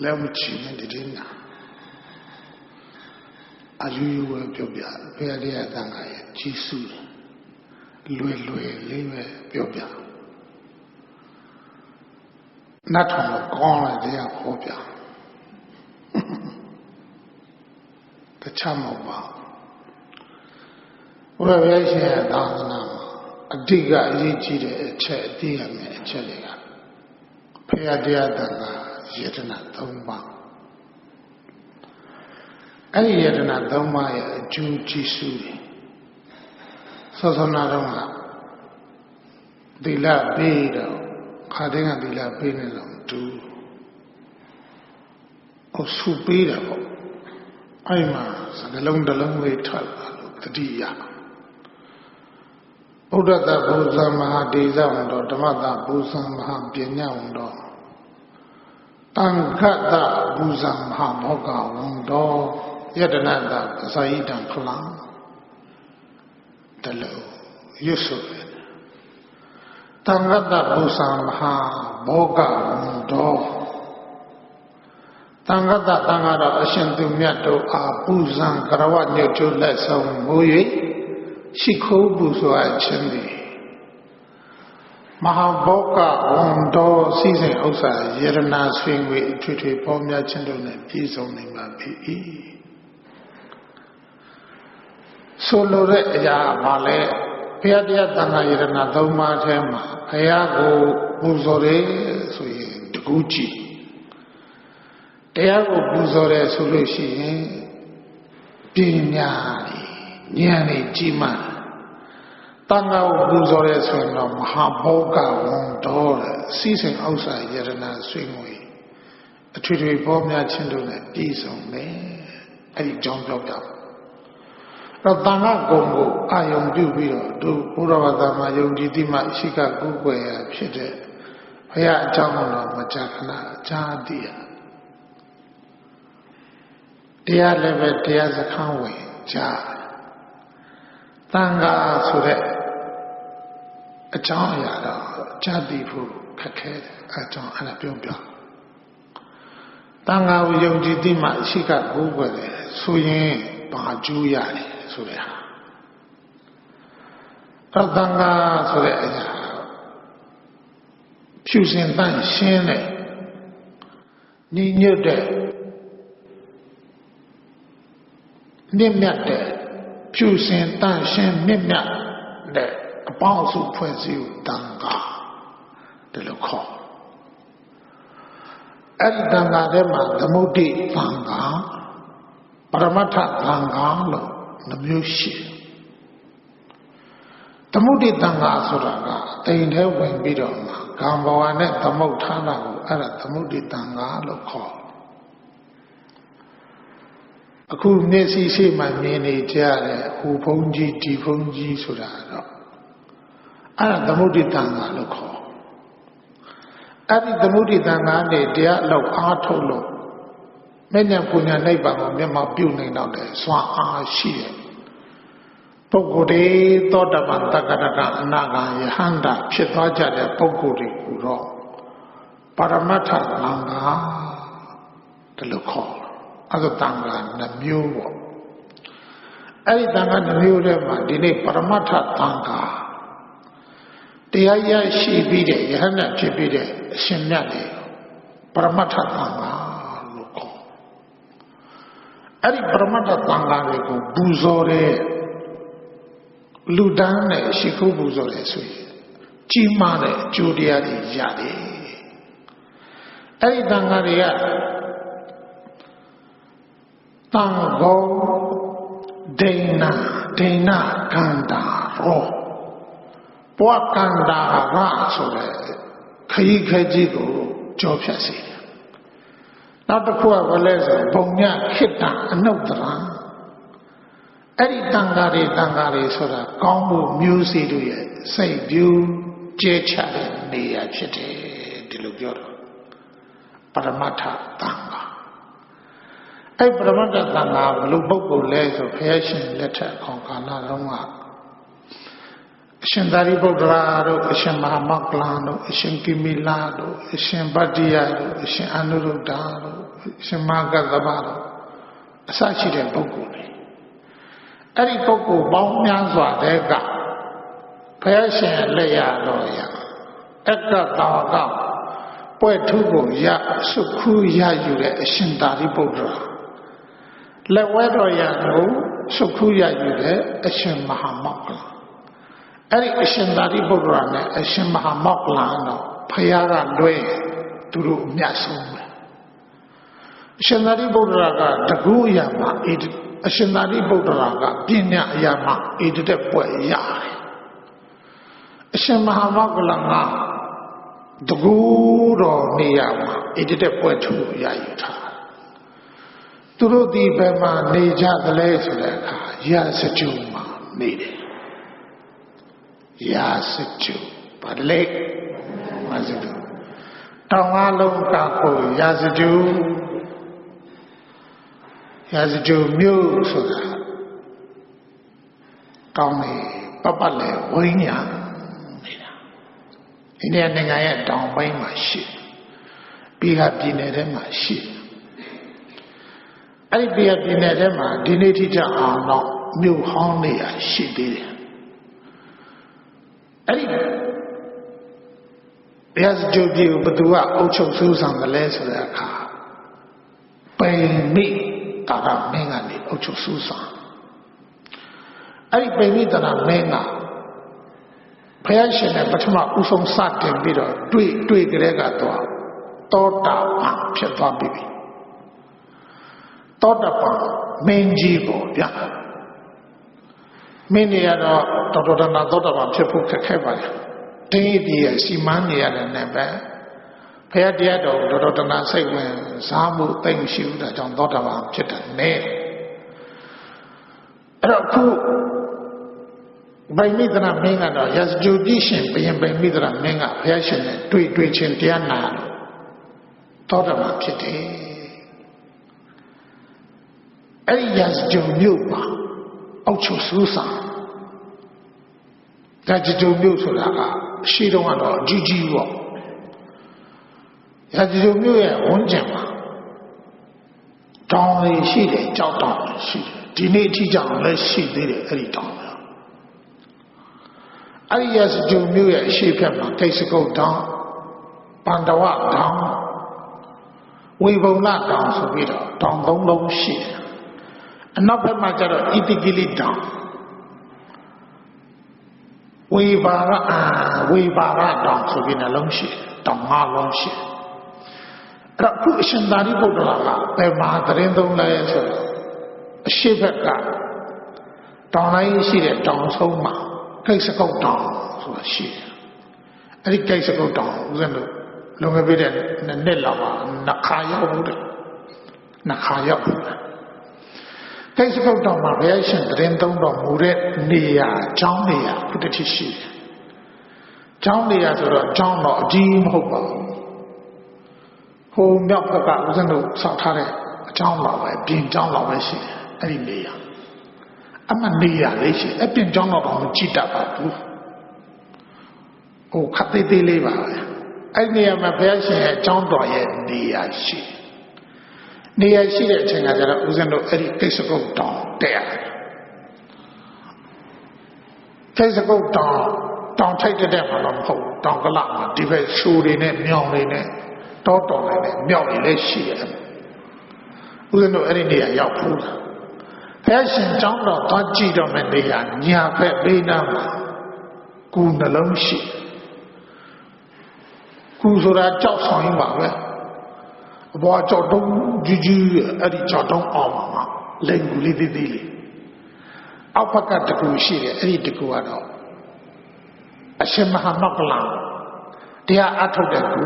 แล้วမချင်တဲ့တည်းနာအယူယူပဲပြောပြဘုရားတရားတန်ခါရဲ့ကြီးစုလွယ်လွယ်လေးပဲပြောပြနတ်ထောင်ကိုကောင်းတဲ့တရားဟောပြတခြားမဟုတ်ပါဘုရားရဲ့ရှင်ရဲ့သာသနာမှာအဓိကအရေးကြီးတဲ့အချက်အသိရမယ်အချက်တွေကဘုရားတရားတန်ခါယတနာ3ပါးအဲ့ဒီယတနာ3ပါးရဲ့အကျိုးကျေးဇူးတွေဆောစောနာတော့ကသီလပေးတော့ခါတဲ့ကသီလပေးနေတော့တူအဆူပေးတယ်ပေါ့အဲ့မှာစကလုံးတစ်လုံးလေးထွက်လာလို့တတိယဗုဒ္ဓတဘုဇံမဟာဒေဇဝံတော်ဓမ္မတဘုဇံမဟာပညာဝံတော်တံခတ္တဘုဇံမဟာမောကဝံတော်ယတနာတပစာယိတံဖလံတလုံးရွတ်ဆိုတယ်တံခတ္တဘုဇံမဟာမောကဝံတော်တံခတ္တတံဃာတော်အရှင်သူမြတ်တို့အားပူဇံကရဝညုတ်ကျလက်ဆောင်မူ၍ရှိခိုးပူဇော်အပ်ခြင်းသည်မဟာဘောကဝံတော်စီစဉ်ဥစ္စာယရနာဆွေငွေအထွေထွေပေါ်များခြင်းတို့နဲ့ပြည့်စုံနိုင်ပါ၏ဆိုလိုတဲ့အရာဘာလဲဘုရားတရားတန်ခါယရနာ3ပါးထဲမှာဘုရားကိုပူဇော်တယ်ဆိုရင်တကူးကြည့်တရားကိုပူဇော်တယ်ဆိုလို့ရှိရင်ပညာဉာဏ်နဲ့ကြီးမှတန်ခါကိုပူဇော်တယ်ဆိုရင်တော့မဟာဘောကဝံတော်စီစဉ်ဥစ္စာယရနာဆွေငွေအထွေထွေပေါ်များခြင်းတို့နဲ့ပြည့်စုံတယ်အဲ့ဒီကြောင့်ပြောပြတော့တန်ခါကုံကိုအာယုံပြုပြီးတော့သူဘုရားဘာသာမှာယုံကြည်တိမှရှိကကုကွယ်ရဖြစ်တဲ့ဘုရားအကြောင်းတော်မကြာခဏကြားသိရတရားလည်းပဲတရားစခန်းဝင်ကြားတန်ခါဆိုတဲ့အကြောင်းအရာတော့ကြားသိဖို့ခက်ခဲတယ်အကြောင်းအဲ့ဒါပြောပြတန်ခါကိုယုံကြည်တိမှရှိကကုကွယ်တယ်ဆိုရင်ဘာကျိုးရတယ်ဆိုတဲ့ဟာတန်ခါဆိုတဲ့အရာဖြူစင်တန့်ရှင်းတဲ့ညီညွတ်တဲ့မြင့်မြတ်တဲ့ဖြူစင်တန့်ရှင်းမြင့်မြတ်တဲ့အပေါင်းစုဖွဲ့စည်းတန်ခါဒီလိုခေါ်အဲ့ဒီတန်ခါထဲမှာသမုဒ္ဒိတန်ခါပရမတ္ထတန်ခါလို့နှမျိုးရှိသမုဒ္ဒိတန်ခါဆိုတာကတိမ်ထဲဝင်ပြီးတော့ကံဘဝနဲ့သမုဋ္ဌာနာကိုအဲ့ဒါသမုဒ္ဒိတန်ခါလို့ခေါ်အခုမျက်စိရှိမှမြင်နေကြတဲ့ဟူဖုံးကြီးဒီဖုံးကြီးဆိုတာတော့အဲ့ဒါသမုဒ္ဒိတန်ခါလို့ခေါ်အဲ့ဒီသမုဒ္ဒိတန်ခါနဲ့တရားလောက်အားထုတ်လို့မဉ္ဇဉ်ပူညာနိဗ္ဗာန်ကိုမျက်မှောက်ပြုနိုင်တော့တယ်စွမ်းအားရှိတဲ့ပုဂ္ဂိုလ်တွေသောတပန်တက္ကရကအနာဂံယဟန္တာဖြစ်သွားကြတဲ့ပုဂ္ဂိုလ်တွေကိုတော့ပရမတ္ထတန်ခါဒီလိုခေါ်အဲ့ဒါတန်ခါနှမျိုးပေါ့အဲ့ဒီတန်ခါနှမျိုးထဲမှာဒီနေ့ပရမတ္ထတန်ခါတရားရရှိပြီးတဲ့ယဟန္တာဖြစ်ပြီးတဲ့အရှင်မြတ်တွေပရမတ္ထတန်ခါလို့ခေါ်အဲ့ဒီပရမတ္ထတန်ခါတွေကိုပူဇော်တဲ့လူတန်းနဲ့ရှိခိုးပူဇော်တယ်ဆိုရင်ကြီးမားတဲ့အကျိုးတရားတွေရတယ်အဲ့ဒီတန်ခါတွေကတန်ဂောဒိဏကန္တာရောပွားကန္တာရဆိုတဲ့ခရီးခဲကြီးကိုကြောဖြတ်စေတယ်နောက်တစ်ခုကဘာလဲဆိုဘုံညခိတ္တအနုတ္တရအဲ့ဒီတန်ခါတွေဆိုတာကောင်းမှုမျိုးစေ့တို့ရဲ့စိတ်ပြူကျဲချတဲ့နေရာဖြစ်တယ်ဒီလိုပြောတော့ပရမတ္ထတန်ခါအဲ့ပရမတ္ထတန်ခါဘလို့ပုဂ္ဂိုလ်လဲဆိုဘုရားရှင်လက်ထက်ခေါင်ကာလတုန်းက အရှင်သာရိပုတ္တရာတို့အရှင်မဟာမောက္ကလန်တို့အရှင်ကိမိလတို့အရှင်ဗတ္တိယတို့အရှင်အနုရုဒ္ဓတို့အရှင်မဂ္ဂသဗ္ဗတို့အစရှိတဲ့ပုဂ္ဂိုလ်တွေအဲ့ဒီပုဂ္ဂိုလ်ပေါင်းများစွာတဲ့ကဘုရားရှင်လက်ရတော်ရအက္ကတာဝကပွဲထုကိုရစုခုရယူတဲ့အရှင်သာရိပုတ္တရာလက်ဝဲတော်ရကိုစုခုရယူတဲ့အရှင်မဟာမောက္ကလန်အဲ့ဒီအရှင်သာရိပုတ္တရာနဲ့အရှင်မဟာမောက္ကလန်တော့ဘုရားကလွဲသူတို့အမြတ်ဆုံးပဲအရှင်သာရိပုတ္တရာကတကူအရာမှာအရှင်သာရိပုတ္တရာကပညာအရာမှာဣတိတက်ပွဲရတယ်အရှင်မဟာမောက္ကလန်ကတကူတော်နေရာမှာဣတိတက်ပွဲထူရယူထားသူတို့ဒီဘက်မှာနေကြသလဲဆိုတဲ့အခါရာဇဂျုံမှာနေတယ်ရာဇဂျုံဘာလဲရာဇဂျုံတောင်အားလုံးကကိုရာဇဂျုံရာဇဂျုံမြို့ဆိုတာကောင်းနေပတ်ပတ်လဲဝိညာဉ်နေတာဒီနေ့နိုင်ငံရဲ့တောင်ပိုင်းမှာရှိပြီးကပြည်နယ်ထဲမှာရှိအဲ့ဒီပြည်နယ်ထဲမှာဒီနေ့ထိကြအောင်တော့မြို့ဟောင်းနေရရှိသေးတယ်အဲ့ဒီရာဇဂျုံပြည်ကိုဘသူကအုပ်ချုပ်ဆူးဆောင်တယ်လဲဆိုတဲ့အခါပိမိတာရမင်းကနေအုပ်ချုပ်ဆူးဆောင်အဲ့ဒီပိမိတာရမင်းကဘုရားရှင်နဲ့ပထမဦးဆုံးစတင်ပြီးတော့တွေ့ကြတဲ့ကတော့တောတာပန်ဖြစ်သွားပြီတောတာပန်မင်းကြီးပေါ့ဗျာမင်းနေရတော့တော်တော်တနာတောတာပန်ဖြစ်ဖို့ခက်ခဲပါလေတင်းဒီရဲ့စီမန်းနေရတဲ့နဲ့ပဲဘုရားတရားတော်တော်တော်တနာစိတ်ဝင်စားမှုသိမ့်ရှိဘူးဒါကြောင့်သောတာပန်ဖြစ်တယ်နဲ့အဲ့တော့ခုဗိမိတနာမင်းကတော့ရစကြူတိရှင်ဘုရင်ဗိမိတနာမင်းကဘုရားရှင်နဲ့တွေ့ချင်းတရားနာလို့သောတာပန်ဖြစ်တယ်အဲ့ဒီရစကြူမြို့မှာအောက်ချုပ်ဆူးဆောင်ရစကြူမြို့ဆိုတာကရှိတော့ကတော့အကြီးကြီးပေါ့ရာဇဂျုံမြို့ရဲ့ဝန်းကျင်မှာတောင်တွေရှိတယ်ကြောက်တောင်တွေရှိတယ်ဒီနေ့အထိကြောင်လည်းရှိသေးတယ်အဲ့ဒီတောင်တွေအဲ့ဒီရာဇဂျုံမြို့ရဲ့အရှိတ်မှာကိစ္စကုတ်တောင်ပန္တဝတောင်ဝေဘုံလတောင်ဆိုပြီးတော့တောင်သုံးလုံးရှိတယ်အနောက်ဘက်မှာကျတော့ဣတိကိလိတောင်ဝေဘာရတောင်ဆိုပြီးနှလုံးရှိတယ်တောင်၅လုံးရှိတယ်အဲ့ခုအရှင်သာရိပုတ္တရာကဘယ်မှာသတင်းသုံးလဲဆိုတော့အရှိဘက်ကတောင်တိုင်းရှိတဲ့တောင်ဆုံးမှာကိစ္စကုတ်တောင်ဆိုတာရှိတယ်အဲ့ဒီကိစ္စကုတ်တောင်ဦးဇင်းတို့လွန်ခဲ့ပြီးတဲ့နှစ်လောက်ပါနှခါရောက်ဘူးတဲ့နှခါရောက်ဘူးကိစ္စကုတ်တောင်မှာဘုရားရှင်သတင်းသုံးတော်မူတဲ့နေရာကျောင်းနေရာခုတစ်ထိရှိတယ်ကျောင်းနေရာဆိုတော့ကျောင်းတော့အကြီးမဟုတ်ပါဘူးဟိုမြောက်ဘက်ကဦးဇင်းတို့ဆောက်ထားတဲ့အကြောင်းလောက်ပဲပြင်ကျောင်းလောက်ပဲရှိတယ်အဲ့ဒီနေရာအမှနေရာလေးရှိအပြင်ကျောင်းတော့မကြည့်တတ်ပါဘူးဟိုခပ်သေးသေးလေးပါပဲအဲ့ဒီနေရာမှာဘုရားရှင်ရဲ့ကျောင်းတော်ရဲ့နေရာရှိတဲ့အချိန်ကကျတော့ဦးဇင်းတို့အဲ့ဒီကိစ္စကုတ်တောင်တက်ရတယ်ကိစ္စကုတ်တောင်ထိုက်တဲ့မှာတော့မဟုတ်တောင်ကလမှာဒီဘက်ဆူတွေနဲ့မြောင်တွေနဲ့တောတော်တွေနဲ့မြောက်တွေလည်းရှိတယ်ဦးဇင်းတို့အဲ့ဒီနေရာရောက်ဖူးတာဘုရားရှင်ကျောင်းတော်သွားကြည့်တော့မယ့်နေရာညာဘက်ဘေးနားမှာကူနှလုံးရှိကူဆိုတာကြောက်ဆောင်ရင်ပါပဲအပေါ်ကြောက်တုံးကြီးအဲ့ဒီကြောက်တုံးအောင်မှာလိန်ကူလေးသေးသေးလေးအောက်ဘက်ကတကူရှိတယ်အဲ့ဒီတကူကတော့အရှင်မဟာမောက္ကလန်တရားအထုတ်တဲ့ကူ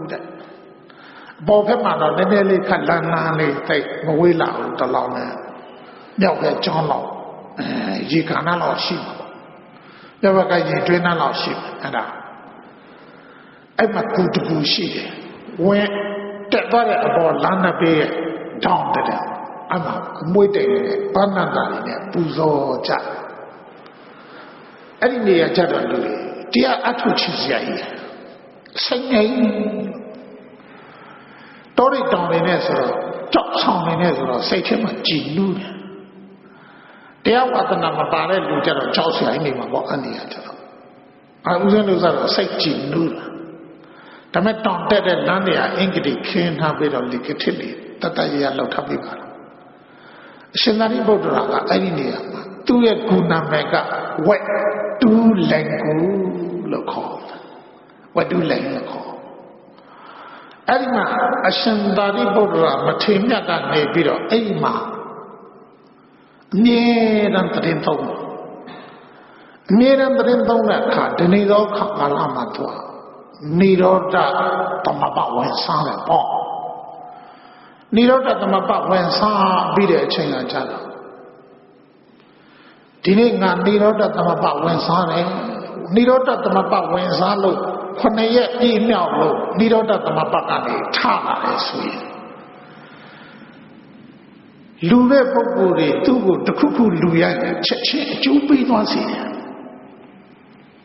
တဲ့ပေါ်ဘက်မှာတော့နည်းနည်းလေးခက်လန်းလန်းလေးသိမဝေးလာဘူးတလောင်းနဲ့မြောက်ဘက်ကျောင်းလောက်ရေခါနာလောက်ရှိမှာပေါ့မြောက်ဘက်ကရေတွင်းနာလောက်ရှိမှာအဲ့မှာကူတကူရှိတယ်ဝင်တက်သွားတဲ့အပေါ်လမ်းနှစ်ပေးဒေါင်းတဲ့အဲ့မှာမွေးတိတ်နေတဲ့ဘာနန္တာတွေနဲ့ပူဇော်ကြ အဲ့ဒီနေရာကြတော့လူတွေတရားအထုချစ်စရာကြီးစိတ်ငြိမ်တောရိတောင်နေနဲ့ဆိုတော့ကြောက်ဆောင်နေနဲ့ဆိုတော့စိတ်ထဲမှာကြည်နူးတယ်တရားဝါသနာမပါတဲ့လူကြတော့ကြောက်စရာကြီးနေမှာပေါ့အဲ့ဒီနေရာကြတော့ဦးဇင်းတို့ကတော့စိတ်ကြည်နူးတာဒါမဲ့တောင်တက်တဲ့လမ်းတွေကအင်္ဂတိခင်းထားပြီးတော့လေကထစ်လေတတရရလောက်ထားပြီးပါလားအရှင်သာရိပုတ္တရာကအဲ့ဒီနေရာမှာသူ့ရဲ့ဂုဏနာမည်ကဝက်တူးလင်ကူလို့ခေါ်တယ်ဝက်တူးလင်လို့ခေါ်အဲ့ဒီမှာအရှင်သာရိပုတ္တရာမထေရမြတ်ကနေပြီးတော့အဲ့ဒီမှာအမြဲတမ်းတည်သုံးအမြဲတမ်းတည်သုံးတဲ့အခါဒီနေ့သောခါကာလမှာသူနိရောဓသမပဝင်စားတယ်ပေါ့နိရောဓသမပဝင်စားပြီးတဲ့အချိန်ကကြာတော့ဒီနေ့ငါနိရောဓသမပဝင်စားတယ်နိရောဓသမပဝင်စားလို့9ရက်ပြည့်မြောက်လို့နိရောဓသမပကနေထလာတယ်ဆိုရင်လူတဲ့ပုဂ္ဂိုလ်တွေသူ့ကိုတစ်ခုခုလူရရင်ချက်ချင်းအကျိုးပေးသွားစေတယ်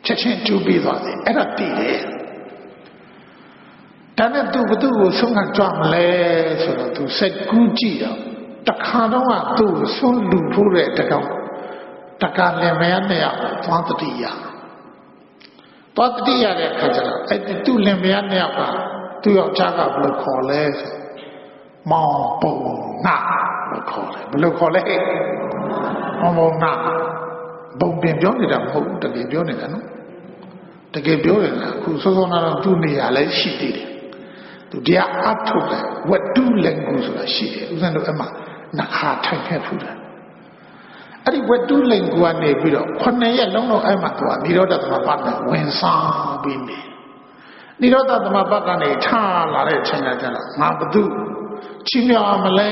ချက်ချင်းအကျိုးပေးသွားစေအဲ့ဒါတည်တယ်ဒါနဲ့သူဘသူ့ကိုဆုံးခံကြွမလဲဆိုတော့သူစိတ်ကူးကြည့်တော့တခါတော့ကသူ့ကိုဆုံးလူဖို့တဲ့တကောင်တကားလည်းမရနဲ့သွားတတိယသွားတတိယတဲ့အခါကျတော့အဲ့ဒီသူ့လည်းမရနဲ့ကသူ့ယောက်ျားကဘယ်လိုခေါ်လဲဆိုမောင်ပုံနာလို့ခေါ်တယ်ဘယ်လိုခေါ်လဲမောင်ပုံနာဘုံပင်ပြောနေတာမဟုတ်တကယ်ပြောနေတာနော်တကယ်ပြောနေတာအခုစောစောနာတော့သူ့နေရာလည်းရှိသေးတယ်သူတရားအထုတ်တယ်ဝတ္တုလင်္ကူဆိုတာရှိတယ်ဥစဉ်တို့အမှနှခါထိုင်ခဲ့ဖူးတယ်အဲ့ဒီဝတ္တုလင်္ကူကနေပြီးတော့9ရက်လုံးတော့အဲ့မှာသူကနိရောဓသမပနဲ့ဝင်စားပြီးနေနိရောဓသမပကနေထားလာတဲ့အချိန်ကကျတော့ငါဘသူချီးမြှောက်မလဲ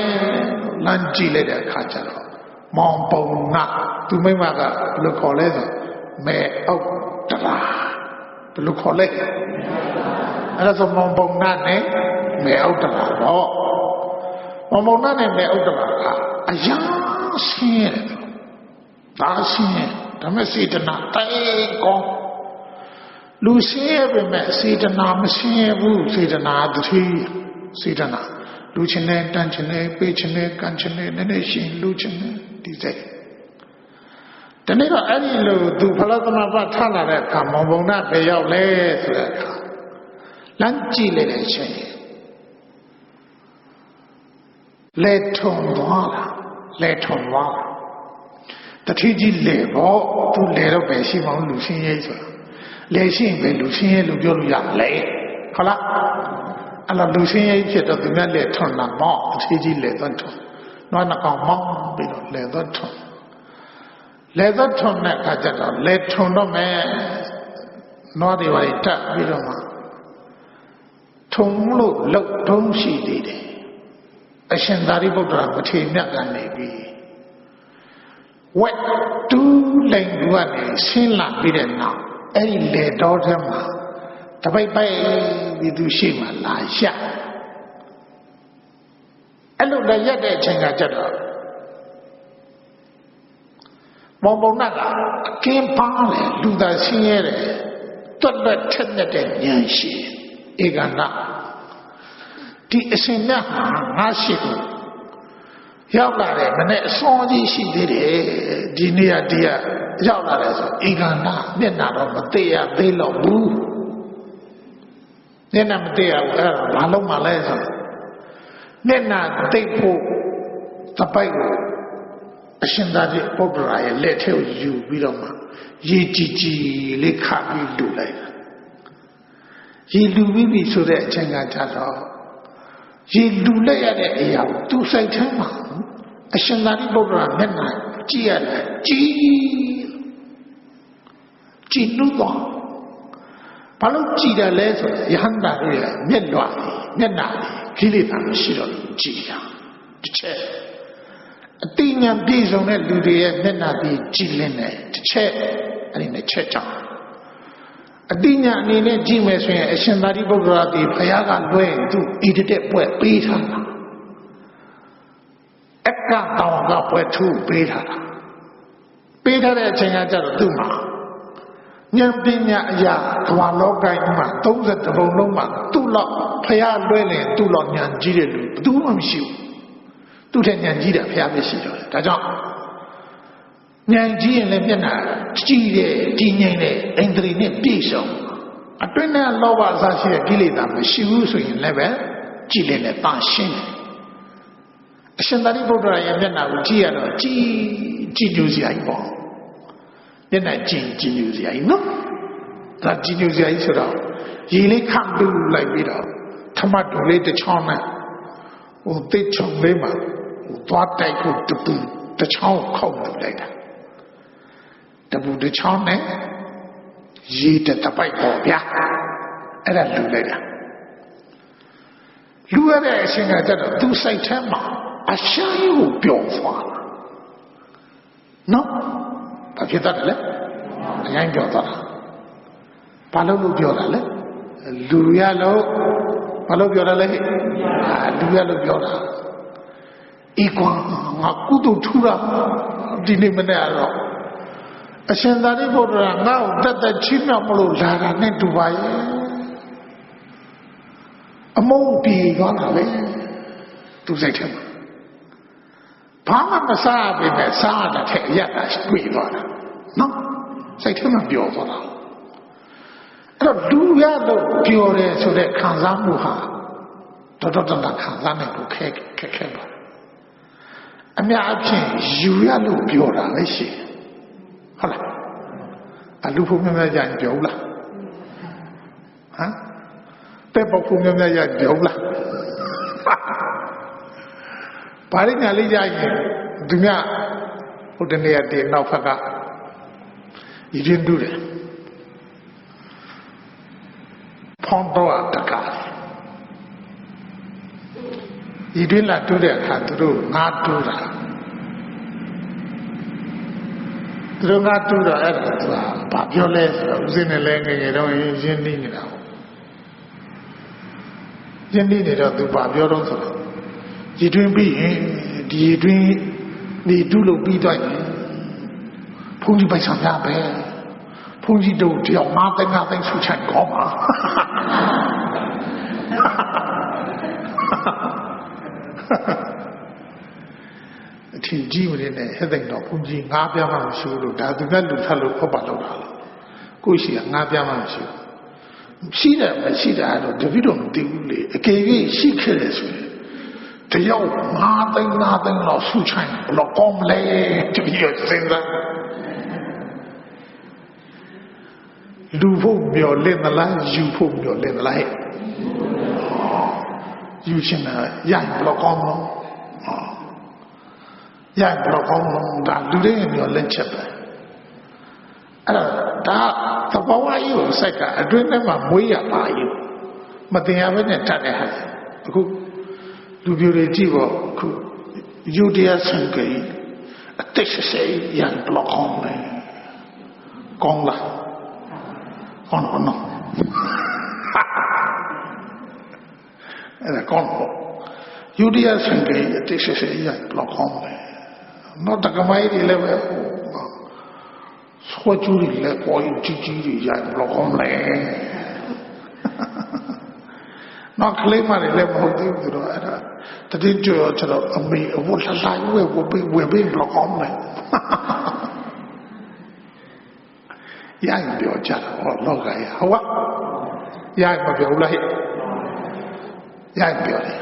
လမ်းကြည့်လိုက်တဲ့အခါကျတော့မောင်ပုံနာသူမိမကဘယ်လိုခေါ်လဲဆိုမဲအုတ်တရာဘယ်လိုခေါ်လဲအဲ့ဒါဆိုမောင်ပုံနာနဲ့မဲအုတ်တရာတော့မောင်ပုံနာနဲ့မဲအုတ်တရာကအရာဆင်းရဲတယ်ဒါဆင်းရဲဒါမဲ့စေတနာတိုင်ကောင်းလူဆင်းရဲပေမဲ့စေတနာမဆင်းရဲဘူးစေတနာတတိစေတနာလူချင်းနဲ့တန်းချင်းနဲ့ပေးချင်းနဲ့ကန်ချင်းနဲ့နည်းနည်းရှင်လူချင်းနဲ့ဒီစိတ်တနေ့တော့အဲ့ဒီလိုသူဖလားသမဘထလာတဲ့အခါမောင်ပုံနာပဲရောက်လဲဆိုတဲ့အခါလမ်းကြည့်လိုက်တဲ့အချိန်လဲထုံသွားတာလဲထုံသွားတတိကြီးလဲပေါ့သူလဲတော့ပဲရှိမှလူချင်းရဲ့ဆိုတာလဲရှိရင်ပဲလူချင်းရဲ့လို့ပြောလို့ရမလဲဟုတ်လားအဲ့တော့လူချင်းရဲ့ဖြစ်တော့သူများလဲထုံတာပေါ့တတိကြီးလဲသွားထုံနွားနှကောင်မောင်းပြီးတော့လဲသွားထုံလဲသွားထုံတဲ့အခါကျတော့လဲထုံတော့မယ်နွားတွေပါတက်ပြီးတော့မှထုံလို့လောက်ထုံးရှိသေးတယ်အရှင်သာရိပုတ္တရာမထေရမြတ်ကနေပြီးဝက်တူးလိန်ကူကနေဆင်းလာပြီးတဲ့နောက်အဲ့ဒီလေတော်ထဲမှာတပိတ်ပိတ်ပြီးသူရှိမှလာရအဲ့လိုလည်းရက်တဲ့အချိန်ကကျတော့မောင်ပုံနာကအကင်းပါလေလူသားဆင်းရဲတယ်တွတ်တွတ်ထက်တဲ့ဉာဏ်ရှိဧကနာဒီအရှင်မြတ်ဟာငါရှိကိုရောက်လာတယ်မနဲ့အစောကြီးရှိသေးတယ်ဒီနေ့ကဒီကရောက်လာတယ်ဆိုဧကနာမျက်နာတော့မသိရသေးတော့ဘူးမျက်နာမသိရဘူးအဲ့ဒါဘာလို့မှလဲဆိုမျက်နာသိဖို့တပိုက်ကိုအရှင်သာရိပုတ္တရာရဲ့လက်ထဲကိုယူပြီးတော့မှရေကြည်ကြည်လေးခပ်ပြီးလူလိုက်တာရေလူပြီးပြီဆိုတဲ့အချိန်ကကြတော့ရေလူလိုက်ရတဲ့အရာကိုသူစိတ်ထဲမှာအရှင်သာရိပုတ္တရာမျက်နှာကြည့်ရတယ်ကြည်နူးသွားဘာလို့ကြည်တယ်လဲဆိုရဟန္တာတွေရဲ့မျက်နှာခိလေသာမရှိတော့ကြည်တာတစ်ချက်အတိညာပြည့်စုံတဲ့လူတွေရဲ့မျက်နှာပြီးကြည်လင်းတယ်တစ်ချက်အဲ့ဒီနဲ့ချက်ကြောင့်အတိညာအနေနဲ့ကြည့်မယ်ဆိုရင်အရှင်သာရိပုတ္တရာဒီဘုရားကလွှဲသူဣတိတက်ပွဲပေးထားတာအက္ကတောင်ကပွဲထူပေးထားတာပေးထားတဲ့အချိန်ကကျတော့သူ့မှာ ဉာဏ်ပညာအရာကမ္ဘာလောကကြီးမှာ30ဘုံလုံးမှာသူ့လောက်ဖျားလွဲရင်သူ့လောက်ဉာဏ်ကြီးတဲ့လူဘယ်သူမှမရှိဘူးသူ့ထက်ဉာဏ်ကြီးတာဖျားပဲရှိတော့တယ်ဒါကြောင့်ဉာဏ်ကြီးရင်လည်းမျက်နှာကြည့်တဲ့ကြီးငြိမ်တဲ့အိန္ဒြေနဲ့ပြည့်စုံအတွင်းနဲ့လောဘအစရှိတဲ့ကိလေသာမရှိဘူးဆိုရင်လည်းပဲကြည့်လည်းတန်ရှင်းတယ်အရှင်သာရိပုတ္တရာရဲ့မျက်နှာကိုကြည့်ရတော့ကြည်ညိုစရာကြီးပေါ့မျက်နှာကြည်ညိုစရာကြီးနော်ဒါကြည်ညိုစရာကြီးဆိုတော့ရေလေးခန့်တူလိုက်ပြီးတော့ထမတူလေးတစ်ချောင်းနဲ့ဟိုတိတ်ချုံလေးမှာသွားတိုက်ဖို့တပူတစ်ချောင်းခုတ်လိုက်တာတပူတစ်ချောင်းနဲ့ရေတပိုက်ပေါ့ဗျာအဲ့ဒါလူလိုက်တာလူရတဲ့အရှင်ကတည်းကသူစိတ်ထဲမှာအရှားကြီးကိုပျော်သွားတာနော်ဘာဖြစ်တတ်လဲအရင်ပြောသွားတာဘာလို့ပြောတာလဲလူရလို့ဘာလို့ပြောတာလဲလူရလို့ပြောတာဤကွာငါကုသိုလ်ထူတာဒီနေ့မနေ့ကတော့အရှင်သာရိပုတ္တရာငါ့ကိုတက်ချင်းမြောက်မလို့လာတာနဲ့တူပါရဲ့အမုန်းပြေသွားတာပဲသူစိတ်ထဲမှာဘာမှမစားပဲနဲ့စားတာထက်အရတာတွေ့သွားတာနော်စိတ်ထဲမှာပျော်သွားတာအဲ့တော့လူရလို့ပျော်တယ်ဆိုတဲ့ခံစားမှုဟာတော်တော်ခံစားနိုင်လို့ခက်ပါအများအပြားယူရလို့ပျော်တာပဲရှိဟုတ်လားအလူဖို့များကြရင်ပျော်ဘူးလားဟမ်တဲ့ပုဂ္ဂိုလ်များကြပျော်ဘူးလားဘာလို့ညာလေးကြရင်သူများဟိုတနေ့တည်းနောက်ဖက်ကရင်းတူးတယ်ဖောင်းတော့တကားဒီတွင်လာတူးတဲ့အခါသူတို့ငါတူးတာသူတို့ငါတူးတော့အဲ့ဒါသူကဘာပြောလဲဆိုတော့ဦးစင်းနဲ့လဲငယ်ငယ်တော့ရင်းနှီးနေတာပေါ့ရင်းနှီးနေတော့သူဘာပြောတော့ဆိုတော့ဒီတွင်ပြီးရင်ဒီတွင်ဒီတူးလို့ပြီးတော့ရင်ဘုန်းကြီးပိုက်ဆောင်ရပဲဘုန်းကြီးတို့တယောက်5သိန်းဆူချင်ကောင်းပါအထင်ကြီးမနေနဲ့ဟဲ့တဲ့တော့ဘုန်းကြီး5ပြားမှမရှိဘူးလို့ဒါသူကလူထပ်လို့ဖတ်ပါလို့လားကိုရှိက5ပြားမှမရှိဘူးရှိတယ်မရှိတာတော့တပိတော့မသိဘူးလေအကယ်၍ရှိခဲ့တယ်ဆိုရင်တယောက်5သိန်းလောက်ဆူချင်ဘလို့ကောင်းလဲတပိတော့စဉ်းစားလူဖို့မျောလင့်သလားယူဖို့မျောလင့်သလားယူချင်တာရရင်ဘလို့ကောင်းလို့ရရင်ဘလို့ကောင်းလို့ဒါလူတွေမျောလင့်ချက်ပဲအဲ့ဒါသဘောဝကြီးကိုစိုက်ကအတွင်းထဲမှာမွေးရပါယူမတင်ရဘဲနဲ့တတ်တဲ့ဟာအခုလူပြိုတွေကြည့်ပေါ့အခုယူတရားဆံကြီးအသက်60ရန်ဘလို့ကောင်းလဲကောင်းလားကောင်းတော့နော်အဲ့ဒါကောင်းတော့ယူတရားဆံကြီးအသက်60ရန်ဘလို့ကောင်းလဲတော့တကမိုင်းတွေလည်းပဲဆွဲကျူးတွေလည်းပေါ်ကြီးတွေရန်ဘလို့ကောင်းလဲနော်ကလေးမလေးလည်းမဟုတ်သေးဘူးတော့အဲ့ဒါတတိကျော်ကျွန်တော်အမေအဝတ်လှလိုက်ဝဲဝဲဘယ်လောက်ကောင်းလဲရရင်ပြောကြတော့လောကရဟောရရင်မပြောဘူးလားဟဲ့ရရင်ပြောတယ်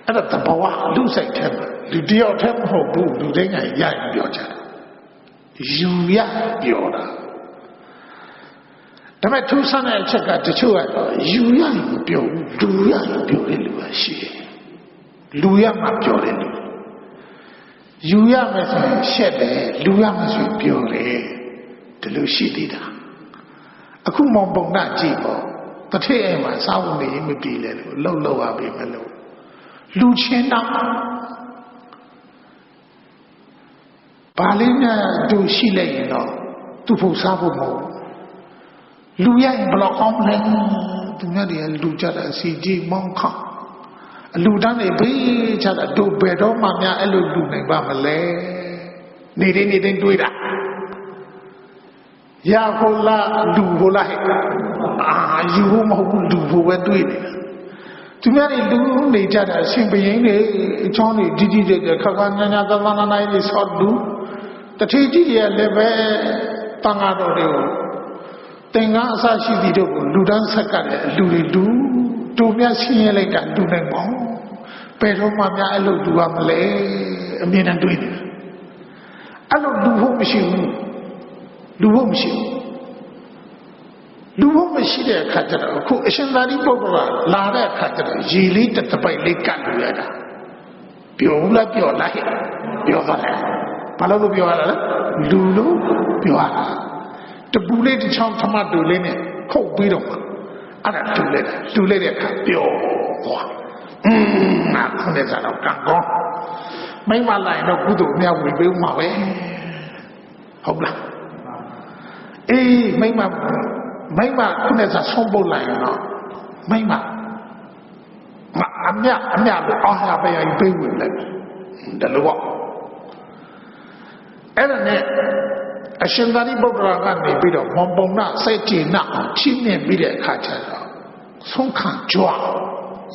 အဲ့ဒါတဘောလူစိတ်ထဲမှာလူတယောက်ထဲမဟုတ်ဘူးလူတိုင်းကရရင်ပြောကြတယ်ယူရပြောတာဒါပေမဲ့ထူးဆန်းတဲ့အချက်ကတချို့ကတော့ယူရရင်မပြောဘူးလူရရင်ပြောတယ်လူကရှိတယ်လူရမှပြောတယ်လူယူရမယ်ဆိုရင်ရှက်တယ်လူရမယ်ဆိုရင်ပြောတယ်ဒီလိုရှိသေးတာအခုမောင်ပုံနာကြည့်ပေါ့တထည့်အိမ်မှာစားဖို့နေမပြေလဲလို့လှုပ်ရပြီမလို့လူချင်းတော့ဘာလေးနဲ့သူရှိလိုက်ရင်တော့သူ့ဖို့စားဖို့မဟုတ်လူရရင်ဘယ်လောက်ကောင်းလဲသူများတွေကလူကြတာစီကြီးမောင်းခါအလူတန်းတွေဘေးချတာတို့ဘယ်တော့မှများအဲ့လိုလူနိုင်ပါမလဲနေတိုင်းတွေးတာ Yahola Luhola you Luho do it. To many Lu nature simply Johnny did the Kavana the Vanana is hot do the Tiji Leve Tangado Tenga Sashi Dido Ludan Sakare Luridu to me a senior like that do them all. Pero Mamma Allo do Amale a mean and do it. I don't do home machine. Luhom shi Luhom shi de khatara ko ashandari bogwa la de khatara yi li tapai li kat lu ya da pyo la pyo la he pyo ba la ba lo pyo la lu lo pyo la tabu le ti chang thama du le ne khot pi dong ma ada lu le de kha pyo hwa na khone sa lo kan ko mai ma lai no kudo mya wi pe ma weဟုတ်လားအေးမိမခုနဲ့စားဆုံးပုတ်လိုက်တော့မိမအမြလို့အားရပဲရင်ပြေးဝင်လိုက်တယ်လို့ပေါ့အဲ့ဒါနဲ့အရှင်သာရိပုတ္တရာကနေပြီးတော့မောင်ပုံနာစိတ်ကြည်နာအောင်ချင်းမြင်ပြီးတဲ့အခါကျတော့ဆုံးခံကြွ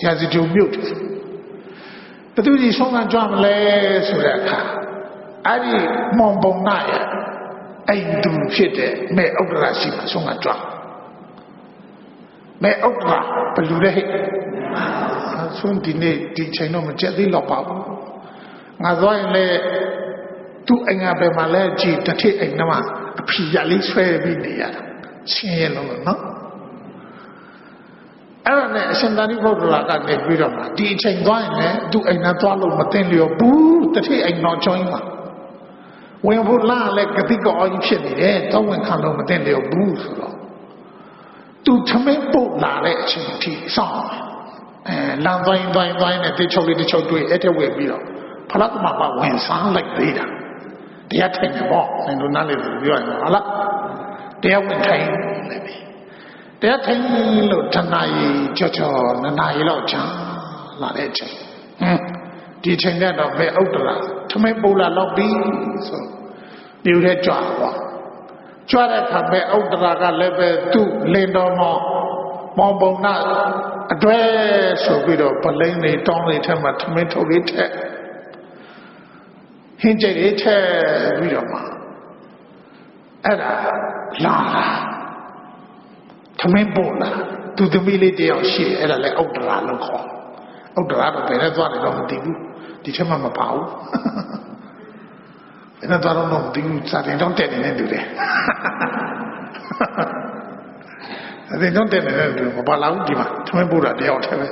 ရာဇဂျုံမြုပ်တယ်ဘယ်သူကြီးဆုံးခံကြွမလဲဆိုတဲ့အခါအဲ့ဒီမောင်ပုံနာရဲ့အိမ်သူဖြစ်တဲ့မဲဥဒ္ဒရာရှိမှဆုံးကကြွမဲဥဒ္ဒရာဘယ်လိုလဲဆုံးဒီနေ့ဒီချိန်တော့မကြက်သေးတော့ပါဘူးငါသွားရင်လေသူ့အိမ်ကဘယ်မှာလဲကြည်တစ်ထစ်အိမ်ထဲမှာအဖီရလေးဆွဲပြီးနေရတာဆင်းရဲလို့နော်အဲ့ဒါနဲ့အရှင်သာရိပုတ္တရာကနေပြီးတော့မှဒီအချိန်သွားရင်လည်းသူ့အိမ်နဲ့သွားလို့မသိလျော်ဘူးတစ်ထစ်အိမ်တော်ကျောင်းမှာဝင်ဖို့လာလဲကတိကောကြီးဖြစ်နေတယ်တော့ဝင်ခံလို့မသိလျော်ဘူးဆိုတော့သူသမင်းပုတ်လာတဲ့အချိန်ထိစောင့်လမ်းသွားရင်နဲ့တချို့လေးတချို့တွေ့အဲ့တဲ့ဝယ်ပြီးတော့ဖလားကမပါဝင်စားလိုက်သေးတာတရားထိုင်နေပေါ့နင်တို့နားလေပြောရမှာလားတရားဝင်ထိုင်လိုက်ပြီတရားထိုင်လို့တနာရီကြောနနာရီလောက်ကြာလာတဲ့အချိန်ဒီချိန်နဲ့တော့ဘယ်ဥဒ္ဒရာသမင်းပုတ်လာတော့ပြီးဆိုဒီလိုကြွားပေါ့ကြွားတဲ့အခါပဲဥဒ္ဒရာကလည်းပဲသူ့လင်တော်မောင်ပုံနာအတွဲဆိုပြီးတော့ပလိန်နေတောင်းနေထက်မှာသမင်းထုတ်လေးထက်ဟင်းကျက်လေးထက်ပြီးတော့မှအဲ့ဒါလာသမင်းပို့လာသူသမီးလေးတယောက်ရှိတယ်အဲ့ဒါလည်းဥဒ္ဒရာလို့ခေါ်ဥဒ္ဒရာတော့ဘယ်နဲ့သွားတယ်တော့မသိဘူးဒီထက်မှမပါဘူးဘယ်နဲ့သွားတော့မသိဘူးစာတင်တော့တက်နေတယ်တူတယ်အဲ့ဒီတော့တက်နေတယ်တူမပါလာဘူးဒီမှာသမင်းပို့တာတယောက်တည်းပဲ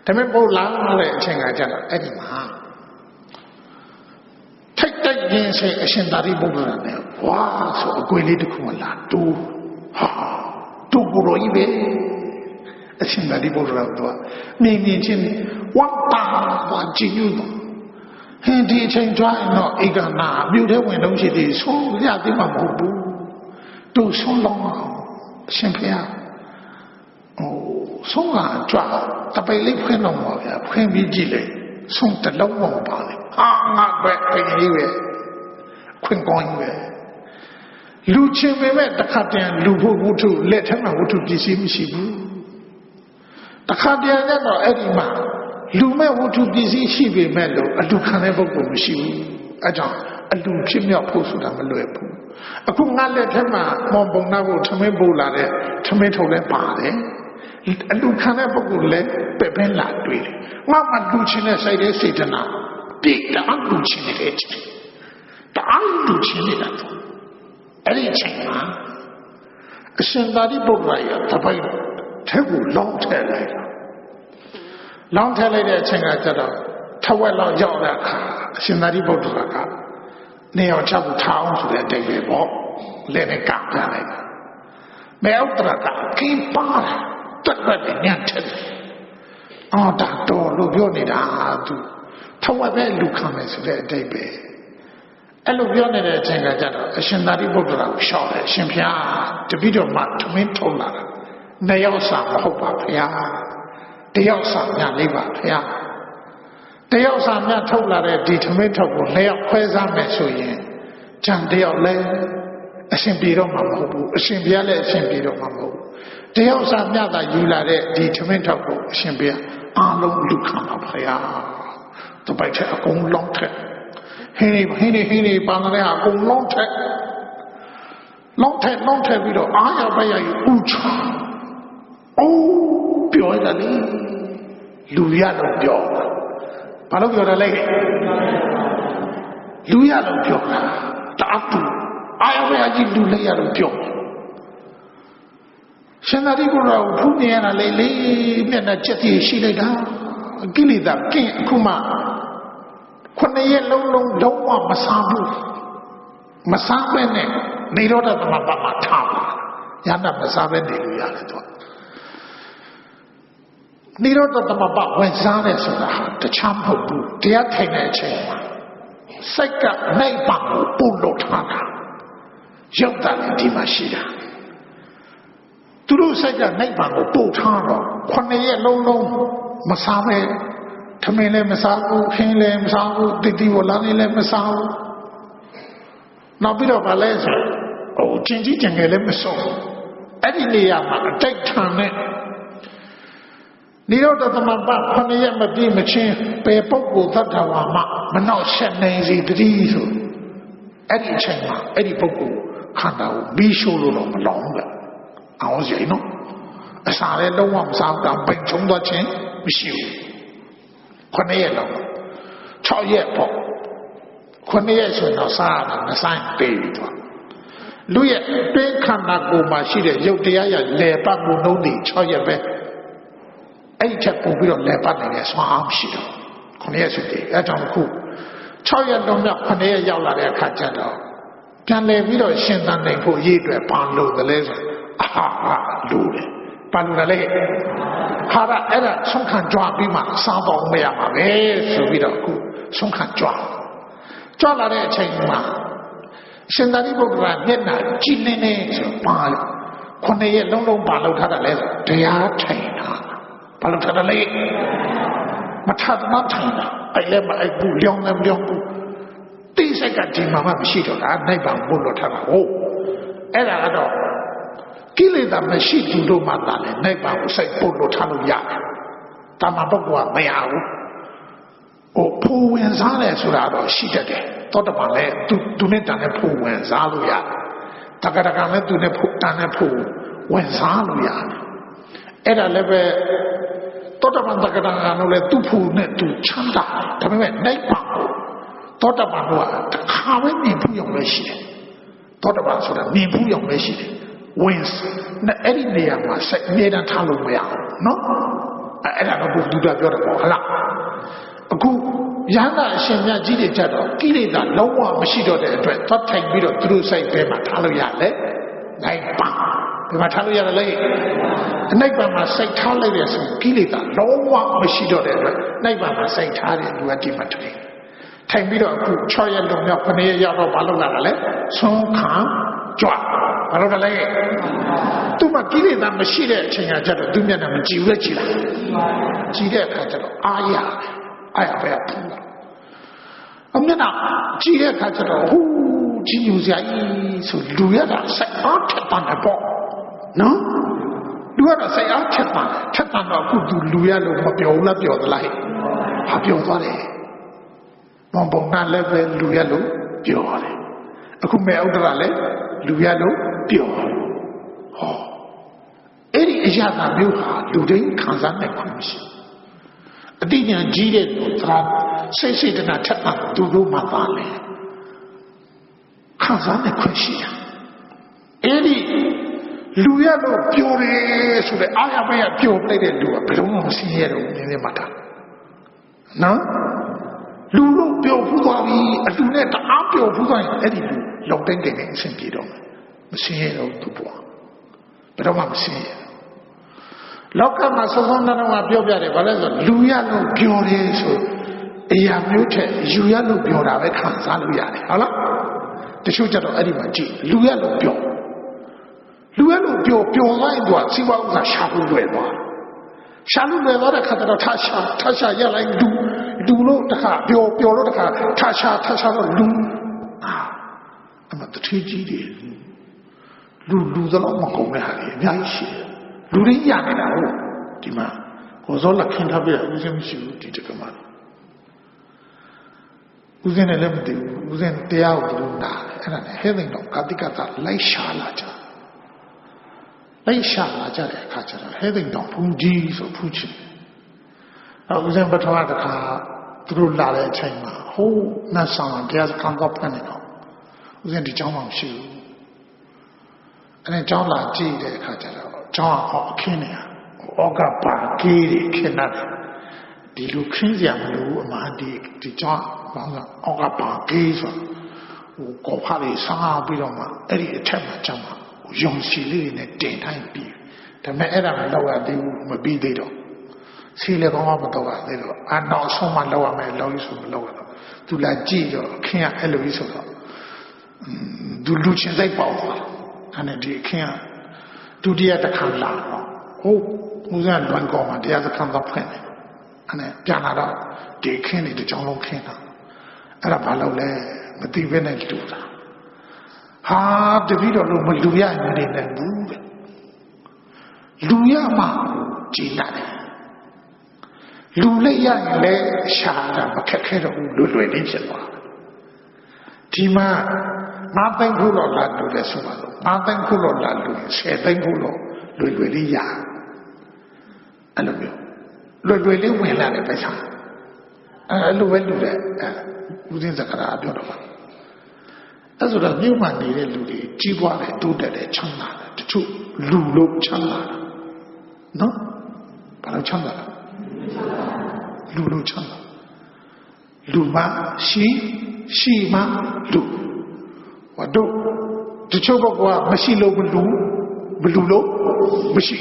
သမင်းပို့လာတဲ့အချိန်ကကျတော့အဲ့ဒီမှာထိုက်တိုက်ရင်ဆိုင်အရှင်သာရိပုတ္တရာနဲ့ဝါဆိုအကွေလေးတစ်ခုမလာတူတူကိုရောကြီးပဲအရှင်သာရိပုတ္တရာတို့ကမြင်ချင်းဝတ်တာဘာကြည့်လို့ဟင်းဒီအချိန်သွားရင်တော့ဧကနာမြို့ထဲဝင်တော့ရှိသေးဆုံးရသေးမှာမဟုတ်ဘူးတို့ဆုံးလုံးအောင်အရှင်ဖေဟာဆုံးကကြွတပိတ်လေးဖွင့်တော့ပါဗျာဖွင့်ပြီးကြည့်လေဆုံးတလုံးမပါလေငါပဲပြင်ကြီးပဲခွင်ကောင်းကြီးပဲလူချင်းပဲတခါတည်းလူဖို့ဝတ္ထုလက်ထက်မှာဝတ္ထုပစ္စည်းမရှိဘူးတခါတည်းကတော့အဲ့ဒီမှာလူမဲ့ဝတ္ထုပစ္စည်းရှိပေမဲ့လို့အလူခံတဲ့ပုဂ္ဂိုလ်မရှိဘူးအဲကြောင့်အလူဖြစ်မြောက်ဖို့ဆိုတာမလွယ်ဘူးအခုငါလက်ထက်မှာမောင်ပုံနာကိုထမင်းပို့လာတဲ့ထမင်းထုံလည်းပါတယ်အလူခံတဲ့ပုဂ္ဂိုလ်လည်းပဲလာတွေ့တယ်ငါမှလူချင်းနဲ့စိုက်တဲ့စေတနာပြည့်တာလူချင်းနဲ့တအားလူချင်းနေတာတော့အဲ့ဒီအချိန်မှာအရှင်သာရိပုတ္တရာရဲ့တပိုက်ထဲကိုလောင်းထည့်လိုက်တာလောင်းထည့်လိုက်တဲ့အချိန်ကကျတော့ထဝက်လောက်ရောက်တဲ့အခါအရှင်သာရိပုတ္တရာကနေအောင်ချဖို့ထားအောင်ဆိုတဲ့အတိတ်ပဲပေါ့လက်နဲ့ကပ်ပြလိုက်တာမဲဥတ္တရာကကင်းပါတာတွက်တဲ့ညံ့တယ်အော်ဒါတော်လို့ပြောနေတာသူထဝက်ပဲလူခံမယ်ဆိုတဲ့အတိတ်ပဲအဲ့လိုပြောနေတဲ့အချိန်ကကျတော့အရှင်သာရိပုတ္တရာကိုရှောက်တယ်အရှင်ဘုရားတပည့်တော်မှထမင်းထုံလာတာနှစ်ယောက်စာမဟုတ်ပါဘုရားတယောက်စာများလေးပါဘုရားတယောက်စာများထုတ်လာတဲ့ဒီထမင်းထုပ်ကိုနှစ်ယောက်ခွဲစားမယ်ဆိုရင်ဂျန်တယောက်လဲ အရှင်ပြေတော့မှာမဟုတ်ဘူးအရှင်ဘုရားလည်းအရှင်ပြေတော့မှာမဟုတ်ဘူးတယောက်စာမြတာယူလာတဲ့ဒီထမင်းထောက်ကိုအရှင်ဘုရားအားလုံးလူခံပါဖရာတပိုက်တဲ့အကုန်လုံးထက်ဟင်းနေပါလာတဲ့အကုန်လုံးထက်လုံးထက်ပြီးတော့အားရပါရယူဥချအိုးပြောရတယ်လေလူရတော့ပြောတာဘာလို့ပြောတယ်လဲလူရတော့ပြောတာတအားတူအားရပါရကြီးလူလည်းရတော့ပြောရှင်သာရိပုတ္တရာကိုဖူးမြင်ရတာလေမျက်နှာချက်တည်းရှိလိုက်တာကိလေသာကင်းအခုမှ9 ရက်လုံးလုံးဝမစားဘူးမစားပဲနဲ့နိရောဓသမဘမှာထားပါရတာမစားပဲနေလို့ရတယ်တော့နိရောဓသမဘဝင်စားတယ်ဆိုတာတခြားမဟုတ်ဘူးတရားထိုင်တဲ့အချိန်မှာစိတ်ကနိဗ္ဗာန်ကိုပို့လို့ထားတာရောက်တာဒီမှာရှိတာသူတို့စိတ်ကနိဗ္ဗာန်ကိုပို့ထားတော့9 ရက်လုံးမစားပဲထမင်းလည်းမစားဘူးခင်းလည်းမစားဘူးတိဝလန်းလည်းမစားဘူးနောက်ပြီးတော့ဗာလဲဆိုကျင်ကြီးကျင်ငယ်လည်းမစုံအဲ့ဒီနေရာမှာအတိတ်ထန်နဲ့နိရောဓသမဘ9 ရက်မပြည့်မချင်းပယ်ပုဂ္ဂိုလ်သတ္တဝါမှမနှောက်ရှက်နိုင်စေတည်းဆိုအဲ့ဒီအချိန်မှာအဲ့ဒီပုဂ္ဂိုလ်ခန္ဓာကိုမီးရှို့လို့တော့မလောင်ဘူးအောင်စီနော်အစာလည်းလုံးဝမစားဘူးပိန်ချုံသွားခြင်းမရှိဘူး9 ရက်လောက်6 ရက်ပေါ့9 ရက်ဆိုတော့စားတာမဆိုင်ပေးပြီးတော့လူရဲ့အတွင်းခန္ဓာကိုယ်မှာရှိတဲ့ရုပ်တရားရလေပတ်မှုနှုံးနေ6 ရက်ပဲအဲ့ဒီချက်ပုံပြီးတော့လေပတ်နေတဲ့ဆွမ်းအားမရှိတော့9 ရက်ဆိုတယ်အဲကြောင့်ခု6 ရက်လုံးမြောက်9 ရက်ရောက်လာတဲ့အခါကျတော့ပြန်လည်ပြီးတော့ရှင်သန်နိုင်ဖို့ရည်အတွက်ဘာလို့လဲဆိုအာလူတယ်ဘာလို့လဲဟာရအဲ့ဒါဆုံးခံကြွပြီးမှစားပေါင်းမရမှာပဲဆိုပြီးတော့အခုဆုံးခံကြွလာတဲ့အချိန်မှာရှင်သာရိပုတ္တရာမျက်နှာကြည်နေဆိုပါလို့9 ရက်လုံးပါလောက်ထားတာလဲတရားထိုင်တာဘာလို့ထားတယ်လဲမထမထိုင်တာအဲ့လည်းမအဲ့ဘူးလျောင်းလည်းမလျောင်းဘူးတိစိတ်ကဒီမှာမှမရှိတော့တာနိုင်ပါဘုလို့ထားတာဟုတ်အဲ့ဒါကတော့ကိလေသာမရှိသူတို့မှသာလေနိုင်ပါဘူးစိတ်ပို့လို့ထားလို့ရတယ်။တာမပုဂ္ဂိုလ်ကမရဘူး။ဖိုးဝင်စားတယ်ဆိုတာတော့ရှိတတ်တယ်။သောတပန်လည်းသူနဲ့တန်တဲ့ဖိုးဝင်စားလို့ရတယ်။တက္ကရာကလည်းသူနဲ့တန်တဲ့ဖိုးဝင်စားလို့ရတယ်။အဲ့ဒါလည်းပဲသောတပန်တက္ကရာကလည်းသူ့ဖိုးနဲ့သူချမ်းသာတယ်။ဒါပေမဲ့နိုင်ပါဘူး။သောတပန်ကတခါပဲမြင်ဖူးရုံပဲရှိတယ်။သောတပန်ဆိုတာမြင်ဖူးရုံပဲရှိတယ်။ဝင်အဲ့ဒီနေရာမှာစိတ်အမြဲတမ်းထားလို့မရဘူးနော်အဲ့ဒါကဘုရားပြောတယ်ပေါ့ဟုတ်လားအခုရဟန္တာအရှင်မြတ်ကြီးတွေကြတော့ကိလေသာလုံးဝမရှိတော့တဲ့အတွက်သတ်ထိုင်ပြီးတော့သူတို့စိတ်ဘယ်မှာထားလို့ရလဲနိုင်ပါဘယ်မှာထားလို့ရတယ်လဲအနိဗ္ဗာန်မှာစိတ်ထားလိုက်ရဆိုကိလေသာလုံးဝမရှိတော့တဲ့အတွက်နိဗ္ဗာန်မှာစိတ်ထားတဲ့လူကဒီမှာထိုင်ပြီးတော့အခု6 ရက်လုံးမြောက်9 ရက်ရောက်တော့ဘာလုပ်လာတာလဲဆုံးခံကြွဘာလို့လဲသူ့မှာကိလေသာမရှိတဲ့အချိန်ကကျတော့သူမျက်နှာမကြည့်ဘူးလေကြည့်လားကြည့်တဲ့အခါကျတော့အာရပဲဖူးလာအမျက်နှာကြည့်တဲ့အခါကျတော့ဟူးကြည့်ယူစရာကြီးဆိုလူရတာစိတ်အားထက်ပန်တယ်ပေါ့နော်လူရတာစိတ်အားထက်ပန်တော့အခုသူလူရလို့မပြောဘူးလားပြောသလားဟာပြောသွားတယ်ဘုံကလည်းပဲလူရလို့ပြောတယ်အခုမဲဥဒ္ဒရာလည်းလူရလို့ပြောဟောအဲ့ဒီအရာသာမျိုးဟာလူတိုင်းခံစားနိုင်ခွင့်မရှိအတိညာကြီးတဲ့သူသရာစိတ်တနာထက်တာသူတို့မှပါလေခံစားနိုင်ခွင့်ရှိတာအဲ့ဒီလူရလို့ပြောတယ်ဆိုတဲ့အာရမရပြောပလိုက်တဲ့လူကဘယ်တော့မှမစင်းရတော့နည်းနည်းမှတ်တာနော်လူလို့ပြောဖူးသွားပြီအလူနဲ့တအားပြောဖူးသွားရင်အဲ့ဒီလူလောက်တိုင်းကိန်းနဲ့အဆင်ပြေတော့မစင်းရတော့သူပွားဘယ်တော့မှမစင်းရလောကမှာစောစောကတော့ပြောပြတယ်ဘာလဲဆိုလူရလို့ပြောတယ်ဆိုအရာမျိုးထက်ယူရလို့ပြောတာပဲခံစားလို့ရတယ်ဟုတ်လားတချို့ကြတော့အဲ့ဒီမှာကြည့်လူရလို့ပြောလိုက်တော့စီဝါဥစ္စာရှာဖို့လွယ်သွားရှာလို့လွယ်သွားတဲ့ခါတော့ထားရှာရလိုက်လူလို့တခါပြောလို့တခါထားရှာတော့လူအမတထေးကြီးတယ် လူသလောက်မကုန်တဲ့ဟာတွေအများကြီးရှိတယ်လူတွေရနေတာဟုတ်ဒီမှာကိုစောလက်ခင်ထားပြဦးစင်းမရှိဘူးဒီတက္ကမဦးစင်းနဲ့လည်းမသိဘူးဦးစင်းတရားကိုဘယ်လိုနာလဲအဲ့ဒါနဲ့ဟဲသိန်တော့ကာတိကတာလိုက်ရှာလာကြတဲ့အခါကျတော့ဟဲသိန်တော့ဘုန်းကြီးဆိုဖူးချင်အဲ့ဦးစင်းပထမတစ်ခါသူတို့လာတဲ့အချိန်မှာဟိုးနတ်ဆောင်တရားစခန်းတော့ဖွင့်နေတော့ဦးစင်းဒီကျောင်းမှမရှိဘူးအဲ့ဒါကျောင်းလာကြည့်တဲ့အခါကျတော့ကျောင်းကအခင်းနေဩကပါကေးတွေခင်းနေတယ်ဒီလိုခင်းစရာမလိုဘူးအမှန်ဒီကျောင်းဘာလို့ဩကပါကေးဆိုဟိုကော်ဖားလေးစားပြီးတော့မှအဲ့ဒီအထက်မှာကျောင်းမှာယုံစီလေးတွေနဲ့တင်ထိုင်ပြီးဒါပေမဲ့အဲ့ဒါမလောက်ရသေးဘူးမပြီးသေးတော့စီလေကောင်းမတော့ရသေးတော့အနောက်ဆုံးမှလောက်ရမယ်လောက်လို့ဆိုမလောက်ရတော့သူလာကြည့်တော့အခင်းကအဲ့လိုကြီးဆိုတော့သူလူချင်းစိတ်ပေါက်သွားအဲ့နဲ့ဒီအခင်းကဒုတိယတစ်ခါလာတော့ဟုတ်ဦးဇင်းလွန်ကောမှာတရားစခန်းတော့ဖွင့်တယ်အဲ့နဲ့ပြန်လာတော့ဒီအခင်းတွေတကြောင်လုံးခင်းတာအဲ့ဒါဘာလို့လဲမသိဘဲနဲ့လူတာဟာတပည့်တော်လို့မလူရနေတယ်ဘူးတဲ့လူရမှကြည်လာတယ်လူလိုက်ရရင်လည်းရှာတာမခက်ခဲတော့ဘူးလွယ်လေးဖြစ်သွားဒီမှာ9သိန်းခုလောက်လာလို့လဲဆိုပါတော့9သိန်းခုလောက်လာလို့10သိန်းခုလောက်လွယ်လေးရအဲ့လိုမျိုးလွယ်လေးဝင်လာတယ်ပဲစားအဲ့လိုပဲလူတဲ့ဦးစင်းစကားပြောတော့ပါအဲ့ဆိုတော့မြို့မှာနေတဲ့လူတွေကြီးပွားတယ်တိုးတက်တယ်ချမ်းသာတယ်တချို့လူလို့ချမ်းသာတယ်နော်ဘာလို့ချမ်းသာလဲလူလို့ချမ်းသာလူမှရှိမှလူဝတ်တို့တချို့ဘက်ကမရှိလို့ဘလူလို့မရှိ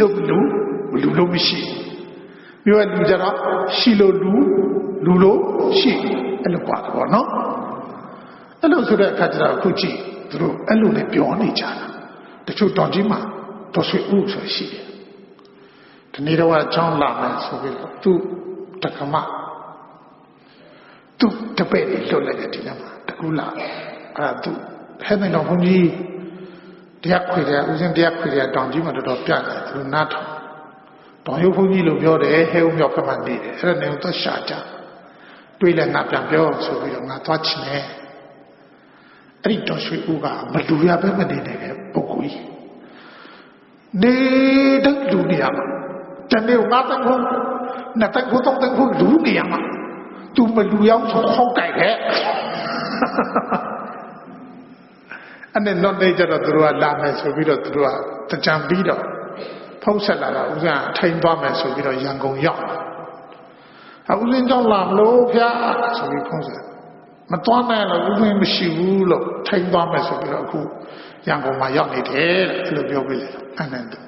လို့ဘလူလို့မရှိပြောရလူကြတော့ရှိလို့လူလို့ရှိအဲ့လိုပေါ့နော်အဲ့လိုဆိုတဲ့အခါကျတော့အခုကြည့်သူတို့အဲ့လိုနဲ့ပြောနေကြတာတချို့တောင်ကြီးမှာတော်ဆွေဥဆိုရှိတယ်ဒီနေ့တော့အကြောင်းလာမယ်ဆိုပြီးတော့သူတက္ကမသူတပည့်တွေလွတ်လိုက်တဲ့ဒီနေ့မှာတကူလာအဲ့ဒါသူဟဲ့တဲ့တော်ဘုန်းကြီးတရားခွေတယ်ဦးစင်းတရားခွေတယ်တောင်ကြီးမှာတော်ပြတယ်သူနားထောင်တောင်ရုပ်ဘုန်းကြီးလို့ပြောတယ်ဟဲဦးမြောက်ဖက်မှနေတယ်အဲ့ဒါနဲ့တော့ရှာကြတွေ့လဲငါပြန်ပြောဆိုပြီးတော့ငါသွားချင်တယ်အဲ့ဒီတော်ရွှေဦးကမလူရပဲမနေနေတဲ့ပုဂ္ဂိုလ်ကြီးနေတဲ့လူနေရမှာတနေ့ငါတန်းခုနှစ်တန်းခုသုံးတန်းခုလူနေရမှာသူမလူရောက်ဆိုဟောက်ကြိုက်ခဲ့အဲ့နဲ့တော့နေကြတော့သူတို့ကလာမယ်ဆိုပြီးတော့သူတို့ကတကြံပြီးတော့ဖုံးဆက်လာတော့ဦးဇင်းထိန်သွားမယ်ဆိုပြီးတော့ရန်ကုန်ရောက်ဦးဇင်းကြောင့်လာမလို့ဖျားဆိုပြီးဖုံးဆက်မသွားနိုင်လို့ဦးဇင်းမရှိဘူးလို့ထိန်သွားမယ်ဆိုပြီးတော့အခုရန်ကုန်မှာရောက်နေတယ်အဲ့လိုပြောပြလိုက်တော့အဲ့နဲ့တော့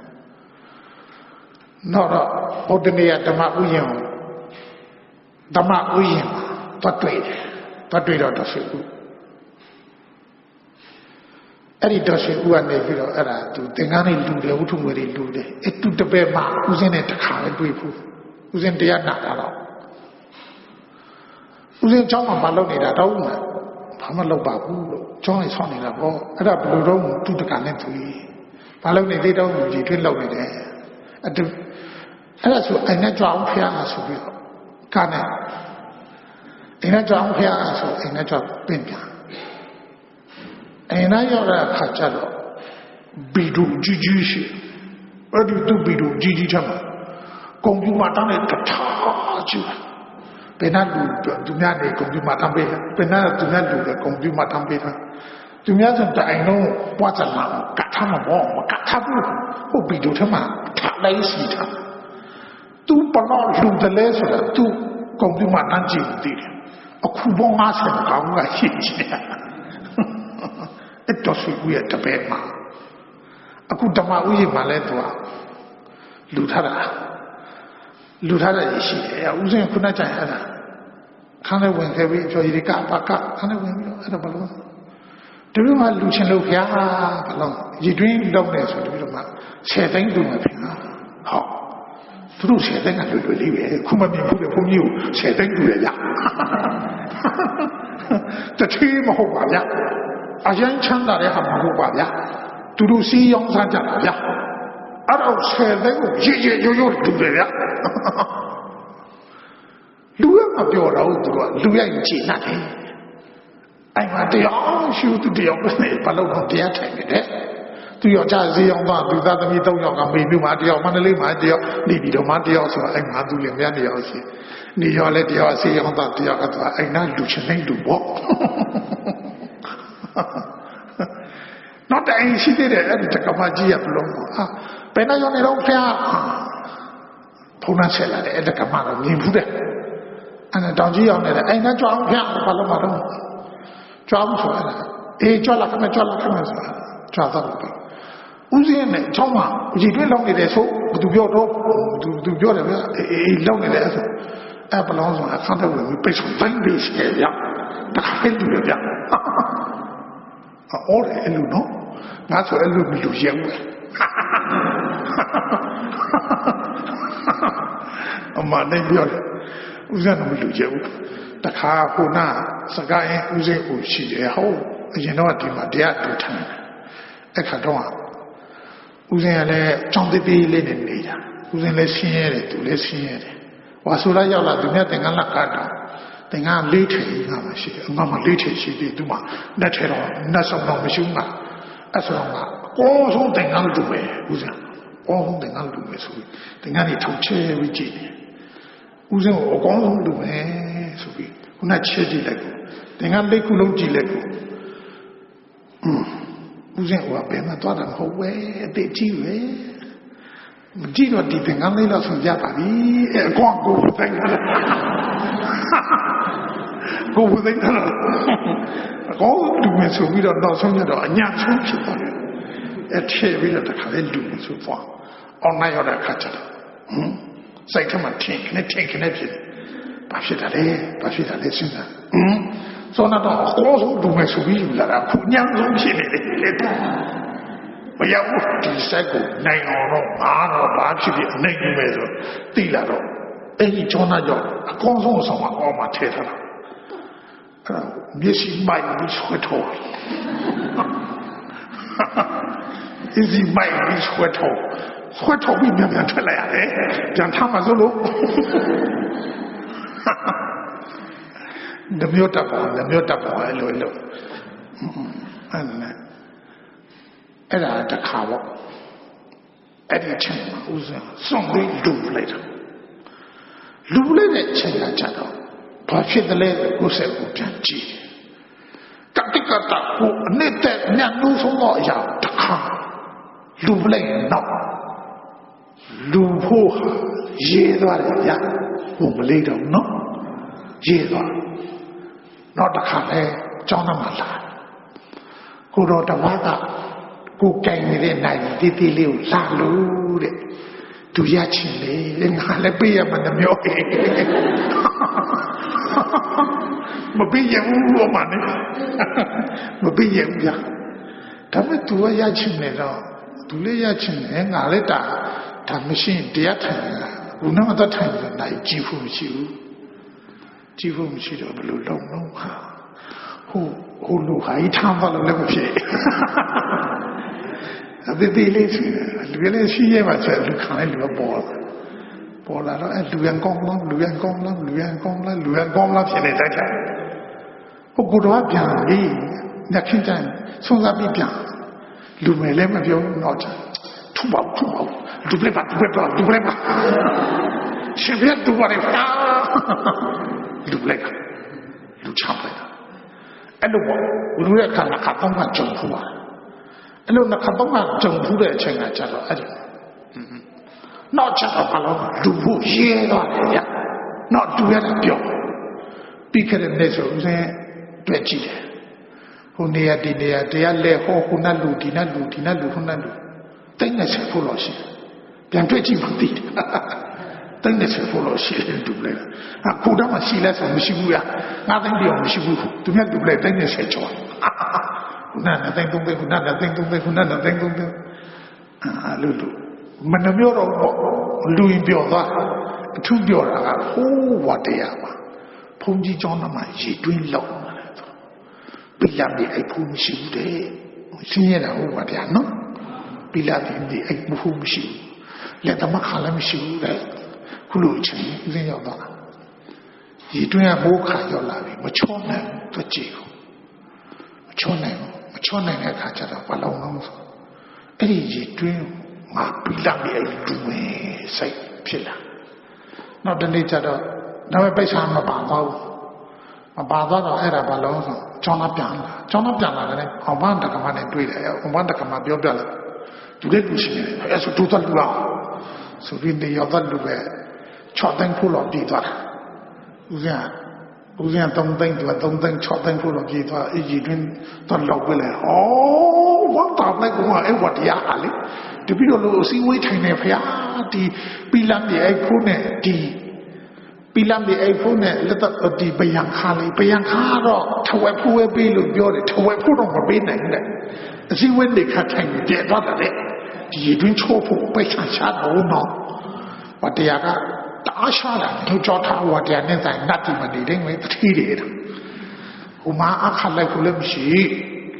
ဘုဒ္ဓနေရဓမ္မဥယျာဉ်မှာသွားတွေ့တယ်သွားတွေ့တော့တော်ဆွေဦးအဲ့ဒီတော်ဆွေဦးကနေပြီးတော့အဲ့ဒါသူသင်္ကန်းလေးလူတယ်ဝုထုငွေတွေလူတယ်အဲ့သူတပည့်မှာဦးစင်းနဲ့တခါပဲတွေ့ဘူးဦးစင်းတရားနာတာတော့ဦးစင်းကျောင်းမှာမလုပ်နေတာတော့ဘာမှလုပ်ပါဘူးလို့ကျောင်းလေးဆောင်းနေတာပေါ့အဲ့ဒါဘယ်လိုတော့သူတက္ကနဲ့သူဘာလုပ်နေသေးတော့ဒီတွင်းလုပ်နေတယ်အဲ့ဒါဆိုအိမ်နဲ့ကြွအောင်ဖျားဆိုပြီးတော့ကနဲ့အိမ်နဲ့ကြွအောင်ဖျားဆိုအိမ်နဲ့ကြွပင့်ပြန်အိမ်နဲ့ရောက်တဲ့အခါကျတော့ဘီဒူကြီးရှိအဲ့ဒီသူဘီဒူကြီးထမှာကွန်ပျူတာတောင်းတဲ့တထားကျူဘယ်နဲ့သူများနေကွန်ပျူတာတောင်းပေးဘယ်နဲ့သူများလူကွန်ပျူတာတောင်းပေးတာသူများဆိုတိုင်လုံးပွားကြလာကတ်ထားမှာပေါ့မကတ်ထားဘူးဟုတ်ဘီဒူထမှာထားလိုက်စီထားသူဘလောက်လူတယ်လဲဆိုတာသူကွန်ပျူတာတန်းကြည့်သေးတယ်အခုဘော50ကောင်းကရှိတယ်အဲ့တော့ဆွေဦးရဲ့တပည့်မှာအခုဓမ္မဥယျာဉ်မှာလဲသူကလူထားတာရှိတယ်ဦးစင်းခုနကကြအဲ့ဒါခန်းထဲဝင်ခဲ့ပြီးပြောရီကပါကခန်းထဲဝင်ပြီးအဲ့ဒါဘလို့တပည့်မှာလူချင်းလို့ဖျားဘလို့ရည်တွင်းလောက်နေဆိုတပည့်မှာ10သိန်းတူမှာဖျားဟုတ်သူတို့10သိန်းကလွယ်လေးပဲခုမမြင်ဘူးလေဘုန်းကြီးကို10သိန်းတူရကြတတိမဟုတ်ပါဗျ အရင်ချမ်းသာတဲ့ဟာမဟုတ်ပါဗျာသူတို့စီးရောင်းစားကြတာဗျာအဲ့တော့ဆယ်သိန်းကိုရေရေရိုးရိုးတူတယ်ဗျာလူကမပြောတော့သူကလူရိုက်ကြည့်နေတယ်အဲ့မှာတရားရှိသူတရားပဲဘာလို့တော့တရားထိုင်နေတယ်သူယောက်ျားဈေးရောင်းသားသူသားသမီး၃ယောက်ကမေမြို့မှာတယောက်မန္တလေးမှာတယောက်နေပြည်တော်မှာတယောက်ဆိုတော့အဲ့မှာသူလည်းများနေရောရှိနေရောလဲတယောက်ဈေးရောင်းသားတယောက်ကသူအဲ့နာလူချင်းနေလူပေါ့နောက်တိုင်ရှိသေးတယ်အဲ့ဒီတက္ကမကြီးကဘလုံးဟာဘယ်နဲ့ရောနေတော့ဖျားဖုန်းနဲ့ဆက်လာတယ်အဲ့တက္ကမကမြင်ဘူးတဲ့အဲ့ဒါတောင်ကြီးရောက်နေတယ်အဲ့နဲ့ကြွအောင်ဖျားဘာလို့မတော့ကြွအောင်ဆိုအဲ့ဒါအေးကြွလာခမကြွလာခမဆိုကြွတော့ဦးစင်းနဲ့ချောင်းမရေတွင်းလောက်နေတယ်ဆိုဘသူပြောတော့သူပြောတယ်ဗျအေးလောက်နေတယ်ဆိုအဲ့ဘလုံးဆိုအခန်းထဲဝင်ပြီးပိတ်ဆုံးတိုင်းပြီးရှိတယ်ဗျတခါလေးတူတယ်ဗျအော်အဲ့လိုနော်ငါဆိုအဲ့လိုမလူရဲဘူးအမနဲ့ပြောတယ်ဦးစင်းကမလူရဲဘူးတခါခုနစကားရင်ဦးစင်းကိုရှိတယ်ဟုတ်အရင်တော့ဒီမှာတရားတူထိုင်အဲ့ခါတော့ဦးစင်းကလည်းကြောင်းသေးသေးလေးနဲ့နေတာဦးစင်းလည်းဆင်းရဲတယ်သူလည်းဆင်းရဲတယ်ဝါဆိုလာရောက်လာသူနဲ့တင်ကန်းလက်ကားတော့တင်ကန်းလေးထည်ငါမရှိဘူးငါမှလေးထည်ရှိသေးသူမှလက်ထဲတော့နှက်ဆောင်တော့မရှိဘူးငါအဲ့ဆိုတော့အကောဆုံးတင်ကန်းလူပဲဦးစင်းအော်တင်ကန်းလူပဲဆိုပြီးတင်ကန်းကြီးထုတ်ချဲပြီးကြည့်တယ်ဦးစင်းကိုအကောဆုံးလူပဲဆိုပြီးခုနချဲကြည့်လိုက်ကိုတင်ကန်းလေးခုလုံးကြည့်လိုက်ကိုဦးစင်းကဘယ်မှာသွားတာမဟုတ်ပဲအသေးကြီးပဲမကြည့်တော့ဒီသင်္ကန်းလေးတော့ဆုံးကြပါပြီအကွန်ကိုသင်္ကန်းကိုသင်္ကန်းအကောလူမဆိုပြီးတော့နောက်ဆုံးရတော့အညာဆုံးဖြစ်သွားတယ်အထည့်ပြီးတော့တခါလေးလူမဆိုဖွာအောင်နိုင်ရတဲ့အခါကျတော့စိတ်ထဲမှာထင်ခနဲ့ဖြစ်တယ်ဘာဖြစ်တာလဲစဉ်းစားဆိုတော့အကောဆုံးလူမဆိုပြီးယူလာတာခုညံဆုံးဖြစ်နေတယ်လေမရဘူးဒီစက်ကိုနိုင်အောင်တော့ဘာတော့ဘာဖြစ်ဖြစ်အနေနဲ့ပဲဆိုတိလာတော့အဲ့ဒီကျောင်းသားကြောင့်အကောဆုံးဆောင်မှာအော်မှာထဲထားတာအဲ့ဒါမျက်စိမိုက်ပြီးဆွဲထုတ်မျက်စိမိုက်ပြီးဆွဲထုတ်ပြီးပြန်ထွက်လာရတယ်ပြန်ထားမှဆိုလို့ဓမျိုးတပ်ပေါ်အဲ့လိုအဲ့ဒါတခါပေါ့အဲ့ဒီချိန်မှာဦးစင်းစွန့်ပြီးလူလိုက်တဲ့အချိန်ကကြတော့ဘာဖြစ်တယ်လဲကိုယ်ဆက်ကိုပြန်ကြည့်တတိကတာကိုအနေတဲ့ညနှိုးဆုံးတော့အရာတခါလူလိုက်တော့လူဖို့ရေးသွားတယ်ဗျာဟိုမလေးတော့နော်ရေးသွားတော့တခါလဲကျောင်းသားမှလာကိုတော်တမကကိုကြိုင်နေတဲ့နိုင်တီးတီးလေးကိုလာလို့တဲ့သူရချင်လေငါလည်းပေးရမှမမျိုးမပေးရဘူးဘာမှမပေးရဘူးဗျာဒါပေမဲ့သူကရချင်နေတော့သူလည်းရချင်တယ်ငါလည်းဒါမရှိရင်တရားထိုင်နေတာခုနကတော့ထိုင်နေတာနိုင်ကြည့်ဖို့မရှိဘူးကြည့်ဖို့မရှိတော့ဘယ်လိုလုပ်လို့ဟိုလူဟာထားပါလို့လည်းမဖြစ်အသေးလေးရှိတယ်လူလည်းရှိရမှာချက်လူခံလိုက်လူပေါ်လာတော့လူရန်ကောင်းလားဖြစ်နေတတ်တယ်ဟိုကိုတော့ပြန်ပြီးညခင်းတိုင်းဆုံးစားပြီးပြန်လူမယ်လည်းမပြောတော့ချထူပါဒူပလက်ပါရှင်ပြတူပါလေလူချလိုက်အဲ့လိုပေါ့လူရဲ့ခန္ဓာကတော့မှကြုံဖူးပါအဲ့လိုနှစ်ခါတော့မှကြုံဖူးတဲ့အချိန်ကကြတော့အဲ့ဒီနောက်ချက်တော့ဘာလို့လူဖို့ရေးတော့တယ်ဗျနောက်တူရတာပြောပြီးခဲ့တဲ့နေ့ဆိုဦးစင်းတွေ့ကြည့်တယ်ဟိုနေရာဒီနေရာတရားလဲဟောခုနလူဒီနလူခုနလူတိတ်နေချက်ဖို့လို့ရှိပြန်တွေ့ကြည့်မှသိတယ်တိတ်နေချက်ဖို့လို့ရှိတယ်တူလဲအခုတော့မှရှိလဲဆိုမရှိဘူးရငါသိတယ်မရှိဘူးသူမြတ်တူလဲတိတ်နေချက်ချောခုနကသိန်းသုံးသိန်းလူမနှမျိုးတော့လူရင်ပြောသွားအထူးပြောတာကဟိုးဝတရားပါဘုန်းကြီးကျောင်းသားမှာရေတွင်းလောက် ပိလပ်ဒီအိပ်ဖို့မရှိဘူးတဲ့ဆင်းရဲတာဟုတ်ပါဗျာနော်ပိလပ်ဒီအိပ်ဖို့မရှိဘူးလက်သမခါလည်းမရှိဘူးတဲ့ခုလိုအချိန်ဦးစင်းရောက်သွားတာရေတွင်းကမိုးခါရောက်လာပြီမချောနိုင်ဘူးကြည့်ကိုမချောနိုင်တဲ့အခါကျတော့ဘာလုံးလုံးဆိုအဲ့ဒီရေတွင်းငါပိလပ်ဒီအိပ်တူမယ်စိတ်ဖြစ်လာနောက်တနေ့ကျတော့ဒါပေမဲ့ပိတ်စားမပါတော့ဘူးမပါတော့အဲ့ဒါဘာလုံးဆိုကျောင်းသားပြန်လာတယ်အောင်ပန်းတက္ကမနဲ့တွေ့တယ်အောင်ပန်းတက္ကမပြောပြလိုက်သူလည်းလူရှိနေတယ်အဲ့ဆိုတူတော့လူလားဆိုပြီးနေရောက်တော့လူပဲ6သိန်းဖို့လောက်ပြီးသွားတာဦးဇင်း3သိန်းသူက3သိန်း6သိန်းဖို့လောက်ပြီးသွားအကြီးတွင်တော့လောက်ပဲလေဩဝတ်တာလိုက်ကောင်အဲ့ဝတ်တရားဟာလေတပည့်တော်လို့အစည်းအဝေးထိုင်နေဖျားဒီပီလမ်ဒီအဲ့ဖို့နဲ့ဒီပီလမ်ဒီအိပ်ဖို့နဲ့လက်တော့ဒီပယံခါလေးပယံခါတော့ထဝက်ဖို့ပဲလို့ပြောတယ်ထဝက်ဖို့တော့မပေးနိုင်ဘူးတဲ့အစည်းအဝေးနေခတ်ထိုင်တယ်တော့တယ်ဒီတွင်းချိုးဖို့ပိတ်ချရှာတော့နော်ဝတရားကတအားရှာတာသူကြောထားဝတရားနဲ့ဆိုင်နတ်ဒီမနေတဲ့ငွေတတိတယ်ဟိုမှာအခါလိုက်ဖို့လည်းမရှိ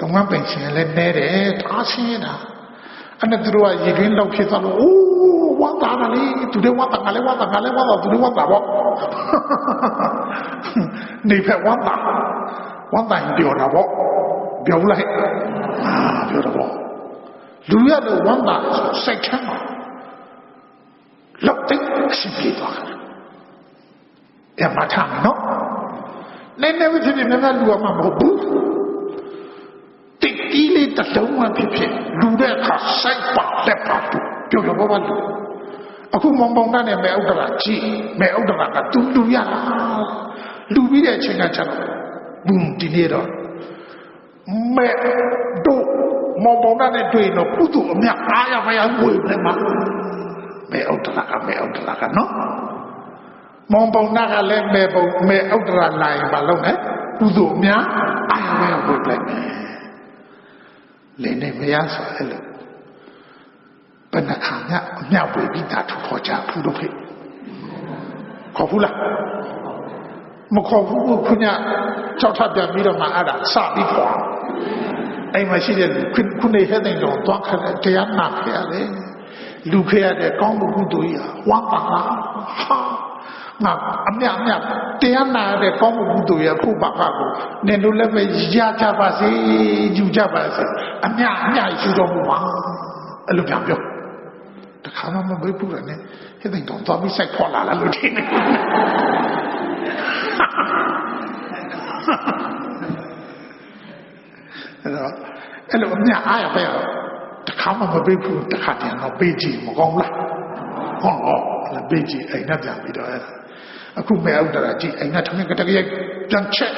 တော့မှပင်ရှင်လည်းနဲတယ်တအားရှင်းတာအဲ့ဒါသူတို့ကရေတွင်းလောက်ဖြစ်သွားလို့အိုးဝတ်တာလေသူတွေဝတ်တာကလည်းဝတ်တာသူတွေဝတ်တာပေါ့နေဖက်ဝတ်တာပြောတာပေါ့ပြောလိုက်ပြောတာပေါ့လူရတဲ့ဝတ်တာစိတ်ချမ်းသာလောက်တဲ့အစီပြေသွားတယ်အဲ့မှာထားမယ်နော်နည်းနည်းဖြစ်ဖြစ်နည်းနည်းလူရမှာမဟုတ်ဘူးတိတ်ကြီးလေးတစ်လုံးမှဖြစ်လူတဲ့အခါစိတ်ပါလက်ပါပြောတော့ဘာလို့အခုမောင်ပေါင်းနဲ့မဲဥဒ္ဒရာကြည့်မဲဥဒ္ဒရာကတူလူရတာလူပြီးတဲ့အချိန်ကကျတော့ဘုံဒီနေ့တော့မဲတို့မောင်ပေါင်းနဲ့တွေ့တော့ကုသိုလ်အမြတ်အားရပါရဝေတယ်မှာမဲဥဒ္ဒရာကနော်မောင်ပေါင်းကလည်းမဲဥဒ္ဒရာလာရင်ဘာလုပ်လဲကုသိုလ်အမြတ်အားရပါရဝေတယ်လင်းနေမရဆိုအဲ့လိုဘယ်နှခါမြအမြောက်ပြီးပြီးသားထခေါ်ကြဖူးတော့ဖြစ်ခေါ်ဘူးလားမခေါ်ဘူးခုညကြောက်ထပြန်ပြီးတော့မှအဲ့ဒါစပြီးခေါ်အိမ်မှာရှိတဲ့ခုနေခဲ့တဲ့တော့သွားခက်တရားနာခဲ့ရတယ်လူခဲ့ရတဲ့ကောင်းမှုကုသိုလ်ကြီးဝမ်းပါလားဟာငါအမြတရားနာတဲ့ကောင်းမှုကုသိုလ်ရဖို့ပါကကိုနင်တို့လည်းပဲရကြပါစေယူကြပါစေအမြယူတော်မူပါအဲ့လိုပြောတခါမှမမေးဘူးလေဟဲ့တဲ့တော့သွားပြီးစိုက်ခေါ်လာလားလို့ထင်တယ်အဲ့လိုအမြအားရပဲတခါမှမပေးဘူးတခါတည်းတော့ပေးကြည့်မကောင်းလားဟောလည်းပေးကြည့်အိမ်နဲ့ပြန်ပြီးတော့အခုမဲဥဒ္ဒရာကြည့်အိမ်နဲ့ထမင်းကတကယ်ပြန်ချက်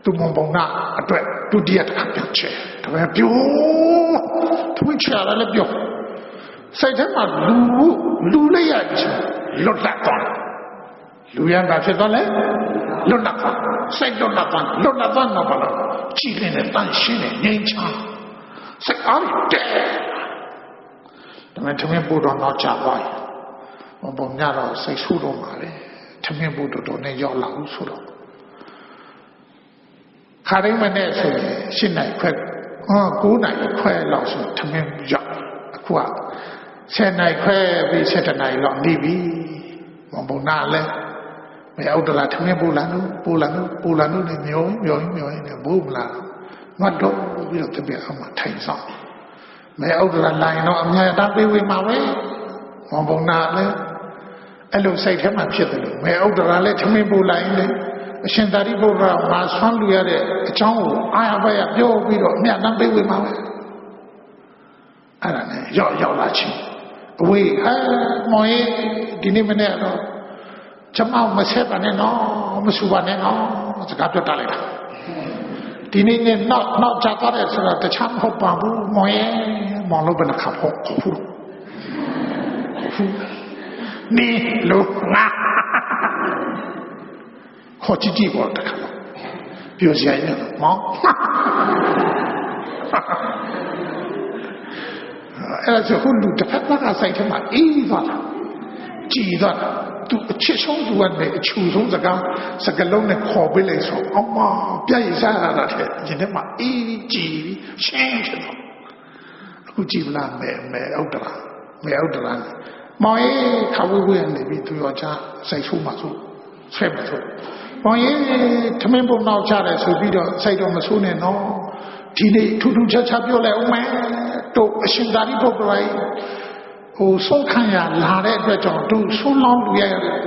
သူမဘုံနာအတွက်ဒုတိယတစ်ခါပြန်ချက်ဒါပေမဲ့ပြောထမင်းချရလည်းပြောစိတ်ထဲမှာလူလိုက်ရချင်လွတ်လပ်သွားလူရန်တာဖြစ်သွားလဲလွတ်လပ်သွားစိတ်လွတ်လပ်သွားတော့ဘာလို့ကြည်လင်းတဲ့တန်ရှင်းတဲ့ငြိမ်းချမ်းစိတ်အားရတဲ့ဒါပေမဲ့ထမင်းပို့တော့တော့ကြာသွားရင်ဘုံညတော့စိတ်ဆိုးတော့မှာလေထမင်းပို့တော့နဲ့ရောက်လာဘူးဆိုတော့ခါတိုင်းမနဲ့ဆိုရင်8နိုင်ခွဲ9နိုင်ခွဲလောက်ဆိုထမင်းရောက်အခုက10နိုင်ခွဲပြီး7နိုင်လောက်နေပြီဘုံနာလဲမရောက်တော့ထမင်းပို့လာလို့နေမျောနေဘိုးမလားငါတော့ပြီးတော့တပြက်အောင်မှထိုင်ဆောင်မရောက်တော့လိုင်းတော့အများတပေးဝေးမှာပဲဘုံနာလဲအဲ့လိုစိတ်ထဲမှာဖြစ်တယ်လို့မဲဥဒ္ဒရာလည်းထမင်းပို့လိုက်လေအရှင်သာရိပုတ္တရာမှာဆွမ်းလူရတဲ့အကြောင်းကိုအာရဘရပြောပြီးတော့အမြတ်တမ်းပေးဝေမှာပဲအဲ့ဒါနဲ့ရောက်လာချင်းအဝေးမောင်ရဲ့ဒီနေ့မနေ့တော့ကျမမဆက်ပါနဲ့နော်မဆူပါနဲ့နော်စကားပြောတတ်လိုက်တာဒီနေ့နဲ့နောက်ကြသွားတယ်ဆိုတာတခြားမဟုတ်ပါဘူးမောင်ရဲ့မောင်လို့ဘယ်နှခါဖို့နေလို့ငါခေါ်ကြည့်ပေါ့တခါပြောစရာနေမောင်အဲ့ဒါဆိုခုလူတစ်ဖက်ကဆိုင်ထဲမှာအေးသွားတာကြည်သွားတာ သူအချစ်ဆုံးသူကနေအချူဆုံးစကားနဲ့ခေါ်ပေးလိုက်ဆိုအောင်မပြည့်စားရတာတဲ့ရင်ထဲမှာအေးကြည်ပြီးရှင်းဖြစ်တော့အခုကြည်မလားမဲအောက်တလားမောင်ရေးခါဝေးနေပြီသူရောချစိတ်ဆိုးမှဆိုဆွဲမှာဆိုမောင်ရေးထမင်းပုံနောက်ချတယ်ဆိုပြီးတော့စိတ်တော့မဆိုးနဲ့နော်ဒီနေ့ထူးထူးခြားခြားပြောလိုက်ဦးမယ်တို့အရှင်သာရိပုတ္တရာဟိုဆုံးခံရလာတဲ့အတွက်ကြောင့်သူဆုံးလောင်းလူရ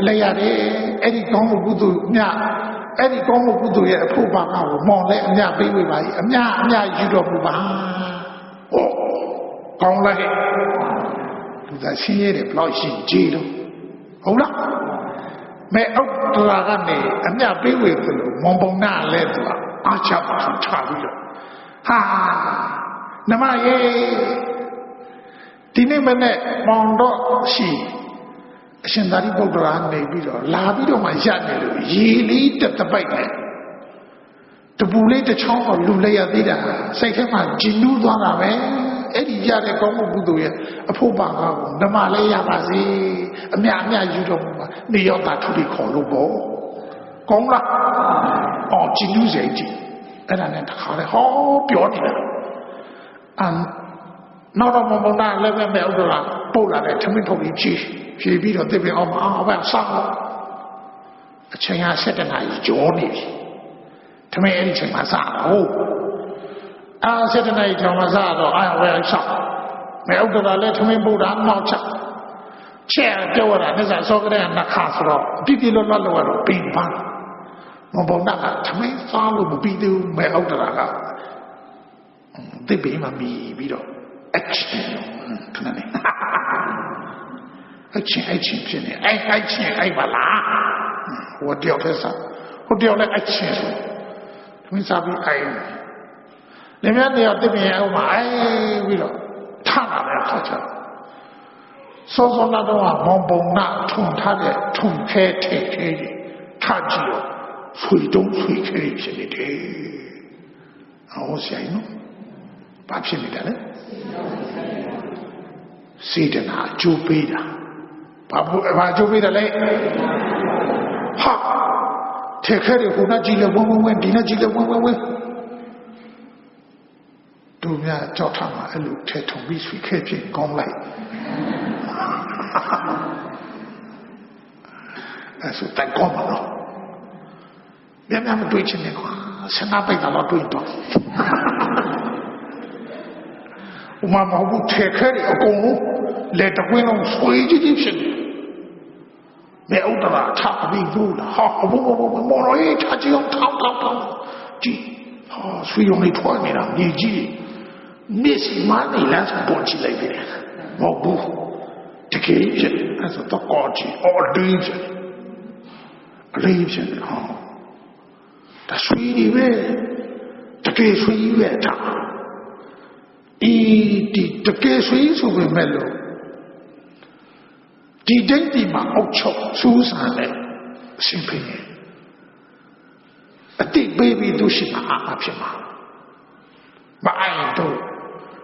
လဲရတယ်အဲ့ဒီကောင်းမှုကုသိုလ်မြအဲ့ဒီကောင်းမှုကုသိုလ်ရဲ့အဖို့ပါကကိုမောင်လည်းအမြပေးဝေပါအမြယူတော်မူပါဟောကောင်းလိုက်လူသားရှင်းရတယ်ဘလောက်ရှိကြည်လို့ဟုတ်လားမဲအောက်တလာကနေအမြပေးဝေသလိုမောင်ပုံနာလဲသူအားချပါထားပြီးတော့ဟာနမယေဒီနေ့မနေ့မောင်တော့ရှိအရှင်သာရိပုတ္တရာနေပြီးတော့လာပြီးတော့မှရက်နေလို့ရေလေးတပိုက်နဲ့တပူလေးတစ်ချောင်းတော့လူလိုက်ရသေးတာစိတ်ထဲမှာကြည်နူးသွားတာပဲအဲ့ဒီရတဲ့ကောင်းမှုကုသိုလ်ရဲ့အဖို့ပါကောင်းဓမ္မလေးရပါစေအမြယူတော်မူပါနေရောက်တာသူတွေခေါ်လို့ပေါ့ကောင်းလားအော်ကြည်နူးစေကြည်အဲ့ဒါနဲ့တခါလေဟောပြောနေတာနောက်တော့မောင်နာလည်းပဲဥဒ္ဒရာပို့လာတဲ့ထမင်းထုတ်ပြီးဖြေပြီးတော့သိပြီအောင်ဘယ်ဆောင်းအချိန်ဟာ7 နာရီကျော်နေပြီထမင်းအဲ့ဒီချိန်မှာစားတော့7 နာရီကျော်မှာစားတော့ဘယ်ဆောင်းမဲဥဒ္ဒရာလည်းထမင်းပို့တာနောက်ချက်ပြောတာနဲ့ဆောကတဲ့နခါဆိုတော့တိလွတ်တော့ပင်ပန်းမောင်နာကထမင်းစားလို့မပြီးသေးဘူးမဲဥဒ္ဒရာကသိပြီမှမီပြီးတော့action ခဏလေးaction ဖြစ်နေအဲ့ပါလားဟိုတယောက်တည်းစားဟိုတယောက်လည်း action ဆိုမင်းစားပြီးအဲ့လည်းများတယောက်တပြင်းအောင်မှာအဲ့ပြီးတော့ထလာတဲ့အခါကျစောစောတော့မောင်ပုံနာထုံထားတဲ့ထုံခဲထဲကြီးထကြည့်တော့ဆွေတုံးဆွေခဲဖြစ်နေတယ်ဟောဆိုင်နော်ဘာဖြစ်နေတာလဲစေတနာအကျိုးပေးတာဘာအကျိုးပေးတယ်လဲဟာထဲခဲရခုနကြည့်လဲဝင်ဒီနဲ့ကြည့်လဲဝင်တို့များကြောက်ထားမှာအဲ့လိုထဲထုံပြီးဆွေခဲဖြစ်ကောင်းလိုက်အဲ့ဆိုတိုင်ကောင်းပါတော့များမတွေ့ချင်နဲ့ကွာ15 ပိတ်တော့တွေ့တော့ဥမာမဟုတ်ဘူးထဲခဲရအကုန်လုံးလက်တကွင်းလုံးဆွေးကြီးဖြစ်နေမဲဥဒ္ဒရာချပြီးလို့လားဟာဘုမော်ရိုးချကြည့်အောင်ထောင်းကြည့်ဟာဆွေးရုံလေးထွားနေတာမြေကြီးမျက်စိမနေလားဆိုပေါ်ကြည့်လိုက်တယ်မဟုတ်ဘူးတကယ်ဖြစ်အဲ့ဆိုတော့ကောကြည့်အော်လေးဖြစ်ဟာဒါဆွေးနေပဲတကယ်ဆွေးပဲတာဒီတကယ်ဆွေးဆိုပေမဲ့လို့ဒီတိတ်ဒီမှာအောက်ချုပ်စူးစမ်းလဲအရှင်ဖေးအတိတ်ပေးပြီးသူရှိမှာအဖြစ်မှာမအိုင်တော့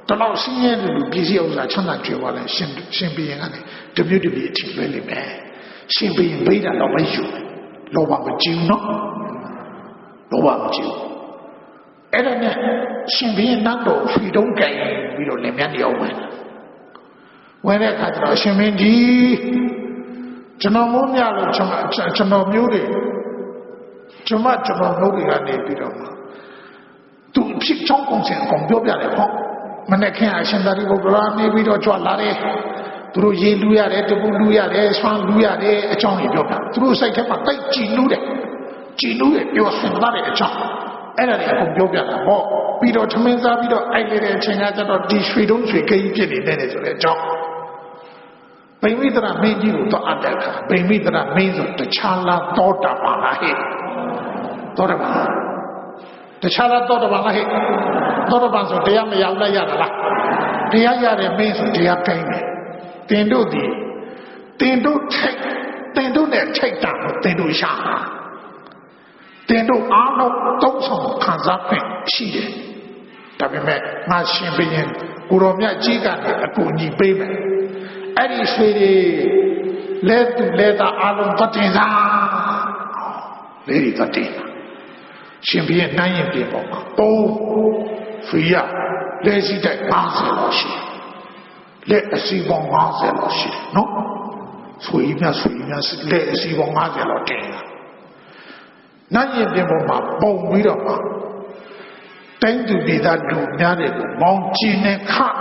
တလောက်ဆင်းရဲတဲ့လူပြည်စည်းဥစ္စာချမ်းသာကြွယ်ဝလဲရှင်ဖေးရင်ကနေတပြုတ်တပြည့်အထိလွဲလိမ့်မယ်ရှင်ဖေးရင်ဘေးတာတော့မယူလောဘမကြည့်နော်လောဘမကြည့်အဲ့ဒါနဲ့ရှင်ဖေးနောက်တော့ဖီတုံးကြိုင်ပြီးတော့လင်မြန်းရောက်ဝင်တဲ့အခါကျတော့ရှင်မင်းကြီးကျွန်တော်မိုးမြလို့ကျွန်တော်မျိုးတွေကျွန်တော်မျိုးတွေကနေပြီးတော့သူဖြစ်ချောင်းကုန်စင်အကုန်ပြောပြတယ်ပေါ့မနေ့ခင်အရှင်သာရိပုတ္တရာနေပြီးတော့ကြွလာတယ်သူတို့ရေလူရတယ်တပူလူရတယ်ဆွမ်းလူရတယ်အကြောင်းတွေပြောပြသူတို့စိတ်ထဲမှာတိုက်ကြည်လူတယ်ပြောစင်လာတဲ့အကြောင်းအဲ့ဒါတွေအကုန်ပြောပြတာပေါ့ပြီးတော့ထမင်းစားပြီးတော့အိုက်နေတဲ့အချိန်ကကျတော့ဒီရွှေတုံးရွှေကိန်းဖြစ်နေတယ်ဆိုတဲ့အကြောင်းဗိမိတရမင်းကြီးကိုတော့အပ်တဲ့အခါဗိမိတရမင်းဆိုတခြားလားသောတာပန်လားဟဲ့သောတာပန်တခြားလားသောတာပန်လားဟဲ့သောတာပန်ဆိုတရားမရောက်လိုက်ရတာလားတရားရတဲ့မင်းဆိုတရားကိုင်းတယ်တင်တို့နဲ့ထိတ်တာကိုတင်တို့ရှာတာတင်တို့အားလုံးသုံးဆောင်ခံစားခွင့်ရှိတယ်ဒါပေမဲ့ငါရှင်ဘုရင်ကိုရောမြတ်ကြီးကနေအကူအညီပေးမယ်အဲ့ဒီဆွေတွေ Leta alum tatina. Lady tatina. Champion 9 people. Oh, Fia, lazy that Marceloshi. Let us see one Marceloshi. No? Sweetness, let us see one Marcelotina. 9 people, my bone widow. Thank to be that do Nade, Mountain and Cup.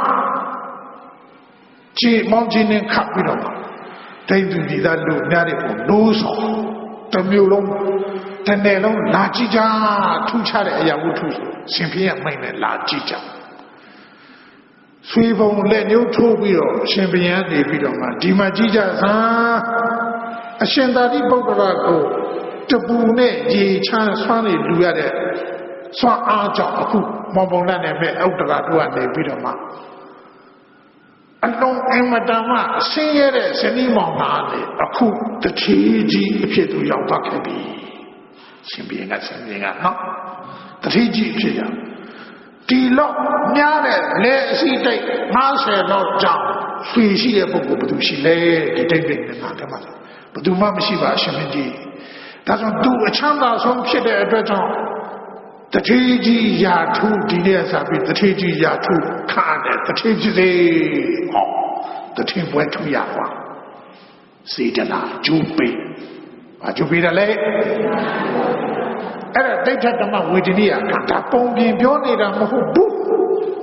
Mountain and Cup widow. Thank to be that do Nade, no song. The Mulon. Tene long la jija tu chare aya wutu simpin ya mai ne la jija sui bong let nyou thou pi do simpin ya ne pi do ma di ma jija san a shin ta ti Buddha ko tapu ne ye chan swan ne lu ya de swan a jaw aku mong bong la ne me Uttara tu ka ne pi do ma along emadama sin ye de sani mong na ne aku tathi ji a phit tu yaw ta khe bi Simping no? The Fiji Pia. Tilo, Nyare, let see take Master Lord John, Sui see a book, but she lay the David and Natamata. But do Mamma Shiva Shemiji. Doesn't do a chanda some shit at Breton. The Tiji Yatu, Dineas have been the Tiji Yatu, Kane, the Tiji, the team went to Yawa. See the la, Jupe. What you be the lay? They take them out with the near Catapon, Bionida, Mahu,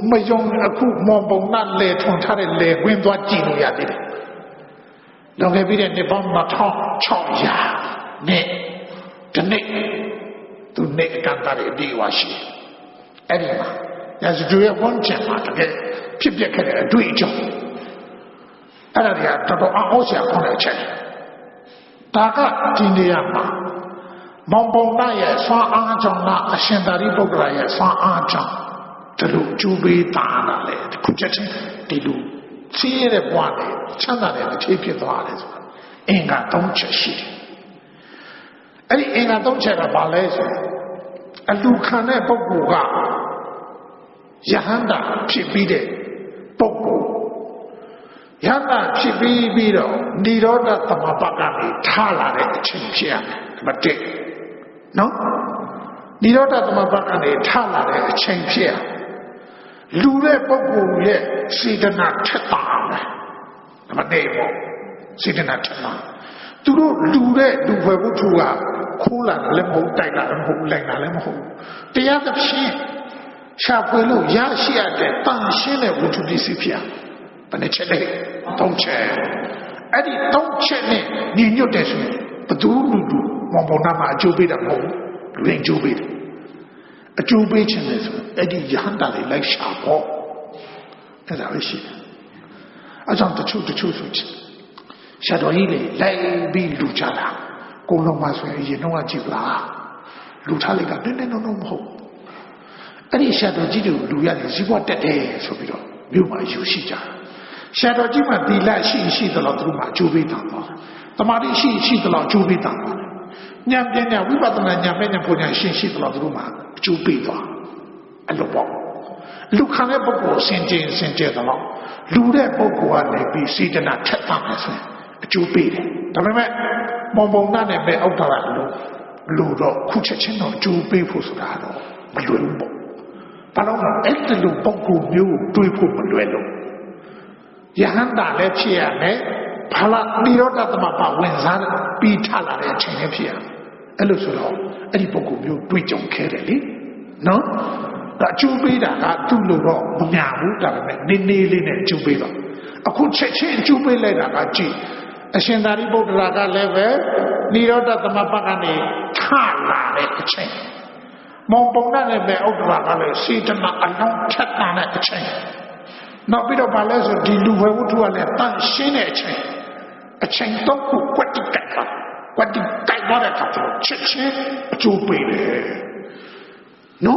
Mayon, a cook, Mombo, not late on Tare, window Gino Yadid. Don't have it in the bomba top, Choya, ne, the neck, to neck Cantare Diwashi. Anyway, as you do a one chamber to get people can do each other. Aradia, Toto Aosia on a check. Taka Tiniama. Mombona ye swan anjong na ashendari bogra ye swan anjong. Telu jubi tana le kujatin tilu. Tiere bwane chanda le tipi dwale. Inga domche shi. Eri inga domche la balese. Alukane boguga. Yahanda pibide bogu. Yanda chibi bido niroda tamapakani thala de chimpia mate. No? Niroda tamapakani thala de chimpia. Lure bogu ye sidana teta. Mademo sidana teta. Turu lure duwe butua kula lemo taila lemo lenga lemo. Tiya the pshi. Shapwelu yashia de tanshine butu disipia. Panechele, don't chair. Eddie, don't check me, Nino Desmond, but do Mombonama, Jubida Mo, Rain Jubid. A Jubichin, Eddie Yandali like Shapo. As I wish it. I don't the truth which Shadow Ile, lay be Luchala, go no mas where you know what you are. Lutalica, no more. Eddie Shadow Jidu, Luyan, is what that day, so we don't. You might use Shija. Shadow Jima be like she the lot through my Jubi Tamba. The Mari she the lot Jubi Tamba. Nyamjana, we got the Yamena Punya she the lot through my Jubi. And the walk. Look, Hanebo, Saint James, Saint J the law. Lude Boko, and be seated at Tetan, Jubi. The Meme, Mombonane me Outara, Ludo, Kuchachino, Jubi Fusado, Lumbo. Paloma, Ethelu Boko, you, Duipu Maluelo. Yahanda Lechia, Pala, Niroda Mapa, Wenzan, be Tala, Chinapia, Elusolo, Edipoku, you preach on Kerry. No? That Jubida, Tulu, Munamu, Nini, Jubila. A good Chechen Jubila, a Shendari Bodraga level, Niroda Mapagani, Tala, chain. Mombona, Odraga, Sitana, a long Chatana, a chain. Not bit of balance of the Luvu to a tan shine a chain toku, what the kaka, what the Kaibara Chichen, Jubi. No?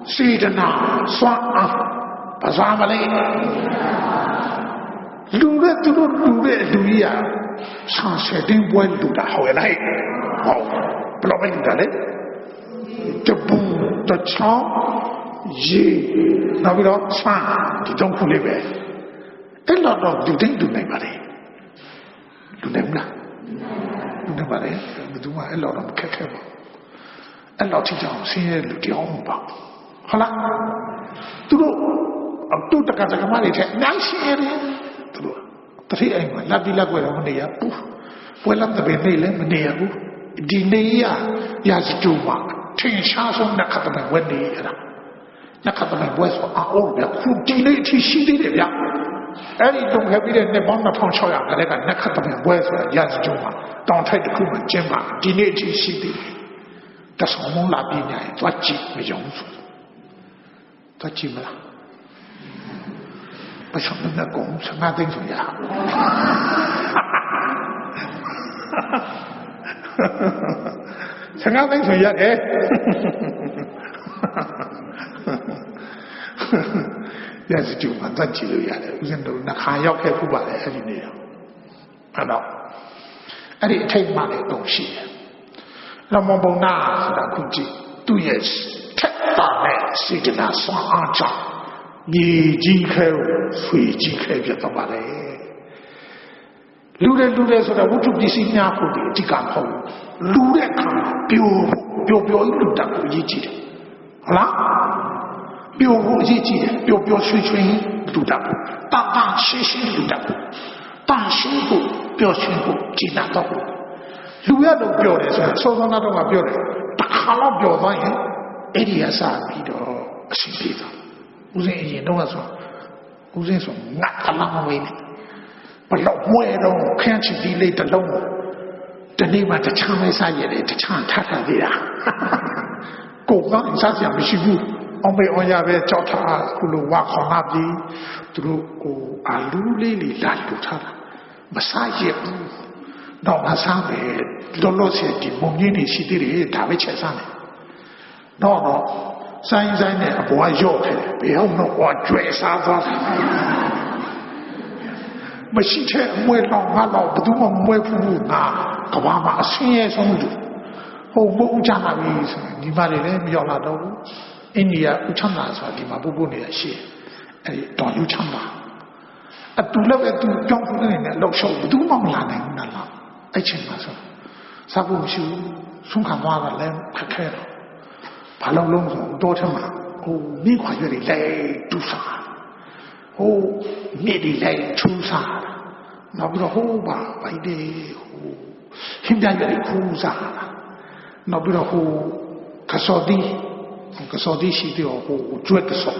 See the now, Swan, Bazamale. Lure to Lure, Luia, Sunset in one to the Hawaii. Oh, blowing the boom, the charm. Ye, now we don't find, you don't believe it. A lot of you didn't do anybody. လူနေမလားလူနေပါလေဘယ်သူမှအဲ့လောက်တော့ခက်ခဲပါအဲ့လောက်ထိကြောင်ဆင်းရဲလူတယောက်မပါဟုတ်လားသူတို့တက္ကသကမတွေထဲအများကြီးရှိရတယ်သူတို့တတိအိမ်မှာလက်ပြီးလက်ွယ်တော့မနေရဘူးပွဲလက်တဲ့နေလည်းမနေရဘူးဒီနေရာစတူမှာထင်ရှားဆုံးနက္ခတ္တဝက်နေရတာနက္ခတ္တဝက်ဆိုအော်ဗျခုဒီနေ့အထိရှိသေးတယ်ဗျအဲ့ဒီတုံးခဲ့ပြီးတဲ့နှစ်ပေါင်း2600ကလည်းကနက္ခတ္တဝက်ဆိုတာရာစတူမှာတောင်ထိုက်တစ်ခုမှကျင်းပါဒီနေ့အထိရှိသေးတယ်တဆောင်းမလာပြညာရင်သွားကြည့်မယုံဆိုသွားကြည့်မလား不晓得那公是哪等出呀？是哪等出呀？哎，也是就蛮咱记录下来，人都那还要开苦吧嘞，还是那样，看到，那里太慢的东西，那么不拿是那估计都也是太大嘞，谁给那双安装？你几开水几开别怎么嘞？路来说的，我就必须两户的这干好，路来看标一路的不一致的，好啦，标不一致的，标水路的不，当细路的不，当辛苦标辛苦尽量到不，路也都标的是，手上那种啊标的，大看了标上人，一点啥比较心里头。有人一弄个说，有人说俺他浪费呢，不老买了，看起地雷的老，这你嘛这唱没啥嘢嘞，这唱他的呀，狗刚你啥子也没去过，我们我也别叫他葫芦娃好那边，都哦啊路里拦住他了，没啥嘢不，到那上面老些的，我们的是的嘞，他会吃上的，喏。山呢，不要要开，不要弄我追杀他。没事情，没老不多，没服务那，干嘛深夜送的？哦，我家那边是，你妈的人不要拿到，印尼啊，不唱那啥，你妈不那些，哎，当有唱吧。啊，读了个读江湖的人呢，老少不都忙拿的那啦，爱情那说，啥不修，送看娃了来开了。把老龙说多成嘛，哦，你跨越的来多少？哦，你的来出啥？那不是好吧？为的哦，现在越的苦啥？那不是好，可扫地是的哦，做的扫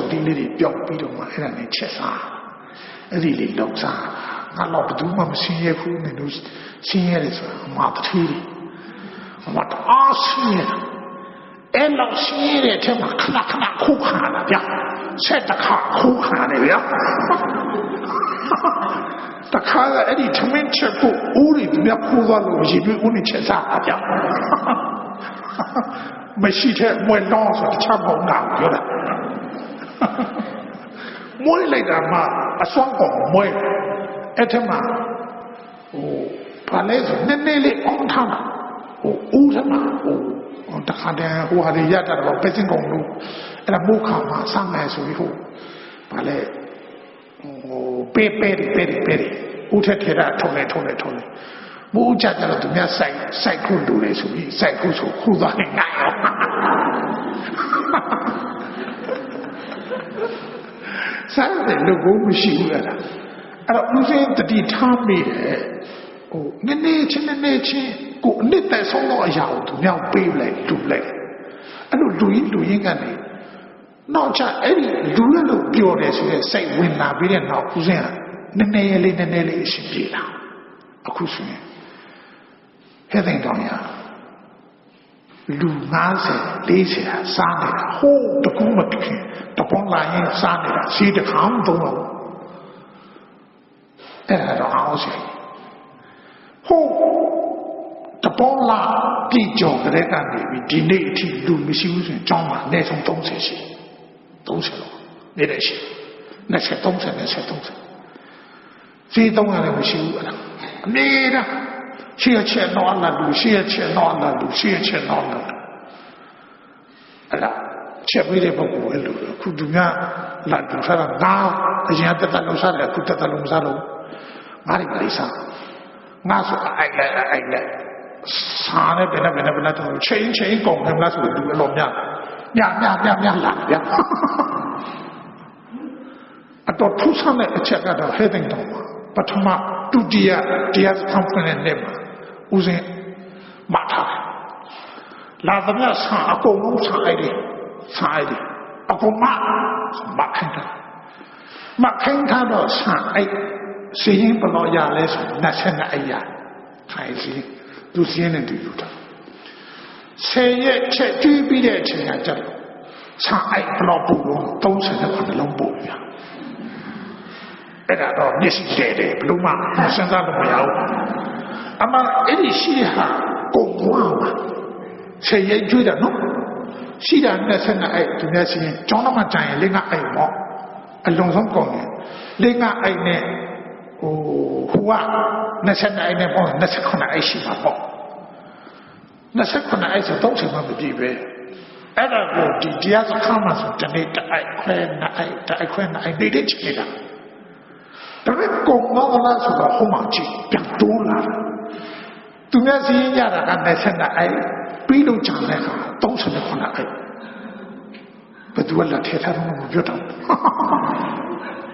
地你的表皮的嘛，让你吃啥？你的老啥？俺老不多嘛，深夜苦那都深夜的时候，妈的推的，妈的深夜的。哎，老些的他妈看那苦看了呀，现在看苦看的呀，他看了哎，你成面吃苦，屋里怎么样苦到路西边屋里吃啥呀？没事情，没老说吃不干有的，没来的嘛，双工没，哎他妈，哦，把那种那里光他嘛，哦，乌他妈哦。တခါတည်းဟိုဟာတွေရတတ်တော့ပဲစင်ကုန်လို့အဲ့ဒါမိုးခါမှာစမ်းမယ်ဆိုပြီးဟိုဗာလဲဟိုပဲဦးထက်ထဲတာထုံနေမိုးကြကြတော့သူများစိုက်ခုတူတယ်ဆိုပြီးစိုက်ခုဆိုခုသွားနေနိုင်အောင်စားတယ်လူကိုမရှိဘူးအဲ့ဒါအဲ့တော့ဦးစင်းတတိထားမိတယ်ဟိုနည်းနည်းချင်းကိုအနစ်သက်ဆုံးသောအရာကိုသူများပေးလိုက်တူလိုက်အဲ့လိုလူရင်းကနေနောက်ချအဲ့ဒီလူရလို့ပြောတယ်ဆိုရင်စိတ်ဝင်လာပြီးတဲ့နောက်ဦးစင်းကနည်းနည်းလေးအရှင်ပြေလာအခုဆိုရင်ဟဲ့တဲ့တောင်ရလူ90 40စားနေတာဟိုးတကူမတခင်တပေါင်းလာရင်စားနေတာစီးတခါမှသုံးတော့အဲ့ဒါတော့အောင်စီဟိုးတပေါင်းလာကြည့်ကြော်ကြတဲ့ကနေပြီးဒီနေ့အထိလူမရှိဘူးဆိုရင်ကျောင်းမှာအနည်းဆုံး30ရှိ30လောက်နေတဲ့ရှိ20 30ဈေး300လည်းမရှိဘူးအဲ့ဒါအနေတာရှေ့ချက်တော့လာလူရှေ့ချက်တော့လာအဲ့ဒါချက်ပြီးတဲ့ပုဂ္ဂိုလ်ပဲလို့ခုသူများလာတူစားတာငါအရင်တက်တက်လုံးစားတယ်အခုတက်တက်လုံးစားတော့ Mari Marisa. Naso I let Sana Bena to change Gong and Naso do a lot. Ya. I thought 200 check out of heading to Patama, 2 Diaz company name, using Mata. Lavana San, a go side, a go Macanta San, seeing below Yales, National Aya, I see, to see and do you. Say it, check, do you be there, San I blow, don't send up on the Lombo. Era necessitete pluma senza lo ama eri siha kongwa se ye juida no sida na sana ai tu nya sin chong na ma chan yin le nga ai mo along song kong le nga ai ne huwa na sana ai ne mo na sa khona ai shi ma mo na sa khona ai so tou sin ma pi be era ko di dia sa kha ma so tane ta ai khwe na ai ta ai khwe na ai dei dei chi da Tapi kongong lah sudah homaji yang dolar. Dunia sini ada kan nasi nak pilu jangan lah, tahu sana kau nak betul lah tiada orang berjuang.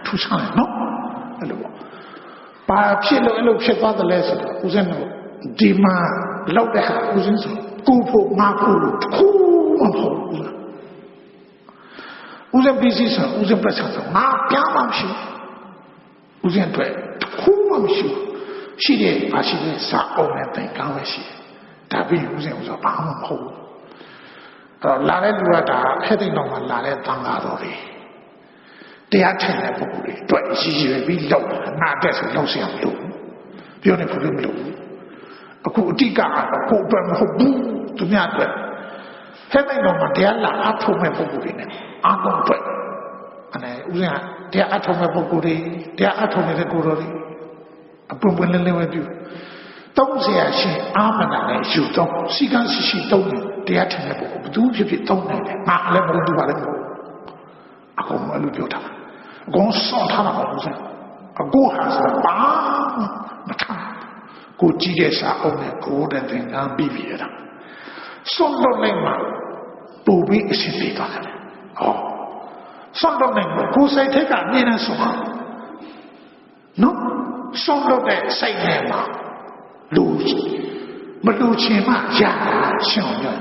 Tu sana no, lalu, pasal lalu siapa tu les, usen dima lalu dah usen kupu ngaku, usen bisnis, usen perasaan, ngapian macam. Ujian tu, kumam sih, sih dia sah orang yang kawin sih, tapi ujian paham mahu. Lari dua dah, hati nama lari tangga dori. Dia cina pukuli, tu sih bilau, nada selau siang lu, biar ni pukuli lu. Aku tiga, aku bermahu dunia tu. Hati nama dia lah atuh pukuli ni, aku tu. Ane ujian dia atuh pukuli, dia atuh ni kurori, apa pun lelaki tu. Tahu saya sih aman ni, sudah sikan sisi tahu ni dia cina pukul, betul betul tahu ni, nak leh mahu dua leh. Aku malu jodoh, aku sontak nak ujian, aku harus bang macam, aku jika sah orang aku dan dengan bibi ada, sontak lema, bubi sendiri kan, sontak lema, aku saya tekan ni nak semua, no, sontak lema saya lema, luci, meluci mah jangan siapa,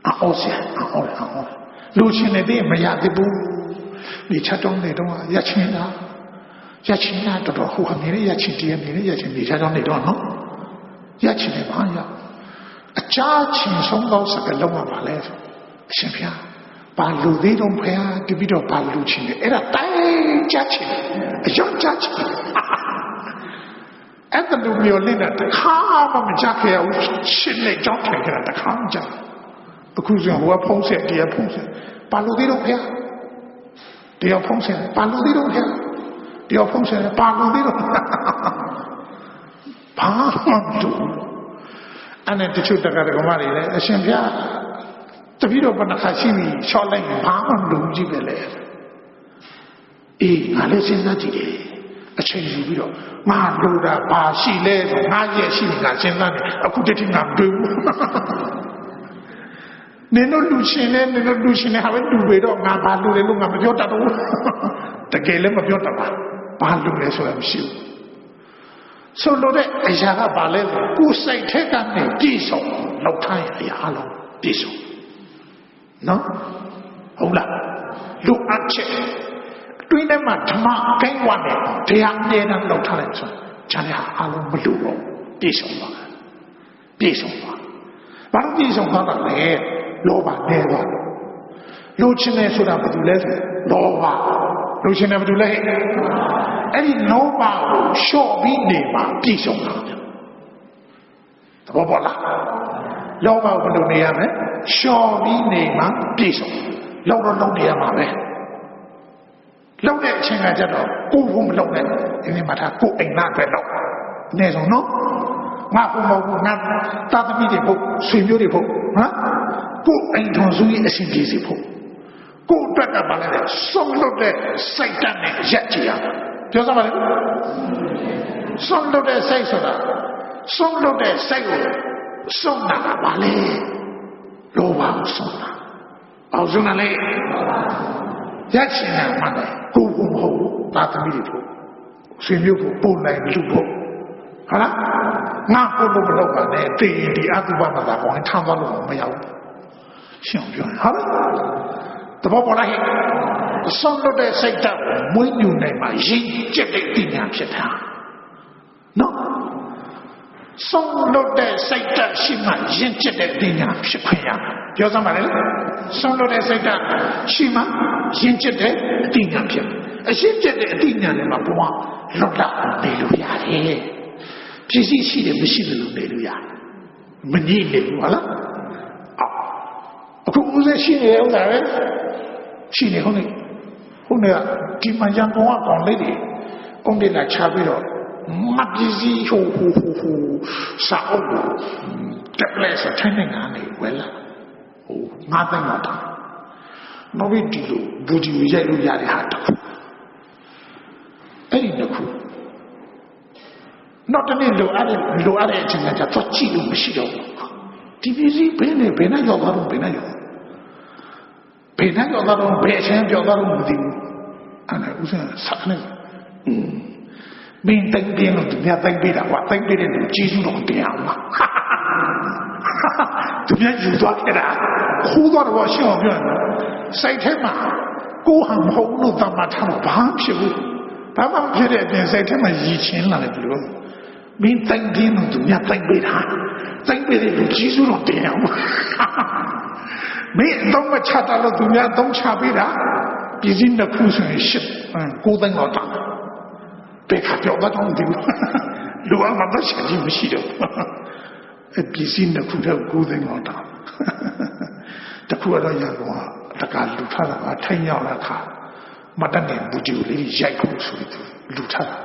awak. Luci ni dia maya debu, ni cakap ni doa, ya cina tu doa, hukum ni ya cina ni ya cina, ni cakap ni doa no, ya cina mana? Ajar cina songkau segala macam balai, siapa? Balu di dong paya, di bidang balu cina, era tay cina, yang cina. Ada tu miolin ada, kau macam kaya cina jauh kaya ada kau macam. Aku jangan buat ponsel dia ponsel, palu di dong dia ponsel, palu di dong dia ponsel, palu di dong. Paham tu. Ane tu cerita kata kemari le, siapa? Tapi dia pernah kasih ni, soalan paham tu juga le. Ada siapa jadi? Aceh juga. Malu dah pasti le, ngaji sih ngaji siapa ni? Aku jadi ngabdu. Neno luci ni, hawa dua dok ngabalu le, lu ngabdu tak tahu. Tergelem ngabdu tak apa. Balu le soal mesti. So lo deh, ayah balik, kusai tekan ni, disok, lautai ayah lo, disok. No, oulah, lu aceh. Tu ini macam kaiwan ni, dia nak lautai so, jadi alam belu, disok lah, baru disok tak leh. Loba newa, lucine sudah betul leh. Loba, lucine betul leh. Ini loba shobi newa disong lah. Apa bola? Loba betul ni apa? Shobi newa disong. Loba ni apa? Loba cina jadi kuhum loba. Ini macam ku enak belok. Ni so no. Ngaku mau ngat, tapi dia pun swimming dia pun, ku entah sui asin dia pun, ku tak apa lagi, semua tu syaitan ni jadi apa? Tiada apa lagi? ဆုံးလို့တဲ့စိတ်ဆိုတာဆုံးလို့တဲ့စိတ်ကိုဆုံးတာကဘာလဲလောဘကိုဆုံးတာအောင်ဆုံးတာလေရချင်တာမှလည်းကိုယ်ကိုမဟုတ်ဘူးသာသမီတွေဖို့ဆွေမျိုးဖို့ပုံနိုင်လူဖို့ဟုတ်လားငါကိုလို့မလုပ်ပါနဲ့တည်ရင်ဒီအတုပမသာပေါ်ထမ်းသွားလို့မရဘူးရှင်းပြောရင်ဟုတ်လားတဘောပေါ်လာဟဲ့ဆုံးလို့တဲ့စိတ်ဓာတ်ကိုမွေးညူနိုင်မှရင်းကျက်တဲ့ပညာဖြစ်တာနော်ဆုံးလို့တဲ့စိတ်ဓာတ်ရှိမှရင်းကျက်တဲ့ပညာဖြစ်ခွင့်ရပြောစမ်းပါလေဆုံးလို့တဲ့စိတ်ဓာတ်ရှိမှရင်းကျက်တဲ့ပညာဖြစ်အရှင်းကျက်တဲ့အပညာနဲ့မှဘဝလွတ်လပ်နေလို့ရတယ်ပြည့်စည်ရှိတယ်မရှိတယ်လို့နေလို့ရတယ်မငြိနေဘူးဟုတ်လားအခုဦးစေရှိနေဥစ္စာပဲရှိနေဟုတ်နေဒီမှာရန်ကုန်ကကောင်လေးတွေအုံးတွေလာချပြီးတော့မပစ္စည်းဟိုစာအုပ်တက်လက်ဆိုထိုင်းနိုင်ငံနေဝဲလာဟိုငါးသိန်းတော့တာနောက်ပြီးဒီလိုဘူဒီရိုက်လို့ရတဲ့ဟာတခုအဲ့ဒီတစ်ခုနောက်တနေ့လိုအပ်တဲ့အချိန်ကသွားကြည့်လို့မရှိတော့ဘူးဒီပစ္စည်းဘယ်နဲ့ရောက်သွားတော့ဘယ်နဲ့ရောက်တော့ဘယ်အချိန်ပြောက်သွားတော့မသိဘူးအဲ့ဒါဥစဉ်ဆက်နေမင်းတိုင်းပြင်းလို့သူများတိုင်းပြတာကွာတိုင်းပြတဲ့လူကြီးစုတော့တရားမှာသူများယူသွားခဲ့တာခိုးသွားတော့ရှင်းအောင်ပြောရင်စိုက်ထဲမှာကိုဟန်မဟုတ်လို့တမထားမှာဘာမှဖြစ်ဘူးဘာမှဖြစ်တဲ့အပြင်စိုက်ထဲမှာရည်ချင်းလာတယ်ဘယ်လိုမင်းတိုင်းပြင်းလို့သူများတိုင်းပြတာတိုင်းပြတဲ့လူကြီးစုတော့တရားမှာမင်းအတော့မချတာလို့သူများတော့ချပေးတာပြည်စည်းနှစ်ခုဆိုရင်9သိန်းလောက်တာဘယ်ခါပြောတော့ဒီလူအမှမဆက်ကြည့်မရှိတော့ပြည်စည်းနှစ်ခုတော့9သိန်းလောက်တာတခုတော့ရတော့တကလူထားတာထိုင်ရောက်လာခါမတတ်တဲ့ဘူဂျူလေးရိုက်ဖို့ဆိုပြီးလူထားတာ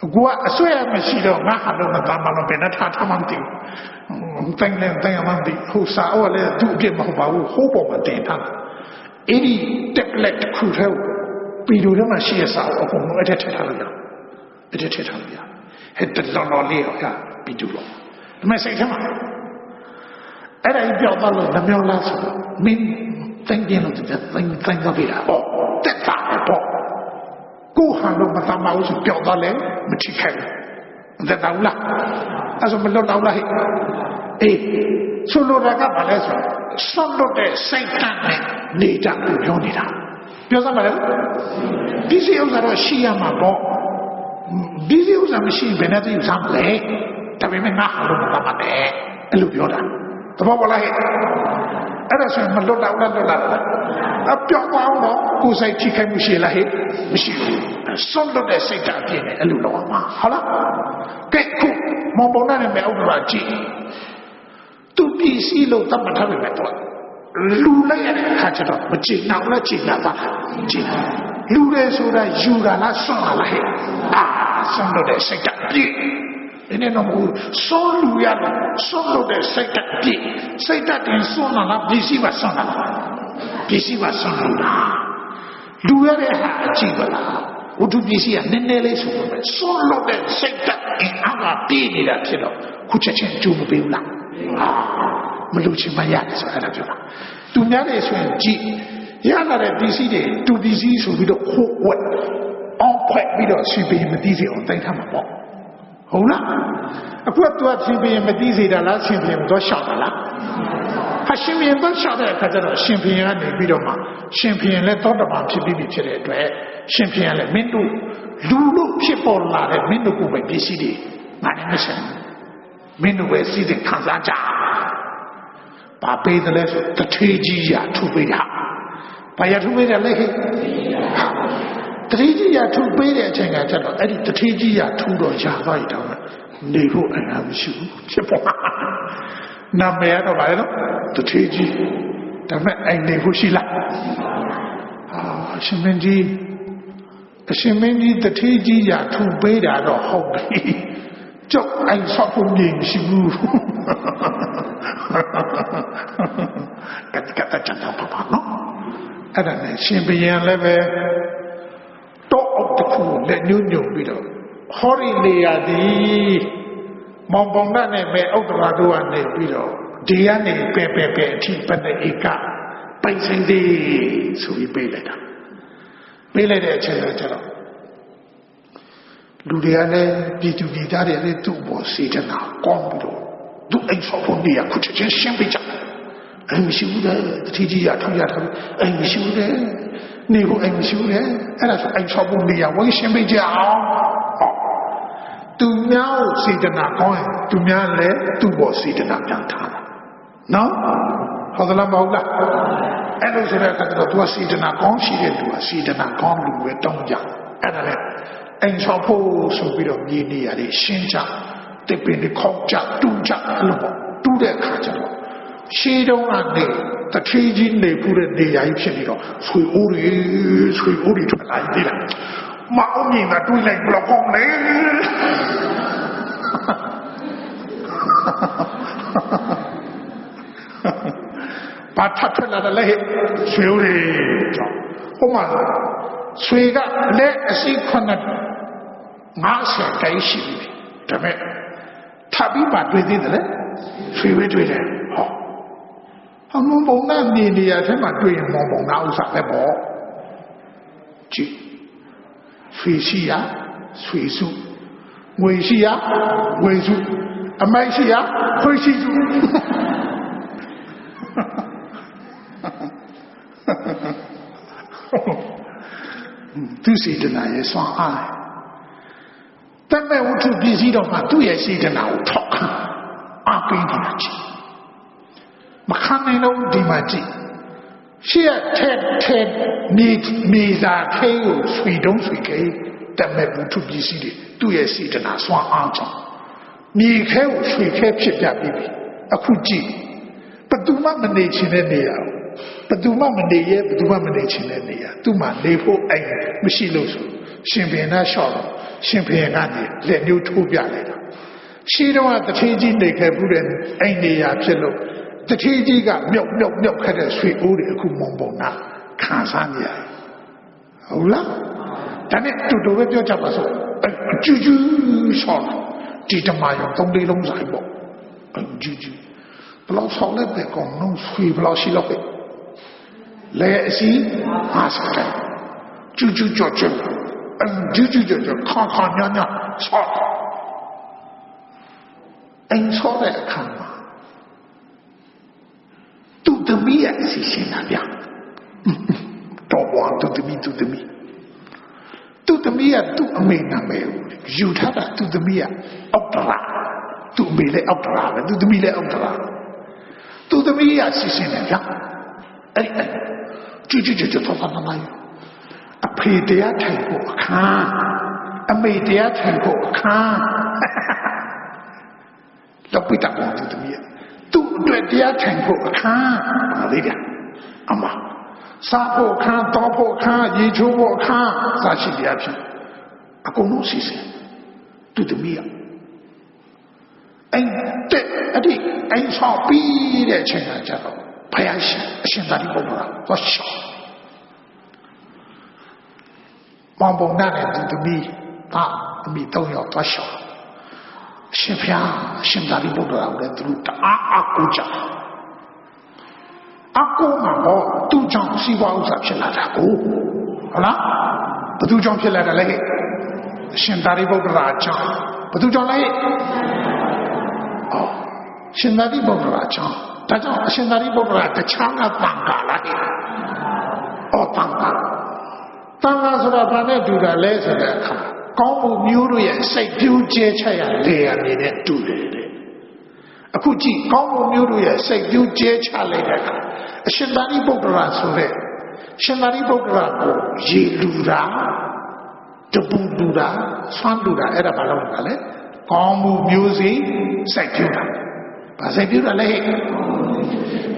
ကိုကအဆွဲမရှိတော့ငါဟာတော့မတမ်းမလို့ဘယ်နဲ့ထားမှမသိဘူးတိုင်းလည်းတိုင်းမှမသိဟိုစာအော်လည်းသူ့အပြစ်မဟုတ်ပါဘူးဟိုးပေါ်မှာတင်ထားအဲ့ဒီတက်လက်တစ်ခုထဲပီလိုထဲမှာရှိရစာအကုန်လုံးအထက်ထည့်ထားလို့ရဟဲ့တလော်လေးရောပီတူတော့ဒါမဲ့စိတ်ထဲမှာအဲ့ဒါကြီးပြောက်သွားလို့နှမြောလားဆိုတော့မင်းတိုင်းပြင်းလို့တိုင်းသွားပြီလားဟောတက်တာပေါ့ကိုဟာတော့မသမအောင်ဆိုပြောက်သွားလဲမထိခိုက်ဘူးတက်တော့လားအဲ့ဆိုမလွတ်တော့လားဟဲ့အေးဆိုလိုတာကဘာလဲဆိုဆွတ်လွတ်တဲ့စိတ်ဓာတ်နဲ့နေတာကိုပြောနေတာပြောစမ်းပါလေဒီစီဥစ္စာတော့ရှိရမှာပေါ့ဒီစီဥစ္စာမရှိဘယ်နဲ့သိယူစားမလဲဒါပေမဲ့ငါဟာလို့မသမနဲ့အဲ့လိုပြောတာသဘောပေါက်လားဟဲ့အဲ့ဒါဆိုရင်မလွတ်တော့လားအပြောက်သွားတော့ကိုယ်စိတ်ထိခိုက်မှုရှိလားဟဲ့မရှိဘူးဆွတ်လွတ်တဲ့စိတ်ဓာတ်အပြည့်နဲ့အဲ့လိုတော့မှာဟုတ်လားကဲခုမောင်ပုံနဲ့မဲ့ဥပမာကြည့်သူပစ္စည်းလို့သတ်မှတ်ထားပြီပဲတော့လူလိုက်ရတဲ့အခါကျတော့မကြည့်နောက်လည်းကြည့်လာပါကြည့်လူတွေဆိုတာယူတာလားဆွန့်တာလားဟဲ့ဆွန့်လို့တဲ့စိတ်ဓာတ်ပြည့်ဒီနေ့တော့ဆွန့်လူရတော့ဆွန့်လို့တဲ့စိတ်ဓာတ်ပြည့်စိတ်ဓာတ်တင်ဆွန့်တာလားပစ္စည်းပါဆွန့်တာလားပစ္စည်းပါဆွန့်လို့လားလူရတဲ့ဟာအကြည့်ပါလားဝတ္ထုပစ္စည်းကနည်းနည်းလေးဆိုတော့ဆွန့်လို့တဲ့စိတ်ဓာတ်အင်အားကပြည့်နေတာဖြစ်တော့ခုချက်ချင်းကြိုးမပေးဘူးလားမလို့ချင်မရတယ်ဆိုအဲ့ဒါပြောတာသူများတွေဆိုရင်ကြည့်ရလာတဲ့ပစ္စည်းတွေတူပစ္စည်းဆိုပြီးတော့ခိုးဝက်အောင်ဖွက်ပြီးတော့ဆွေးပေးမသိစေအောင်တိုင်းထားမှာပေါ့ဟုတ်လားအခုကသူကဆွေးပေးမသိစေတာလားရှင်ပြန်တော့ရှောက်တာလားဟာရှင်ပြန်တော့ရှောက်တဲ့အခါကျတော့ရှင်ပြန်ကနေပြီးတော့မှရှင်ပြန်လည်းသောတပန်ဖြစ်ပြီးဖြစ်တဲ့အတွက်ရှင်ပြန်လည်းမင်းတို့လူလို့ဖြစ်ပေါ်လာတဲ့မင်းတို့ကိုပဲပစ္စည်းတွေငါနဲ့မဆိုင်မင်းတို့ပဲစီးတဲ့ခံစားကြဘာပေးတယ်လဲဆိုတထေးကြီးရထုပေးတာဘာရထုပေးတယ်လဲဟဲ့တထေးကြီးရထုပေးတဲ့အချိန်ကကျတော့အဲ့ဒီတထေးကြီးရထုတော့ရသွားရတော့နေဖို့အနာမရှိဘူးဖြစ်ပေါ်နာမည်တော့ဗါလဲနော်တထေးကြီးဒါမဲ့အိမ်နေဖို့ရှိလားအရှင်မင်းကြီးတထေးကြီးရထုပေးတာတော့ဟုတ်ပြီကျုပ်အိမ်ဆောက်ဖို့နေမရှိဘူးကတ်ချန်တော့ပါနော်အဲ့ဒါနဲ့ရှင်ဘုရင်လည်းပဲတော့အောက်တစ်ခုလက်ညှိုးညွတ်ပြီးတော့ ခေါ်ရနေရသည်မောင်ပုံနဲ့မဲဥဒ္ဒရာတို့ကနေပြီးတော့ဒီကနေပဲအထိပတ်တဲ့ဧကပိုင်ဆိုင်သည်ဆိုပြီးပေးလိုက်တာပေးလိုက်တဲ့အချိန်ကျတော့လူတွေကလည်းပြည်သူပြည်သားတွေလည်းသူ့ဘောစေတနာကောင်းပြီးတော့သူအိမ်ဆောက်ဖို့နေရခုချက်ချင်းရှင်းပေးကြတယ်အိမ်မရှိဘူးတဲ့တတိကြီးရထောက်ရထားအိမ်မရှိဘူးတဲ့နေဖို့အိမ်မရှိဘူးတဲ့အဲ့ဒါဆိုအိမ်ဆောက်ဖို့နေရဝိရှင်းပေးကြအောင်သူများကိုစေတနာကောင်းရင်သူများလည်းသူ့ဘောစေတနာပြန်ထားတာနော်ဟုတ်သလားမဟုတ်လားအဲ့လိုဆိုတဲ့အခါကျတော့သူကစေတနာကောင်းရှိတဲ့သူကစေတနာကောင်းလူပဲတောင်းကြအဲ့ဒါလည်းအိမ်ဆောက်ဖို့ဆိုပြီးတော့မြေနေရတယ်ရှင်းကြတစ်ပင်တွေခေါက်ကြတူးကြအဲ့လိုပေါ့တူးတဲ့အခါကျတော့ရှေးတုန်းကနေတထီးကြီးနေဖူးတဲ့နေရာကြီးဖြစ်ပြီးတော့ဆွေအိုးတွေထွက်လာသေးတယ်မအောင်မြင်တာတွေးလိုက်ဘလောက်ကောင်းလဲဘာထပ်ထွက်လာတယ်လဲဆွေအိုးတွေဟိုမှာဆွေကလက်အစီခွနဲ့50တိုင်းရှိပြီဒါပေမဲ့ထပ်ပြီးမှတွေ့သေးတယ်လေဆွေဝဲတွေ့တယ်ဟောမုံပုံနဲ့နေရထဲမှာတွေ့ရင်မုံပုံနာဥစ္စာပဲပေါ့ကြည့်ဆွေရှိရဆွေစုငွေရှိရငွေစုအမိုက်ရှိရခွေရှိစုသူစေတနာရဲ့စွမ်းအားတမဲ့ဝတ္ထုပစ္စည်းတော့မှသူ့ရဲ့စေတနာကိုထောက်ခံအားပေးနေတာကြည့်မခံနိုင်တော့ဒီမှာကြည့်ရှေ့ထဲနေစာခဲကိုဆွေတုံးဆွေခဲတမဲ့ဝတ္ထုပစ္စည်းတွေသူ့ရဲ့စေတနာစွမ်းအားကြောင့်မြေခဲကိုဆွေခဲဖြစ်ပြပြီးပြီအခုကြည့်ဘယ်သူမှမနေချင်တဲ့နေရာဘယ်သူမှမနေရဲဘယ်သူမှမနေချင်တဲ့နေရာသူ့မှာနေဖို့အိမ်မရှိလို့ဆိုရှင်ဘင်နာရှော့တော့ရှင်ဘင်ကနေလက်ညှိုးထိုးပြလိုက်တာရှင်းတော့တထေးကြီးနေခဲ့ဘူးတဲ့အိမ်နေရာဖြစ်လို့တထေးကြီးကမြောက်ခက်တဲ့ဆွေအိုးတွေအခုမုံပုံနာခံစားနေရတယ်ဟုတ်လားဒါနဲ့တူတူပဲပြောကြပါစို့ကျူးရှော့ဒီတမယုံ3 4လုံးဆိုင်ပေါ့ကျူးဘလောက်ဆောင်းလက်ပဲကောင်းလုံးဆွေဘလောက်ရှိလောက်ပဲလဲအစီ50တိုင်းကျူးကြော့ခါညဆော့အိမ်ဆော့တဲ့အခါမှာသူ့သမီးရဲ့အစီရှင်တာဗျတော့ဘောသူ့သမီးသူ့သမီးကသူ့အမေနာမည်ယူထားတာသူ့သမီးကအောက်တရာသူ့အမေလည်းအောက်တရာပဲသူ့သမီးလည်းအောက်တရာသူ့သမီးရဲ့အစီရှင်တယ်ဗျအဲ့ကျူးတော့ပါမလားအဖေတရားထိုင်ဖို့အခါအမေတရားထိုင်ဖို့အခါတော့ပြတာပေါ့သူသမီးသူ့အတွက်တရားထိုင်ဖို့အခါပါလေကအမစားဖို့အခါတောက်ဖို့အခါရေချိုးဖို့အခါစားရှိတရားဖြစ်အကုန်လုံးစီစဉ်သူသမီးအဲ့ဒီအိမ်ဆောက်ပြီးတဲ့အချိန်ကကျတော့ဘုရားရှင်အရှင်သာရိပုတ္တရာသွားရှောက်မောင်ပုံနဲ့သူသမီးအမိ3 ယောက်သွားရှောက်ရှင်ဖျားရှင်သာရိပုတ္တရာလည်းသူတအားကိုကြအကူမှာတော့သူ့ကြောင့်စီးပွားဥစ္စာဖြစ်လာတာကိုဟုတ်လားဘသူကြောင့်ဖြစ်လာတာလဲရှင်သာရိပုတ္တရာကြောင့်ဘသူကြောင့်လဲရှင်သာရိပုတ္တရာကြောင့်ဒါကြောင့်အရှင်သာရိပုတ္တရာတခြားကတန်ခါလားတန်ခါဆိုတာဘာနဲ့တူတာလဲဆိုတဲ့အခါကောင်းမှုမျိုးတို့ရဲ့စိတ်ပြူးကျဲချရလေရနေနဲ့တူတယ်အခုကြည့်ကောင်းမှုမျိုးတို့ရဲ့စိတ်ပြူးကျဲချလိုက်တဲ့အခါအရှင်သာရိပုတ္တရာဆိုတဲ့ရှင်သာရိပုတ္တရာကိုရေလူတာတပူလူတာဆွမ်းလူတာအဲ့ဒါဘာလို့လဲကောင်းမှုမျိုးစီစိတ်ပြူးတာဘာစိတ်ပြူးတာလဲ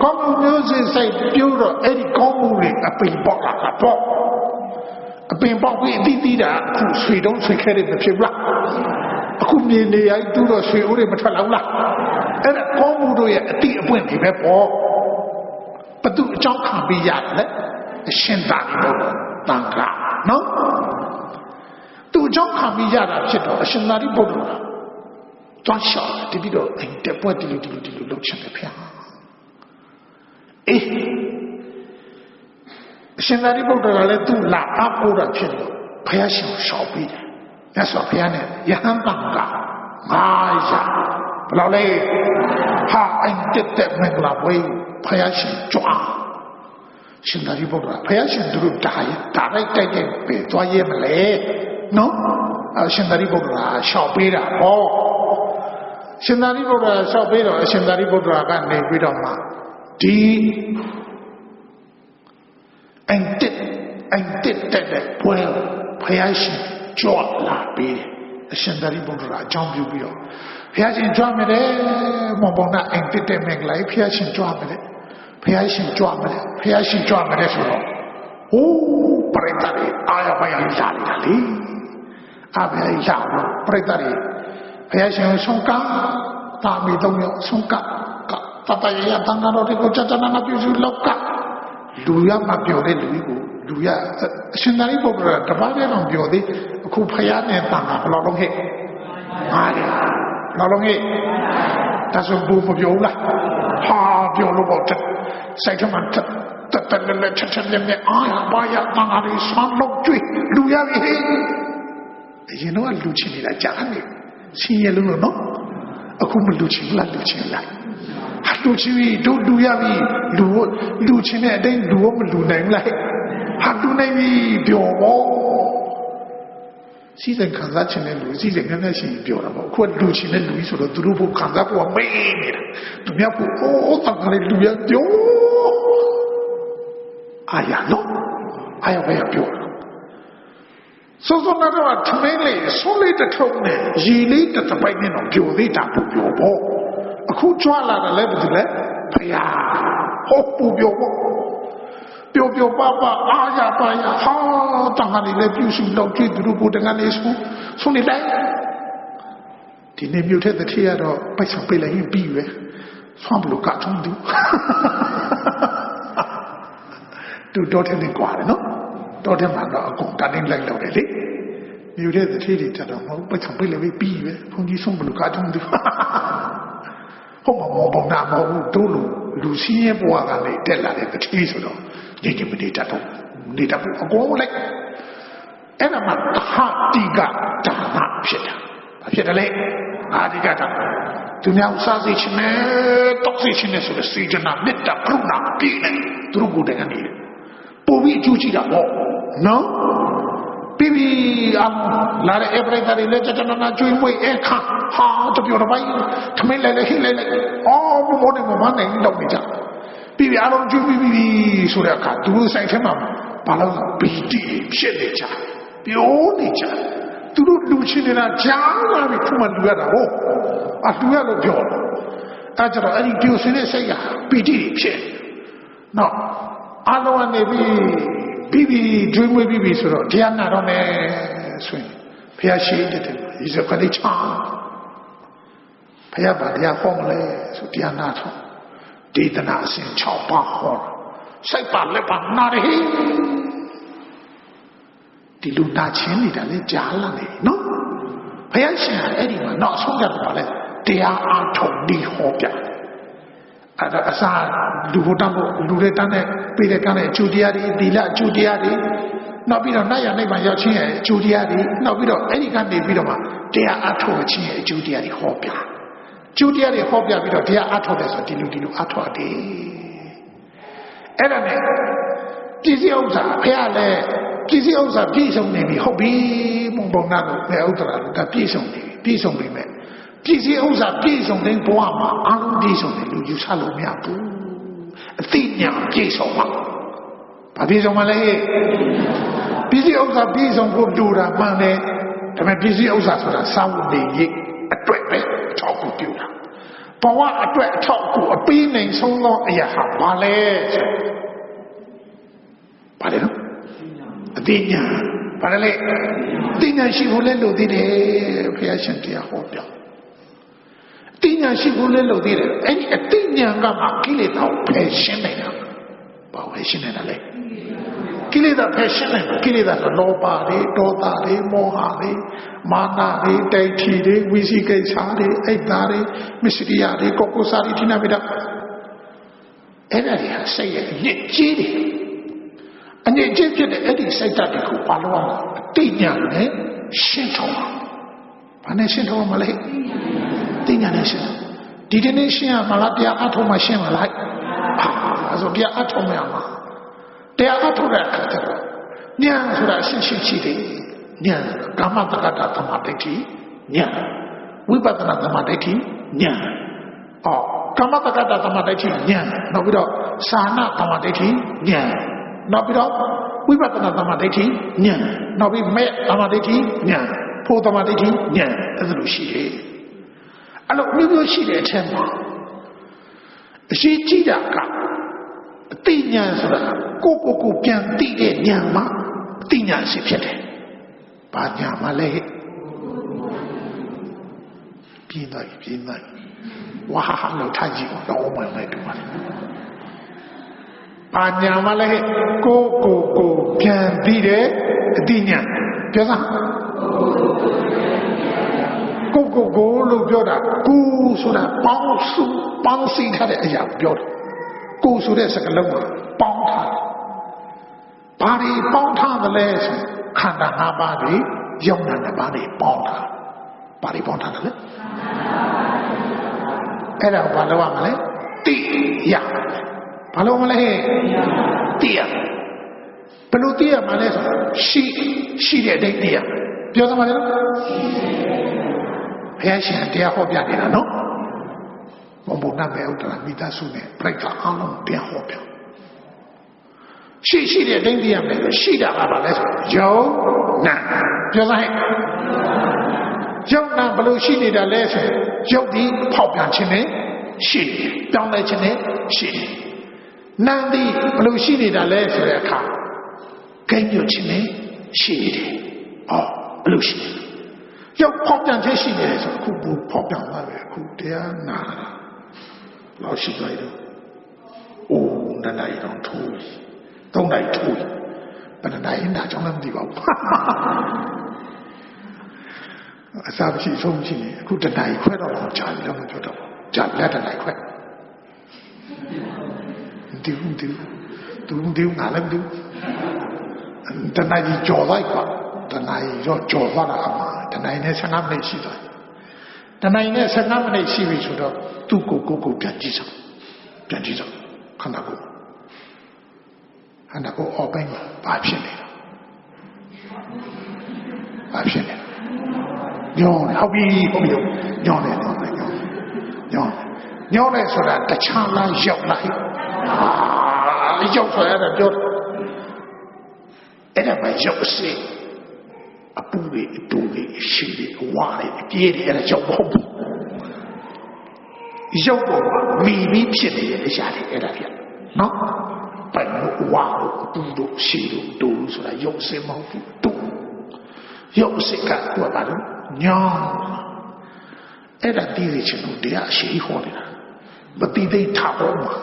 ကောင်းမှုမျိုးစီစိတ်ပြူးတော့အဲ့ဒီကောင်းမှုတွေအပိပေါက်လာတာပေါ့အပင်ပေါက်ပြီးအတိတိတာအခုဆွေတုံးဆွေခဲတဲ့မဖြစ်ဘူးလားအခုမြေနေရတူတော့ဆွေအိုးတွေမထွက်လောက်လားအဲ့ဒါကောင်းမှုတို့ရဲ့အတိအပွင့်တွေပဲပေါ့ဘသူအကြောင်းခံပြီးရတယ်လေအရှင်သာရိပုတ္တရာတန်ခါနော်သူ ကြောင့်ခံပြီးရတာဖြစ်တော့အရှင်သာရိပုတ္တရာတွန်းလျှောက်တပည့်တော်အိမ်တက်ပွဲဒီလိုလုပ်ချင်တယ်ဖေအေးအရှင်သာရိပုတ္တရာလည်းသူ့လာအားကိုးတာဖြစ်လို့ဘုရားရှင်ရှောက်ပြီးတယ်မြတ်စွာဘုရားနဲ့ယဟန်တန်က900ဘယ်လောက်လဲဟာအိမ်တက်တဲ့မင်္ဂလာပွဲဘုရားရှင်ကြွားရှင်သာရိပုတ္တရာဘုရားရှင်တို့တာလိုက်တိုက်ပဲသွားရဲမလဲနော်အရှင်သာရိပုတ္တရာရှောက်ပေးတာဟောရှင်သာရိပုတ္တရာရှောက်ပေးတော့အရှင်သာရိပုတ္တရာကနေပြီးတော့မှဒီအိမ်တက်တဲ့ပွဲဘုရားရှင်ကြွလာပေးတယ်အရှင်သာရိပုတ္တရာအကြောင်းပြုပြီးတော့ဘုရားရှင်ကြွမယ်တဲ့မောင်ပေါနာအိမ်တက်တဲ့မင်္ဂလာဘုရားရှင်ကြွမယ်တဲ့ဘုရားရှင်ကြွမယ်ဆိုတော့ဟိုးပရိသတ်တွေအာရပါရလာနေတာလေအဘယ်ရလို့ပရိသတ်တွေဘုရားရှင်ဆုံးကတာမီတော့ဆုံးကတတရရတန်ဃာတော်တွေကိုကြကြနာနာပြုစုလောက်ကလူရမပြောတဲ့လူကိုလူရအရှင်သာရိပုတ္တရာတပါးတည်းတော့ပြောသေးအခုဖယားနဲ့တန်ခါဘယ်လောက်လုံးဟဲ့အားရဘယ်လောက်လုံးဟဲ့ဒါဆိုဘူးမပြောဘူးလားဟာပြောလို့ပေါ့စိုက်ထမှတက်လက်ချက်နဲ့အားရပါရတန်ခါတွေဆွမ်းလုံးကျွေးလူရပြီဟဲ့အရင်တော့လူချင်းနေတာကြားနေဆင်းရဲလို့နော်အခုမလူချင်းလားလူချင်းလားလူချင်းတို့လူရပြီလူချင်းနဲ့အတိုင်းလူမလူနိုင်လိုက်ဟာလူနိုင်ပြီပြောပေါ့စီစဉ်ခံစားခြင်းနဲ့လူစီစဉ်ငန်းနဲ့ရှိပြောတာပေါ့အခုလူချင်းနဲ့လူဆိုတော့သူတို့ဘုခံစားဖို့မေးနေတာသူများဖို့အိုးတကလေးလူရပြောအာရနော်အာရဘယ်ပြောစိုးစိုးနာတော့ထမင်းလေးစိုးလေးတစ်ထုပ်နဲ့ရေလေးတစ်ပိုက်နဲ့တော့ပြောသေးတာပြောပေါ့အခုကြွလာတယ်လည်းဘယ်သူလဲဖယားဟုတ်ပူပြောပေါ့ပြောပါအားရပါရဟာတန်ခါလေးလည်းပြုစုတော့ကြည့်သူတို့ကိုတန်ခါလေးဆုံးနေလိုက်ဒီနေ့မြို့ထက်တစ်ထည့်ရတော့ပိုက်ဆောင်ပေးလိုက်ရင်ပြီးပဲဆွမ်းဘလို့ကထုံးသူသူတော့ထင်းနေကြတယ်နော်တော့တယ်မှာတော့အကုန်တန်းလိုက်လောက်တယ်လေမြို့ထက်တစ်ထည့်တွေကြတော့မဟုတ်ပိုက်ဆောင်ပေးလိုက်ပြီးပဲဘုန်းကြီးဆုံးဘလို့ကထုံးသူဟုတ်မှာမောနာမဟုတ်တို့လူစင်းရဲ့ဘဝကလည်းတက်လာတဲ့တတိဆိုတော့ဒီမနေတာတော့နေတာဘူးအကုန်လိုက်အဲ့ဒါမှတဟတိကဒါနဖြစ်တာဘာဖြစ်တယ်လဲအာတိကဒါသူများဥစားစေချင်တယ်တောက်စေချင်တယ်ဆိုတော့စေချနာမေတ္တာကရုဏာပြည့်တယ်သူတို့ကိုတည်းကနေပို့ပြီးအကျိုးကြည့်တာပေါ့နော်ပြီးလာတဲ့အပရိသတ်တွေလည်းကြကြနာနာကျွေးမွေးအခါဟာတပြောတော့ပိုင်းထမင်းလဲဟိလဲအော်ဘုံနဲ့မမနိုင်တော့နေကြပြီးအားလုံးကျွေးပြီးဆိုတဲ့အခါသူတို့ဆိုင်ထဲမှာဘာလို့ပီတိဖြစ်နေကြပြောနေကြသူတို့လူချင်းနေတာကြားလာပြီခုမှလူရတာဟုတ်အလူရလို့ပြောတယ်အဲကြတော့အဲ့ဒီပြောစင်းတဲ့စိတ်ကပီတိဖြစ်နော်အားလုံးကနေပြီးကျွေးမွေးပြီးဆိုတော့တရားနာတော့မယ်ဆိုရင်ဘုရားရှိတဲ့ဒီစခတိချာဘုရားဗာတရားဟောမလဲဆိုတရားနာတော့ဒေသနာအစဉ်6ပါးဟောစိတ်ပါလက်ပါနာရဟိဒီလူနာချင်းနေတာလေကြားလာနေနော်ဘုရားရှင်အဲ့ဒီမှာနောက်ဆုံးကြတော့လေတရားအားထုတ်ပြီးဟောပြအဲ့ဒါအစားလူဘုတ္တမို့လူတွေတန်းနဲ့ပြည်တဲ့ကန်းနဲ့အကျိုးတရားတွေသီလအကျိုးတရားတွေနောက်ပြီးတော့နတ်ရနိဗ္ဗာန်ရောက်ခြင်းရဲ့အကျိုးတရားတွေနောက်ပြီးတော့အဲ့ဒီကနေပြီးတော့မှတရားအားထုတ်ခြင်းရဲ့အကျိုးတရားတွေဟောပြကျိုးတရားတွေဟောပြပြီးတော့တရားအားထုတ်တယ်ဆိုဒီလိုအားထုတ်တယ်အဲ့ဒါနဲ့ပြည်စည်းဥစ္စာဖះလည်းပြည်စည်းဥစ္စာပြည့်စုံနေပြီဟုတ်ပြီမုံပုံနာကိုဖះဥစ္စာကပြည့်စုံနေပြီပြည့်စုံပြီမဲ့ပြည်စည်းဥစ္စာပြည့်စုံတဲ့ဘဝမှာအာရုံပြည့်စုံတယ်လူယူဆလို့မရဘူးအသိဉာဏ်ပြည့်စုံမှာဘာပြည့်စုံမလဲပြည်စည်းဥစ္စာပြည့်စုံဖို့တူတာမှန်တယ်ဒါပေမဲ့ပြည်စည်းဥစ္စာဆိုတာစာဝတ်နေရေးအတွက်ပဲထောက်ကူပြုတာဘဝအတွက်အထောက်ကူအပေးနိုင်ဆုံးသောအရာဟာဘာလဲဘာလဲနော်အသိဉာဏ်ဘာလဲအသိဉာဏ်ရှိဖို့လည်းလိုသေးတယ်ဘုရားရှင်တရားဟောပြအသိဉာဏ်ရှိဖို့လည်းလိုသေးတယ်အဲ့ဒီအသိဉာဏ်ကမှကိလေသာကိုဖယ်ရှင်းနေတာဘာဝယ်ရှင်းနေတာလဲ ကိလေသာဖယ်ရှင်းနိုင်မှာကိလေသာဆိုလောဘတွေဒေါသတွေမောဟတွေမာနတွေတိုက်ထီတွေဝိသိကိစ္စတွေအိတ်သားတွေမစ္စရိယတွေကိုကိုစားတွေဌိနမိတ်အဲ့ဒါတွေဟာစိတ်ရဲ့အညစ်အကြေးတွေအညစ်အကြေးဖြစ်တဲ့အဲ့ဒီစိတ်ဓာတ်တွေကိုပါလို့အောင်အတိညာနဲ့ရှင်းထုတ်အောင်ဘာနဲ့ရှင်းထုတ်မလဲတိညာနဲ့ရှင်းဒီတနေ့ရှင်းရမှာလားတရားအထုံးမှရှင်းမလားအဲ့ဆိုတရားအထုံးမရမှာတရားအထုံးတဲ့အခါကျတော့ဉာဏ်ဆိုတာရှင်းရှင်းရှိတယ်ဉာဏ်ကာမတက္ကတာသမာဓိဋ္ဌိဉာဏ်ဝိပဿနာသမာဓိဋ္ဌိဉာဏ်ကာမတက္ကတာသမာဓိဋ္ဌိဉာဏ်နောက်ပြီးတော့သာနာသမာဓိဋ္ဌိဉာဏ်နောက်ပြီးတော့ဝိပဿနာသမာဓိဋ္ဌိဉာဏ်နောက်ပြီးမဲ့သမာဓိဋ္ဌိဉာဏ်ဖို့သမာဓိဋ္ဌိဉာဏ်အဲ့လိုရှိတယ်အဲ့လိုမျိုးရှိတဲ့အထက်မှာအရှိကြည့်တာကအတိညာဆိုတာကိုပြန်သိတဲ့ညာမှာအတိညာရှိဖြစ်တယ်။ဘာညာမှာလဲပြင်းလိုက်ဝါဟာလောက်ထားကြည့်တော့မှလည်းတူပါတယ်။ဘာညာမှာလဲကိုပြန်သိတဲ့အတိညာပြောစမ်းကိုလို့ပြောတာကိုဆိုတာပေါင်းစည်းထားတဲ့အရာပြောတယ်ကိုဆိုတဲ့စကားလုံးကပေါင်းထားဘာတွေပေါင်းထားသလဲဆိုခန္ဓာ၅ပါးတွေယုံနာ၅ပါးတွေပေါင်းထားဘာတွေပေါင်းထားတယ်လဲအဲ့ဒါဘာလို့ရမလဲတိရဘာလို့မလဲတိရဘယ်လိုတိရမလဲဆိုရှိတဲ့အတိတ်တိရပြောသမားလေဘုရားရှင်တရားဟောပြနေတာနော်ဘုံဘုံနာမဲ့ဥဒ္ဒရာမိသားစုနဲ့ပြိဿအားလုံးတရားဟောပြရှိတဲ့အတိတ်တိရမယ်ရှိတာကဘာလဲဆိုယုံနာပြောလိုက်ယုံနာဘယ်လိုရှိနေတာလဲဆိုရုပ်ဒီဖောက်ပြန်ခြင်းနဲ့ရှိပြောင်းလဲခြင်းနဲ့ရှိနာမ်ဒီဘယ်လိုရှိနေတာလဲဆိုတဲ့အခါကိန်းညွတ်ခြင်းနဲ့ရှိတယ်ဘယ်လိုရှိရုပ်ဖောက်ပြန်ခြင်းရှိနေတယ်ဆိုအခုဘူဖောက်ပြန်လာတယ်အခုတရားနာလောက်ရှိသွားတယ်နှစ်နာရီတော့ထိုးသုံးနာရီထိုးဘယ်နှစ်နာရီနာကြောင်းလည်းမသိပါဘူးအစားမရှိဆုံးရှိနေအခုတနာရီခွဲတော့ကြာပြီလို့မပြောတော့ကြာလက်တနာရီခွဲဒီငါလည်းဒီတနာရီကြော်လိုက်ပါတနာရီတော့ကြော်သွားတာအမှတနာရီနဲ့15မိနစ်ရှိသွားတနာရီနဲ့15မိနစ်ရှိပြီဆိုတော့သူ့ကိုပြန်ကြည့်စမ်းခန္ဓာကိုယ်အော်ပိုင်းမှာဘာဖြစ်နေလဲညောင်းဟုတ်ပြီညောင်းတယ်ဆိုတာတခြားလားရောက်လာရောက်ဆိုရတာပြောအဲ့ဒါမှရောက်စေအပူတွေအတူတွေရှိတယ်အဝါတွေအပြေးတွေအဲ့ဒါကြောင့်မဟုတ်ဘူးရောက်တော့မိပြီးဖြစ်နေတဲ့အရာတွေအဲ့ဒါပြနော်ပိုင်လို့ဝါလို့အပူတို့ရှိလို့တူဆိုတာရောက်စေမဟုတ်ဘူးတူရောက်စေကတော့ဘာလို့ညောင်းအဲ့ဒါတည်ရချင်လို့တရားရှိဟောနေတာမတည်သိထားတော့မှာ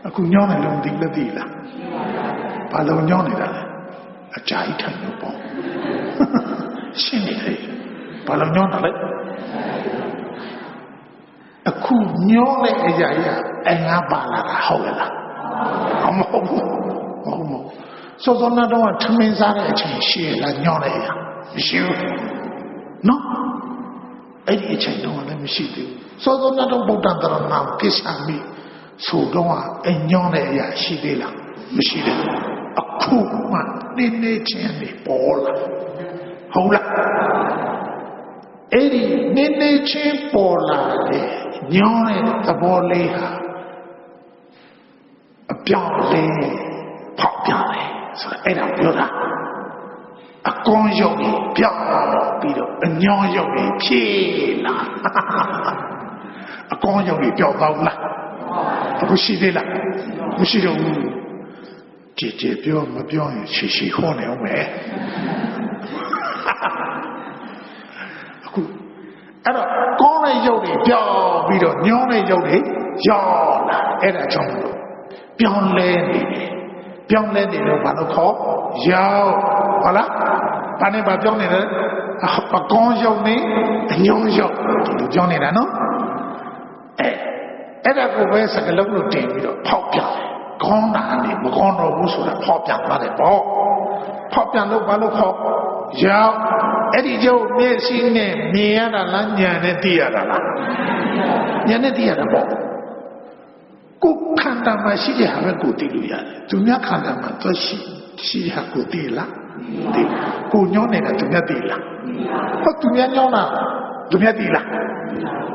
အခုညောင်းတယ်လုံးဒီလက်တည်လားဘာလို့ညောင်းနေတာလဲအကြာကြီးထိုင်လို့ပေါ့ရှင်းနေတယ်ဘာလို့ညောင်းတာလဲအခုညောင်းတဲ့အရာကြီးအငါပါလာတာဟုတ်လားမဟုတ်ဘူးစောစောနာတော့ထမင်းစားတဲ့အချိန်ရှိရလားညောင်းတဲ့အရာမရှိဘူးနော်အဲ့ဒီအချိန်တော့လည်းမရှိသေးဘူးစောစောနာတော့ဗုဒ္ဓံတရဏံကိစ္ဆာမိဆိုတော့အညောင်းတဲ့အရာရှိသေးလားမရှိသေးဘူးအခုမှနေချင်းနေပေါ်လာဟုတ်လားအဲ့ဒီနေချင်းပေါ်လာတဲ့ညောင်းတဲ့သဘောလေးဟာအပြောင်းလဲဖောက်ပြန်တယ်ဆိုတော့အဲ့ဒါပြောတာအကွန်ရုပ်ကြီးပြောင်းပြီးတော့အညောင်းရုပ်ကြီးဖြည့်လာအကွန်ရုပ်ကြီးပြောင်းတော့လားအခုရှိသေးလားမရှိတော့ဘူးကြည်ပြောမပြောရင်ရှိဟောနေအောင်မယ်အခုအဲ့တော့ကောင်းတဲ့ရုပ်တွေပြောင်းပြီးတော့ညောင်းတဲ့ရုပ်တွေရောက်လာအဲ့ဒါကြောင့် ပြောင်းလဲနေတယ်ပြောင်းလဲနေတော့ဘာလို့ခေါ်ရောက်ဟုတ်လားဘာနဲ့ဘာပြောင်းနေလဲအကောင်းရောက်နေအညောင်းရောက်ဒီလိုပြောင်းနေတာနော်အဲ့ဒါကိုပဲစကလုံးလို့တင်ပြီးတော့ဖောက်ပြတယ်ကောင်းတာနဲ့မကောင်းတော့ဘူးဆိုတာဖောက်ပြသွားတယ်ပေါ့ဖောက်ပြန်လို့ဘာလို့ခေါ်ရောက်အဲ့ဒီကျုပ်မျက်စိနဲ့မြင်ရတာလားဉာဏ်နဲ့သိရတာလားဉာဏ်နဲ့သိရတာပေါ့ကိုယ်ခန္ဓာမှာရှိတဲ့ဟာပဲကိုသိလို့ရတယ်သူများခန္ဓာမှာသွားရှိဟာကိုသိလားသိကိုညောင်းနေတာသူများသိလားဟုတ်သူများညောင်းတာသူများသိလား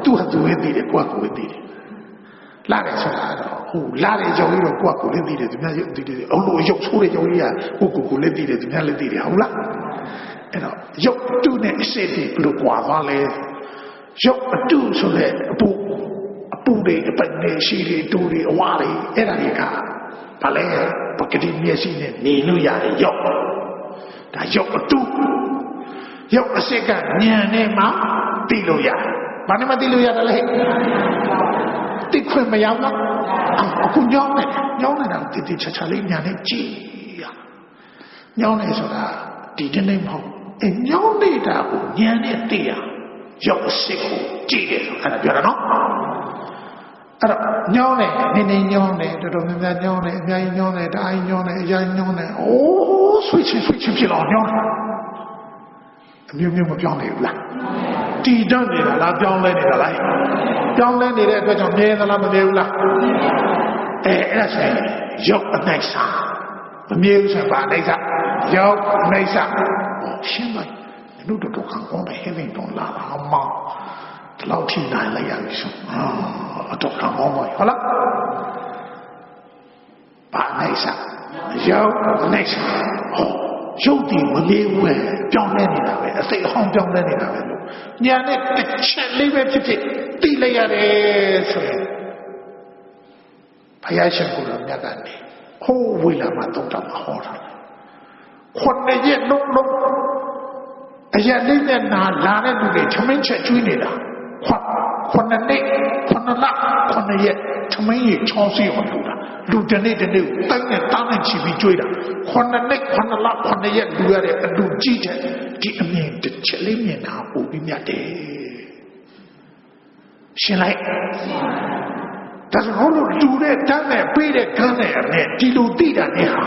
သူဟာသူပဲသိတယ်ကိုကကိုပဲသိတယ်လာတယ်ဆိုတာတော့ဟိုလာတယ်ကြောင့်လို့ကိုကကိုလည်းသိတယ်သူများသိတယ်အလိုရုပ်ဆိုးတဲ့ကြောင့်ကြီးကကိုလည်းသိတယ်သူများလည်းသိတယ်ဟုတ်လားအဲ့တော့ရုပ်တုနဲ့အစစ်တွေဘယ်လိုကွာသွားလဲရုပ်အတုဆိုတဲ့အပူတွေအပိုင်တွေရှိတွေတူတွေအဝါတွေအဲ့ဒါတွေကဘာလဲပကတိမျက်စိနဲ့နေလို့ရတယ်ရုပ်ဒါရုပ်အတုရုပ်အစစ်ကဉာဏ်နဲ့မှသိလို့ရတယ်ဘာနဲ့မှသိလို့ရတယ်လဲသိခွင့်မရဘူးအခုညောင်းနေတာတိချာလေးညာနဲ့ကြည့်ရညောင်းနေဆိုတာဒီနေ့မဟုတ်ညောင်းနေတာကိုဉာဏ်နဲ့သိရရုပ်အစစ်ကိုကြည့်တယ်အဲ့ဒါပြောတာနော်အဲ့တော့ညောင်းနေညောင်းနေတော်တော်များများညောင်းနေအများကြီးညောင်းနေတအားညောင်းနေအရင်ညောင်းနေအိုးဆွေးချင်းဖြစ်တော့ညောင်းအမျိုးမျိုးမပြောင်းနေဘူးလားတည်တတ်နေတာလားပြောင်းလဲနေတာလားပြောင်းလဲနေတဲ့အတွက်ကြောင့်မြဲသလားမမြဲဘူးလားအဲ့ဒါဆိုရင်ရုပ်အနိစ္စမမြဲဘူးဆိုရင်ဘာအနိစ္စရုပ်အနိစ္စရှင်းလိုက်လူတို့ခံကောင်းတယ်ဟင်းတော့လာတာအမောင်းဒီလောက်ထိနိုင်လိုက်ရပြီဆိုတော့ခံကောင်းပါဟုတ်လားဘာအနိစ္စရုပ်အနိစ္စရုပ်ဒီမမြဲဘူးပြောင်းလဲနေတာပဲအစိတ်အဟောင်းပြောင်းလဲနေတာပဲလို့ညာနဲ့တစ်ချက်လေးပဲဖြစ်သိလိုက်ရတယ်ဆိုရင်ဘုရားရှင်ကိုယ်တော်မြတ်ကနေဟိုးဝိလာမသုံးတာမဟောတာခုနှစ်ရက်လုံးအရာလေးနဲ့နာလာတဲ့လူတွေထမင်းချက်ကျွေးနေတာခုနှစ်နေ့ခုနှစ်လခုနှစ်ရက်ထမင်းကြီးချောင်းစီအောင်လုပ်တာလူတစ်နေ့ကိုတိုင်းနဲ့တားနဲ့ချီပြီးကျွေးတာခုနှစ်နေ့ခုနှစ်လခုနှစ်ရက်လူရတဲ့အလူကြီးတဲ့ဒီအမြင်တစ်ချက်လေးမြင်တာပို့ပြီးမြတ်တယ်ရှင်းလိုက်ဒါဆိုဟိုလိုလူတဲ့တန်းနဲ့ပေးတဲ့ကန်းနဲ့အဲ့ဒီလိုသိတာနဲ့ဟာ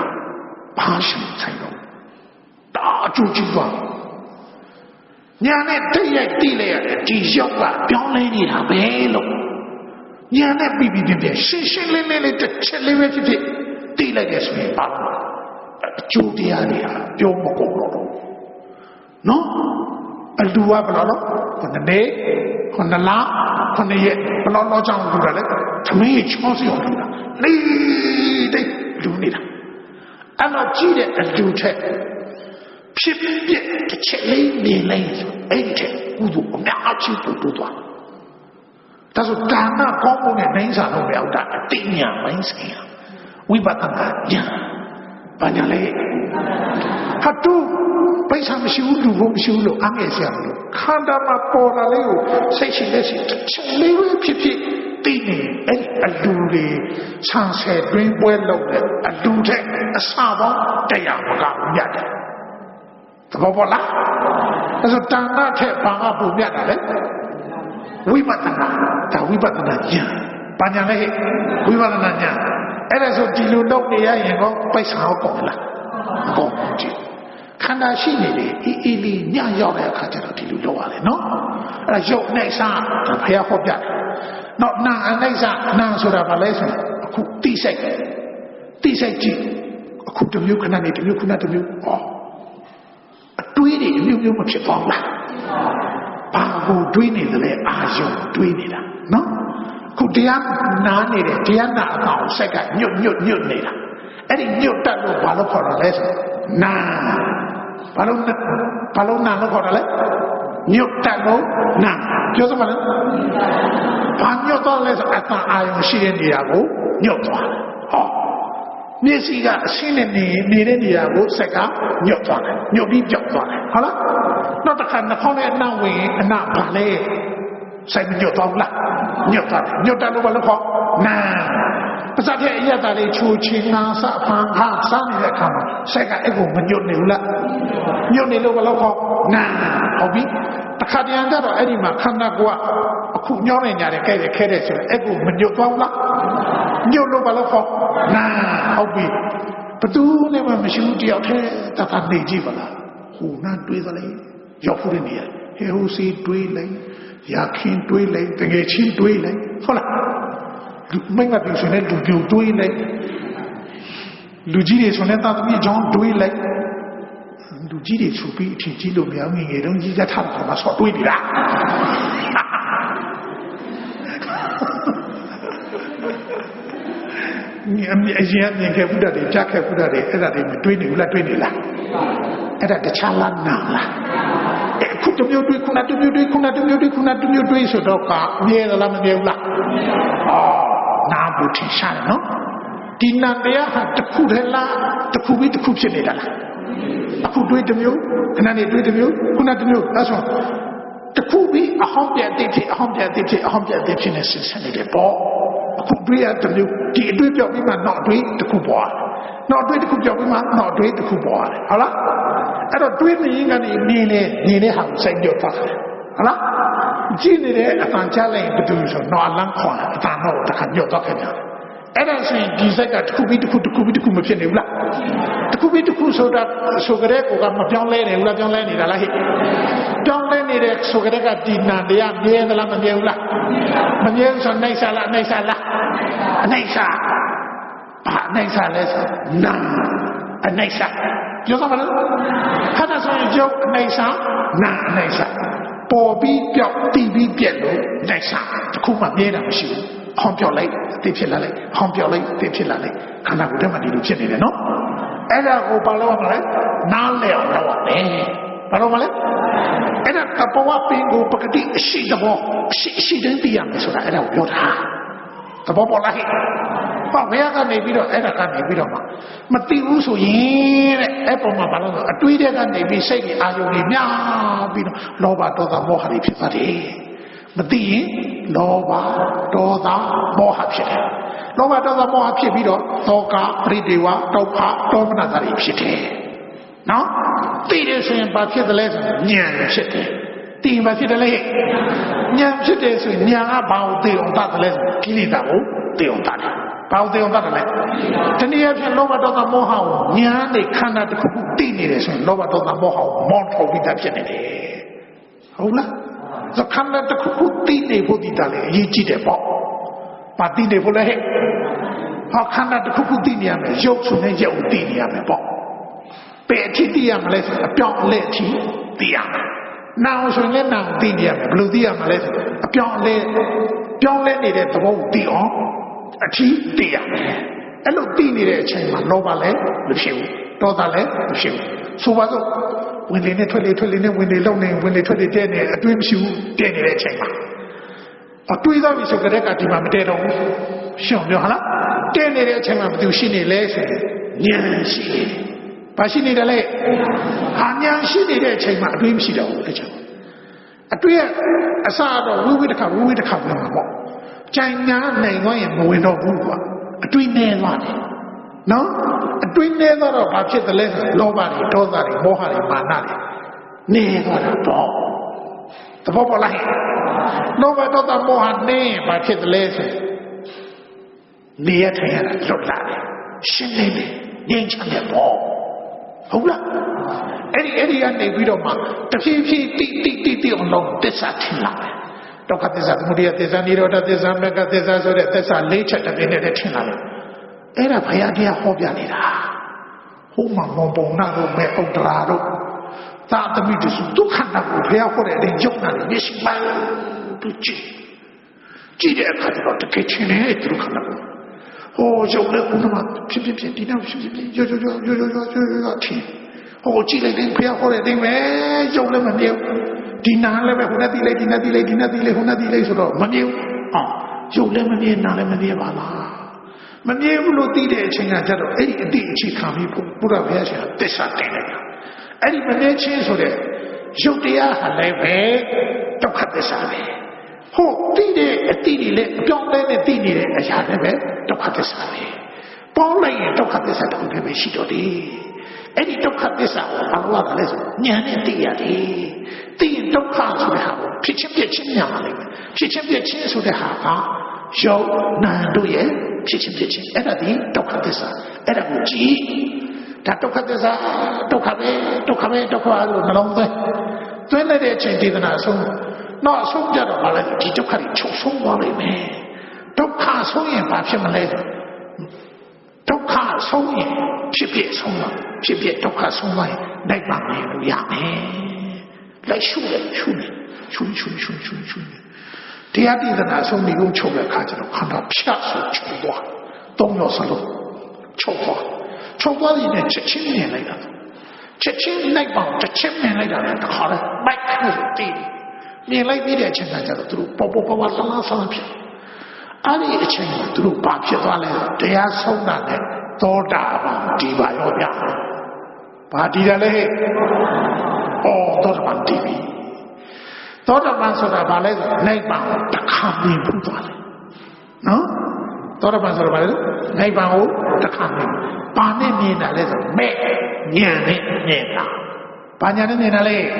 ဘာရှိဆိုင်တော့ဒါအကျိုးကြီးသွားညာနဲ့တိတ်ရိုက်သိလိုက်ရတယ်ဒီရောက်ကပြောင်းလဲနေတာပဲလို့ညာနဲ့ပြီးရှင်းလင်းလေးတစ်ချက်လေးပဲဖြစ်သိလိုက်တယ်ဆိုရင်ပါအကျိုးတရားတွေဟာပြောမကုန်တော့နော်အလူကဘယ်လိုလဲခုနှစ်နေ့ခုနှစ်လခုနှစ်ရက်ဘယ်လိုကြောင့်လူတာလဲသမီးချောစီအောင်လူတာနေတဲ့လူနေတာအဲ့တော့ကြည့်တဲ့အလူထက်ဖြစ်ပြတစ်ချက်လေးနေလိုက်ဆိုအဲ့ဒီထက်ကုသိုလ်အများကြီးပို့သွားဒါဆိုဒါနကောင်းမှုနဲ့နိုင်စားလို့မရဘူးဒါအတိညာမင်းဆိုင်ရဝိပဿနာဉာဏ်ဘာညာလဲဟာတူပိဿာမရှိဘူးလူဘုံမရှိဘူးလို့အငဲ့ဆရာလို့ခန္ဓာမှာပေါ်လာလေးကိုစိတ်ရှိလက်ရှိတစ်ချက်လေးပဲဖြစ်သိနေအဲ့အလူတွေဆန်းဆယ်တွင်းပွဲလုပ်တဲ့အလူတဲ့အစပေါင်းတရားမကမြတ်တယ်သဘောပေါက်လားအဲ့ဆိုတဏ္ဍထက်ဘာမှပုံမြတ်တာလဲဝိပဿနာဒါဝိပဿနာဉာဏ်ဘာညာလဲဝိပဿနာဉာဏ်အဲ့ဒါဆိုဒီလိုလုပ်နေရရင်တော့ပိဿာဟောကောလားမကောဘူးကြည့်ခန္ဓာရှိနေတယ်အေးလေးညရောက်တဲ့အခါကျတော့ဒီလိုလုပ်ရတယ်နော်အဲ့ဒါရုပ်နဲ့စားဘုရားဟောပြတယ်နော်နာအနိစ္စနာဆိုတာဘာလဲဆိုအခုတိစိတ်ကြည့်အခုတစ်မျိုးခဏနေတစ်မျိုးခဏတစ်မျိုးဟောအတွေးတွေအမျိုးမျိုးမဖြစ်သွားဘူးလားဘာကိုတွေးနေတယ်လဲအာယုံတွေးနေတာနော်ခုတရားနာနေတယ်တရားနာအကောင်ဆက်ကညွတ်နေတာအဲ့ဒီညွတ်တတ်လို့ဘာလို့ခေါ်တာလဲဆိုနာဘာလို့နာလို့ခေါ်တာလဲညွတ်တတ်လို့နာပြောစမ်းပါလားဘာညွတ်တော့လဲဆိုအတန်အာယုံရှိတဲ့နေရာကိုညွတ်သွားဟောမျက်စိကအရှင်းနဲ့နေတဲ့နေရာကိုဆက်ကညွတ်သွားတယ်ညွတ်ပြီးပြောက်သွားတယ်ဟုတ်လားနောက်တစ်ခါနှာခေါင်းနဲ့အနောက်ဝင်အနောက်ဘာလဲဆိုင်ညွတ်သွားလားညွတ်သွားတယ်ညွတ်တယ်လို့ဘာလို့ခေါ်နာ ပါဇက်တဲ့အရတာလေးချိုချင်းနာစဖန်ဟာစားနေတဲ့အခါမှာစိတ်ကအဲ့ကိုမညွတ်နေဘူးလားညွတ်နေလို့ဘယ်လိုခေါ်နာဟုတ်ပြီတခါတည်းကြတော့အဲ့ဒီမှာခန္ဓာကိုယ်ကအခုညောင်းနေကြတယ်ခဲ့တယ်ခဲတယ်ဆိုတော့အဲ့ကိုမညွတ်သွားဘူးလားညွတ်လို့ဘယ်လိုခေါ်နာဟုတ်ပြီဘသူနဲ့မှမရှိဘူးတယောက်တည်းတခါနေကြည့်ပါလားဟိုနာတွေးသလဲရောက်ဖို့နေရဟေဟိုစီတွေးလိုက်ရခင်တွေးလိုက်တကယ်ချင်းတွေးလိုက်ဟုတ်လားမင်းကပြောဆိုနေလူပြိုတွေးလိုက်လူကြီးတွေဆိုနေတာသမီးကြောင်းတွေးလိုက်လူကြီးတွေဆိုပြီးအထင်ကြီးလို့မရငယ်ငယ်တုန်းကြီးကထားတာမှဆော့တွေးပြီလားအရင်မြင်ခဲ့ဘူးတဲ့ကြားခဲ့ဘူးတဲ့အဲ့ဒါတွေမတွေးနေဘူးလားတွေးနေလားအဲ့ဒါတခြားလားနာလားခုတမျိုးတွေးခုနတမျိုးတွေးခုနတမျိုးတွေးခုနတမျိုးတွေးဆိုတော့ကမြဲလားမမြဲဘူးလားနာဘူးထင်ရှားတယ်နော်ဒီနာတရားဟာတစ်ခုတည်းလားတစ်ခုပြီးတစ်ခုဖြစ်နေတာလားအခုတွေးတမျိုးခဏနေတွေးတမျိုးခုနတမျိုးဒါဆိုတစ်ခုပြီးအဟောင်းပြတ်တိဖြစ်အဟောင်းပြတ်တိဖြစ်အဟောင်းပြတ်တိဖြစ်နေဆက်နေတယ်ပေါ့အခုတွေးရတမျိုးဒီအတွေ့ပြောက်ပြီးမှနောက်တွေးတစ်ခုပေါ်နောက်တွေးတစ်ခုပြောက်ပြီးမှနောက်တွေးတစ်ခုပေါ်တယ်ဟုတ်လားအဲ့တော့တွေးနေရင်ကနေနေတဲ့ဟာကိုစိုက်ပြောက်သွားတယ်ဟုတ်လားကြည့်နေတဲ့အတန်ချလိုက်ဘယ်သူဆိုတော့အလန်းခေါ်အတန်တော့တစ်ခါပြောက်သွားခဲ့တယ်အဲ့ဒါဆိုရင်ဒီစိတ်ကတစ်ခုပြီးတစ်ခုမဖြစ်နေဘူးလားတစ်ခုပြီးတစ်ခုဆိုတာဆိုကြတဲ့ကိုကမပြောင်းလဲနေဘူးလားပြောင်းလဲနေတာလားဟဲ့ပြောင်းလဲနေတဲ့ဆိုကြတဲ့ကဒီနာတရားမြဲသလားမမြဲဘူးလားမမြဲဆိုနှိမ့်စားလားနှိမ့်စားလားအနှိမ့်စားဘာနှိမ့်စားလဲဆိုနာအနှိမ့်စားပြောသမလားခဏဆိုရင်ကျုပ်အနှိမ့်စားနာအနှိမ့်စားပေါ်ပြီးပြောက်တီးပြီးပြက်လို့နှိမ့်စားတစ်ခုမှမြဲတာမရှိဘူးဟောင်းပြောက်လိုက်တိဖြစ်လာလိုက်ဟောင်းပြောက်လိုက်တိဖြစ်လာလိုက်ခန္ဓာကိုယ်ထဲမှာဒီလိုဖြစ်နေတယ်နော်အဲ့ဒါကိုဘာလို့မလဲနားလဲအောင်လုပ်ရမယ်ဘာလို့မလဲအဲ့ဒါကဘဝပင်ကိုပကတိအရှိတဘောအရှိတိုင်းသိရမယ်ဆိုတာအဲ့ဒါကိုပြောတာသဘောပေါက်လားဟဲ့ဟောဘယ်ကနေပြီးတော့အဲ့ဒါကနေပြီးတော့မှမသိဘူးဆိုရင်တဲ့အဲ့ပုံမှာဘာလို့လဲအတွေးတဲ့ကနေပြီးစိတ်ကြီးအာယုန်ကြီးများပြီးတော့လောဘဒေါသမောဟတွေဖြစ်သွားတယ်မသိရင်လောဘဒေါသမောဟဖြစ်တယ်လောဘဒေါသမောဟဖြစ်ပြီးတော့သောကပရိဒေဝဒုက္ခဒေါမနတာတွေဖြစ်တယ်နော်သိတယ်ဆိုရင်ဘာဖြစ်တယ်လဲဆိုဉာဏ်ဖြစ်တယ်သိရင်ဘာဖြစ်တယ်လဲဉာဏ်ဖြစ်တယ်ဆိုရင်ဉာဏ်ကဘာကိုသိအောင်တတ်တယ်လဲကိလေသာကိုသိအောင်တတ်တယ်ဘာကိုသိအောင်တတ်တယ်လဲတနည်းအားဖြင့်လောဘဒေါသမောဟကိုဉာဏ်နဲ့ခန္ဓာတစ်ခုခုသိနေတယ်ဆိုရင်လောဘဒေါသမောဟကိုမောင်းထုတ်ပြီးသားဖြစ်နေတယ်ဟုတ်လားဇခန္ဓာတစ်ခုခုသိနေဖို့ဒီတာလေအရေးကြီးတယ်ပေါ့။ဘာသိနေဖို့လဲဟဲ့။ဟောခန္ဓာတစ်ခုခုသိနေရမယ်ရုပ်ဆိုတဲ့ရုပ်သိနေရမယ်ပေါ့။ဘယ်အထိသိရမလဲဆိုအပြောင်းအလဲအထိသိရမယ်။နာမ်ဆိုရင်နာမ်သိနေရမယ်ဘယ်လိုသိရမလဲဆိုအပြောင်းအလဲနေတဲ့သဘောကိုသိအောင်အထိသိရမယ်။အဲ့လိုသိနေတဲ့အချိန်မှာလောဘလည်းမဖြစ်ဘူး။ဒေါသလည်းမဖြစ်ဘူး။ဆိုပါစို့ဝင်လေနဲ့ထွက်လေနဲ့ဝင်လေလုံနေဝင်လေထွက်လေတဲ့နေအတွေးမရှိဘူးတဲ့နေတဲ့အချိန်မှာအတွေးသားပြီဆိုကြတဲ့ကဒီမှာမတည့်တော့ဘူးရှောင်ပြောဟာလားတဲ့နေတဲ့အချိန်မှာဘယ်သူရှိနေလဲဆိုရင်ဉာဏ်ရှိနေတယ်။ဘာရှိနေတယ်လဲဟာဉာဏ်ရှိနေတဲ့အချိန်မှာအတွေးမရှိတော့ဘူးအဲ့ချိန်အတွေးအစတော့ဝိဝိတခါဝင်မှာပေါ့ကြိုင်ညာနိုင်သွားရင်မဝင်တော့ဘူးကွာအတွေးနေသွားတယ်နော်အတွင်းနေတော့ဘာဖြစ်တယ်လဲလောဘတွေဒေါသတွေမောဟတွေမာနတွေနေသွားတာတော့သဘောပေါက်လားလောဘဒေါသမောဟနေဘာဖြစ်တယ်လဲဆိုနေရထိုင်ရတာလွတ်လာတယ်ရှင်းနေတယ်ငြိမ်းချမ်းတယ်ပေါ့ဟုတ်လားအဲ့ဒီကနေပြီးတော့မှတဖြည်းဖြည်းတိအောင်လုံးသစ္စာထင်လာတယ်ဒုက္ခသစ္စာသမုဒယသစ္စာနိရောဓသစ္စာမဂ္ဂသစ္စာဆိုတဲ့သစ္စာ၄ချက်တည်းနဲ့ထင်လာတယ်အဲ့ဒါဘုရားတရားဟောပြနေတာဟိုမှာမောပုံနာတို့မဲ့ဥဒ္ဒရာတို့သာသမီတို့ဒုက္ခနာကိုဘုရားဟောတဲ့အရင်ရုပ်နာနဲ့မျက်စိမှန်သူကြည့်တဲ့အခါကျတော့တကယ်ချင်းနဲ့ဒုက္ခနာကိုဟိုရုပ်လည်းဘုရားဖြစ်ဒီနောက်ဖြစ်ရောထင်ဟိုကြည့်လိုက်တယ်ဘုရားဟောတဲ့အရင်ပဲရုပ်လည်းမမြဲဒီနာလည်းပဲဟိုနဲ့ဒီလိုက်ဟိုနဲ့ဒီလိုက်ဆိုတော့မမြဲရုပ်လည်းမမြဲနာလည်းမမြဲပါလားမမြဲဘူးလို့သိတဲ့အချိန်ကကျတော့အဲ့ဒီအတိအချိခံပြီးဘုရားဘုရားရှင်သစ္စာတင်လိုက်တာအဲ့ဒီမမြဲချင်းဆိုတဲ့ရုပ်တရားဟာလည်းပဲဒုက္ခသစ္စာပဲဟ好地的地里嘞，表来的地里嘞，下那边都看得上嘞，包来也都看得上，都那边许多的。哎，你都看得上，把我拿来说，年年地呀的，地都看出来好，撇清撇清呀嘛嘞，撇清撇清出来好啊，小难度也撇清撇清，哎那地都看得上，哎那不急，他都看得上，都看呗，都看呗，都看那弄对，对那点钱地的那送，那送家的话来，地都看你抽送我来没，都看送也把什么来着？都看送也，撇撇送了。这边都看送来，来帮你都养呢，来修嘞，修嘞，修嘞，修嘞，修嘞，修嘞，修嘞。第二地的那时候，你用球来看见了，看到片手球花，东要是路，球花，球花是呢70年来的，70年来帮70年来的人，好了，买看是对的，你来比点钱，大家都包上片，阿里一千都把片抓来了，这样送来的。多大帮地吧要变，把地的嘞，哦，多大帮地比，多大帮说的把那个那帮他看面不断的，啊，多大帮说的把那帮我他看面，把那面的那个每年的年大，把年的年的嘞，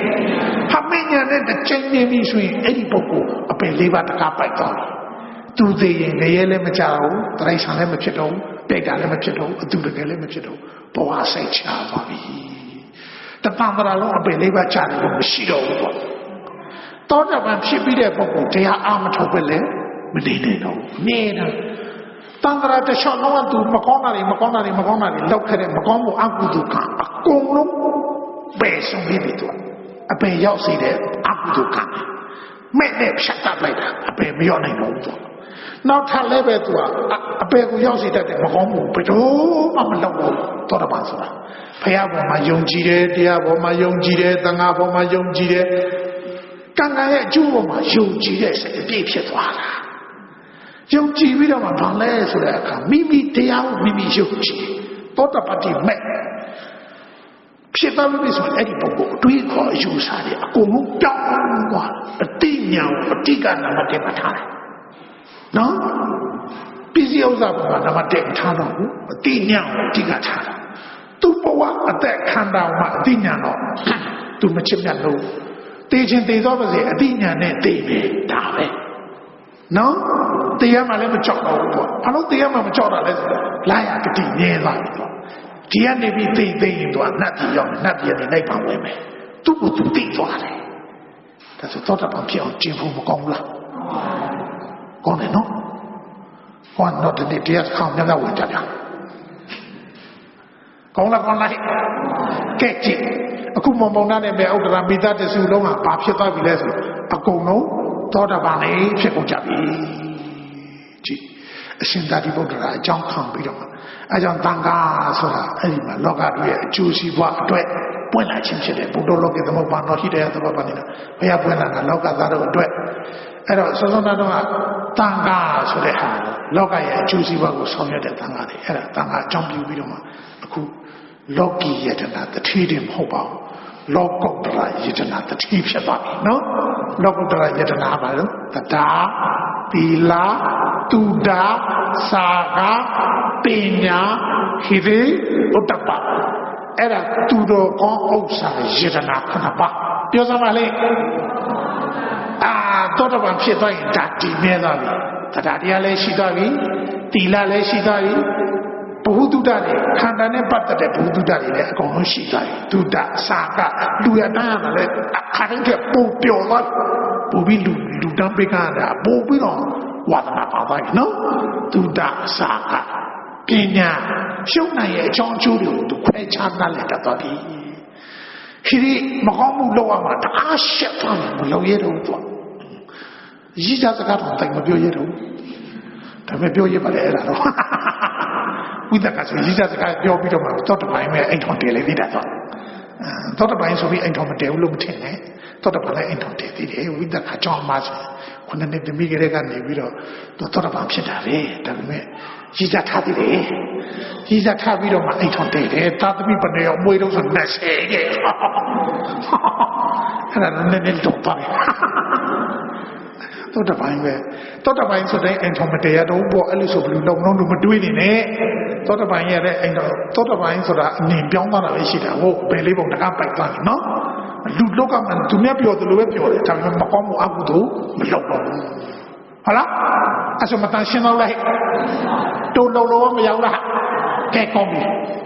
他每年的真年米水，哎，你不过被里边他摆到了。都这样，你也来没家喽，来上来没ဖြစ်တော့别家来没ဖြစ်တော့အတူတကယ်လည်းမဖြစ်တော့ဘဝစိတ်ချသွားပြီတပံပရာလုံးအပင်လေးပါကြားတယ်လို့မရှိတော့ဘူးပေါ့တောတပံဖြစ်ပြီးတဲ့ပုဂ္ဂိုလ်တရားအားမထုတ်ပဲလေမနေနိုင်တော့နေတာတန်ត្រာတလျှောက်လုံးကသူမကောင်းတာတွေလောက်ခဲ့တဲ့မကောင်းမှုအကုသိုလ်ကအကုန်လုံးပယ်ဆုံးပြီးပြီသူအပင်ရောက်စေတဲ့အကုသိုလ်ကမဲ့နဲ့ဖြတ်တတ်လိုက်တာအပင်မရောက်နိုင်တော့ဘူးသူနောက်ထပ်လည်းပဲသူကအပေကိုရောက်စီတတ်တယ်မကောင်းဘူးဘယ်တော့မှမလုပ်ဘူးတော်တော်ပါဆိုတာဘုရားပေါ်မှာယုံကြည်တယ်တရားပေါ်မှာယုံကြည်တယ်သံဃာပေါ်မှာယုံကြည်တယ်ကံကံရဲ့အကျိုးပေါ်မှာယုံကြည်တဲ့စိတ်အပြည့်ဖြစ်သွားတာယုံကြည်ပြီးတော့မှဘာလဲဆိုတဲ့အခါမိမိတရားကိုမိမိယုံကြည်တောတပတိမဲ့ဖြစ်သွားပြီဆိုရင်အဲ့ဒီပုဂ္ဂိုလ်အတွေးခေါ်အယူဆတွေအကုန်လုံးပြောင်းသွားအတိညာကိုအတိကနာမတင်ပါထားတယ်နော်ပစ္စည်းဥစ္စာကနမတက်ထားတော့ဘူးအတိညာကိုအတိကထားတာသူ့ဘဝအသက်ခန္ဓာမှာအတိညာတော့သူမချစ်မြတ်လို့တေခြင်းတေသောပါစေအတိညာနဲ့တေပဲဒါပဲနော်တရားမှလည်းမကြောက်တော့ဘူးပေါ့ဘာလို့တရားမှမကြောက်တာလဲဆိုတော့လာရကတိငြင်းသွားပြီပေါ့ဒီကနေပြီးသိရင်တော့နတ်ပြည်ရောက်နတ်ပြည်ကနေလိုက်ပါဝင်မယ်သူ့ကိုသူသိသွားတယ်ဒါဆိုတော့တပံဖြစ်အောင်ကျင့်ဖို့မကောင်းဘူးလားကောင်းတယ်နော်ဟောတော့ဒီတရားခေါင်းများများဝင်ကြတယ်ကောင်းလားကဲကြည့်အခုမုံနာနဲ့ပဲဥဒ္ဒရာမိသားတစုလုံးကဘာဖြစ်သွားပြီလဲဆိုအကုန်လုံးသောတာပန်လေးဖြစ်ကုန်ကြပြီကြည့်အရှင်သာရိပုတ္တရာအကြောင်းခံပြီးတော့အဲကြောင့်တန်ခါဆိုတာအဲ့ဒီမှာလောကကြီးရဲ့အကျိုးစီးပွားအတွက်ပွင့်လာခြင်းဖြစ်တယ်ဘုဒ္ဓလောကသမုပ္ပါတော်ရှိတဲ့သဘောပါနေတာဘုရားပွင့်လာတာလောကသားတို့အတွက်အဲ့တော့စောစောကတော့တန်ခါဆိုတဲ့ဟာလောကရဲ့အကျိုးစီးပွားကိုဆောင်ရွက်တဲ့တန်ခါတွေအဲ့ဒါတန်ခါအကြောင်းပြုပြီးတော့မှအခုလောကီယတနာတတိတွေမဟုတ်ပါဘူးလောကုတ္တရာယတနာတတိဖြစ်သွားပြီနော်လောကုတ္တရာယတနာပါလို့တရားသီလတုဒ္ဒစာကပညာဟိရိဥတ္တပအဲ့ဒါသူတော်ကောင်းဥစ္စာယတနာခဏပါပြောစမ်းပါလေတောတပံဖြစ်သွားရင်ဒါတည်နေသွားပြီတရားတရားလည်းရှိသွားပြီသီလလည်းရှိသွားပြီဘဝတုဒ္ဒတွေခန္ဓာနဲ့ပတ်သက်တဲ့ဘဝတုဒ္ဒတွေလည်းအကုန်လုံးရှိသွားပြီတုဒ္ဒစာကလူရတန်းရတယ်လည်းအခါတိုင်းကပုံပျော်သွားပို့ပြီးလူတန်းပိကတာပို့ပြီးတော့ဝါဒနာပါသွားပြီနော်တုဒ္ဒစာကပညာရှုံးနိုင်ရဲ့အကြောင်းအကျိုးတွေကိုသူခွဲခြားတတ်လိုက်တတ်သွားပြီခရီးမကောင်းမှုလောက်အောင်တအားရှက်သွားတယ်မလုပ်ရတော့ဘူးရည်ကြစကားတော့တိုင်မပြောရတော့ဒါပေမဲ့ပြောရပါလေအဲ့ဒါတော့ဝိသကဆိုရည်ကြစကားပြောပြီးတော့မှတော့တပိုင်းပဲအိမ်ထောင်တယ်လေပြီးတာတော့တပိုင်းဆိုပြီးအိမ်ထောင်မတယ်ဘူးလို့မထင်နဲ့တော့တပိုင်းလည်းအိမ်ထောင်တယ်သေးတယ်ဝိသကကြောင်းမှဆိုခုနှစ်သမီးကလေးကနေပြီးတော့တော့တပိုင်းဖြစ်တာပဲဒါပေမဲ့ရည်ကြထားသေးတယ်ရည်ကြထားပြီးတော့မှအိမ်ထောင်တယ်တာသမီးပနေအောင်မွေးတော့ဆို20ခဲ့အဲ့ဒါလည်းနည်းနည်းတော့ပါတယ် သောတပန်ပဲသောတပန်ဆိုတဲ့အိမ်ထောင်မတရားတော့ပေါ့အဲ့လိုဆိုဘယ်လိုလုံလုံးလို့မတွေးနေနဲ့သောတပန်ရဲ့အိမ်တော်သောတပန်ဆိုတာအမြင်ပြောင်းသွားတာပဲရှိတာဟုတ်ဘယ်လေးပုံတကားပိုက်သွားတယ်နော်လူလောကမှာသူများပြောတယ်လို့ပဲပြောတယ်ဒါပေမဲ့မကောင်းမှုအကုသို့မလုပ်တော့ဘူးဟုတ်လားအဲ့ဆိုမတန်ရှင်းတော့လိုက်တူလုံးလုံးမရောက်လားကဲကောင်းပြီ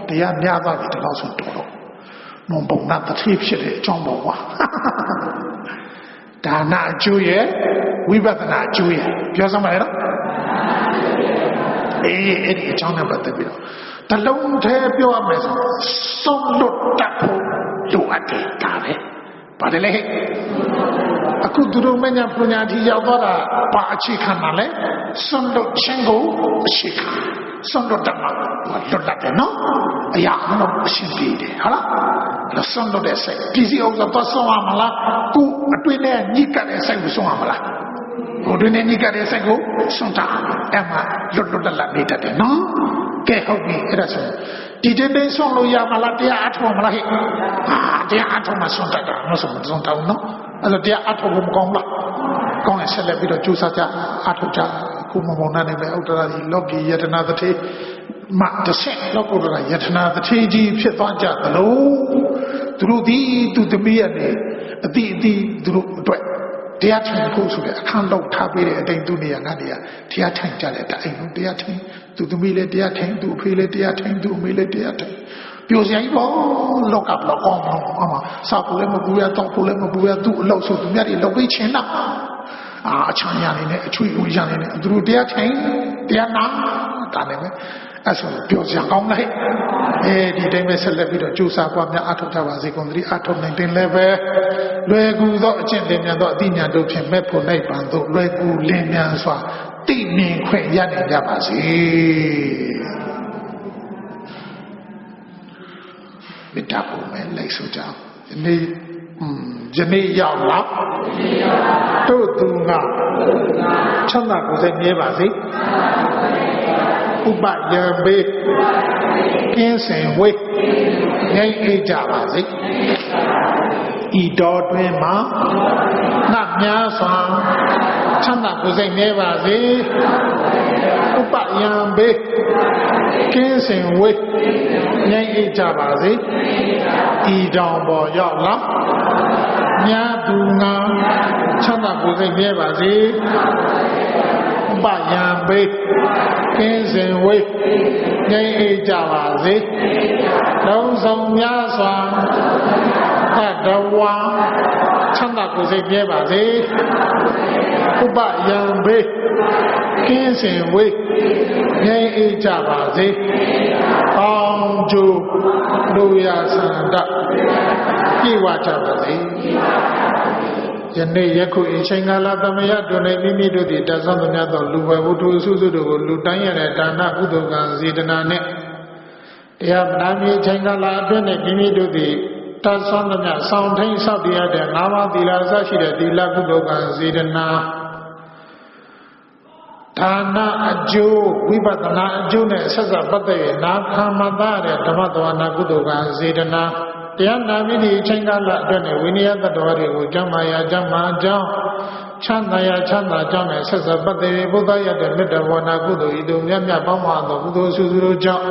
တရားများသွားပြီဒီလောက်ဆိုတော်တော့နုံပုံနာတစ်ထိဖြစ်တဲ့အကြောင်းပေါ့ကွာဒါနအကျိုးရဲ့ဝိပဿနာအကျိုးရဲ့ပြောစမ်းပါလေနော်အဲ့ဒီအကြောင်းနဲ့ပတ်သက်ပြီးတော့တလုံးတည်းပြောရမယ်ဆိုဆုံးလွတ်တတ်ဖို့လိုအပ်တယ်ဒါပဲပါတယ်လေအခုသူတို့မညာပညာတိရောက်တော့တာပါအခြေခံမှာလဲဆုံးလွတ်ခြင်းကိုအခြေခံဆုံးလွတ်တတ်မှာလွတ်တတ်တယ်နော်အရာအလုံးအရှင်းပြတယ်ဟုတ်လားလို့ဆုံးလွတ်တဲ့စိတ်ပြည်စီအောင်တော့ဆုံးရမလားကိုအတွင်းနဲ့ညှိကပ်တဲ့စိတ်ကိုဆုံးရမလားကိုတွင်နဲ့ညှိကပ်တဲ့စိတ်ကိုဆုံးတာအဲ့မှာလွတ်လွတ်လပ်နေတတ်တယ်နော်ကဲဟုတ်ပြီအဲ့ဒါဆိုဒီတင်းဆုံးလို့ရမလားတရားအထောက်မလားဟဲ့တရားအထောက်မှဆုံးတတ်တာမဆုံးတောင်းနော်အဲ့တော့တရားအထောက်ကိုမကောင်းလားကောင်းရင်ဆက်လက်ပြီးတော့ကြိုးစားကြအထောက်ကြခုမမောင်နာနေပဲဥတ္တရာကြီးလောကီယတနာတတိမတစ်ဆက်လောက်ဥတ္တရာယတနာတတိကြီးဖြစ်သွားကြသလိုသူတို့ဒီသူသမီးရနေအတိသူတို့အတွက်တရားထိုင်ဖို့ဆိုတဲ့အခန်းလောက်ထားပေးတဲ့အတိမ်သူနေရာငါနေရာတရားထိုင်ကြတယ်တအိမ်လုံးတရားထိုင်သူသမီးလည်းတရားထိုင်သူအဖေလည်းတရားထိုင်သူအမေလည်းတရားထိုင်ပြိုစရာကြီးပေါ့လောကဘလောက်ကောင်းအောင်အမစာဖို့လည်းမပူရတော့ဖို့လည်းမပူရသူ့အလောက်ဆိုသူများတွေလောက်ပြီးချင်းတော့အချမ်းရနေနဲ့အချွေဦးရနေနဲ့သူတို့တရားထိုင်တရားနာဒါနဲ့ပဲအဲ့ဆိုပြောစရာကောင်းလိုက်ဒီတိုင်းပဲဆက်လက်ပြီးတော့ကြိုးစားပွားများအထောက်ကြပါစေကုန်သတည်းအထောက်နိုင်တင်လည်းပဲလွယ်ကူသောအကျင့်လင်းမြန်သောအသိဉာဏ်တို့ဖြင့်မဲ့ဖို့နိုင်ပန်တို့လွယ်ကူလင်းမြန်စွာသိမြင်ခွင့်ရနိုင်ကြပါစေမေတ္တာပို့မယ်လိုက်ဆိုကြယနေ့ရောက်လာတို့သူငါချမ်းသာကိုယ်စိတ်မြဲပါစေဥပယံဘေးကင်းစင်ဝေးငြိမ်းအေးကြပါစေဤတော်တွင်မှာနတ်များစွာချမ်းသာကိုယ်စိတ်မြဲပါစေဥပယံဘေးကင်းစင်ဝေးငြိမ်းအေးကြပါစေဤတော်ပေါ်ရောက်လာမြတ်သူငါချမ်းသာကိုယ်စိတ်မြဲပါစေဥပယံဘေးကင်းစင်ဝေးငြိမ်းအေးကြပါစေလုံးစုံများစွာသတ္တဝါချမ်းသာကိုယ်စိတ်မြဲပါစေဥပယံဘေးကင်းစင်ဝေးငြိမ်းအေးကြပါစေအောင်ကျိုးလူရဆန္ဒပြေဝကြပါစေယနေ့ယခုအချိန်ကာလသမယတွင်မိမိတို့သည်တသံသမျှသောလူဘဝုထုအစုစုတို့ကိုလူတိုင်းရတဲ့ဒါနကုသိုလ်ကံစေတနာနှင့်တရားမနာမီအချိန်ကာလအတွင်းနှင့်မိမိတို့သည်တသံသမျှဆောင်ထိန်ဆောက်တည်ရတဲ့၅ပါးသီလအစရှိတဲ့သီလကုသိုလ်ကံစေတနာဒါနအကျိုးဝိပဿနာအကျိုးနဲ့ဆက်စပ်ပတ်သက်၍နာခံမှတ်သားတဲ့ဓမ္မသဝနာကုသိုလ်ကံစေတနာတရားနာမိသည့်အချိန်ကာလအတွက်နဲ့ဝိနည်းသတ္တဝါတွေကိုကျမ်းမာရာကျမ်းမာကြောင်းချမ်းသာရာချမ်းသာကြောင်းနဲ့ဆက်စပ်ပတ်သက်၍ဘုရားရတဲ့မေတ္တာဝနာကုသိုလ်ဤသို့မြတ်မြတ်ပေါင်းပါသောကုသိုလ်စုစုတို့ကြောင့်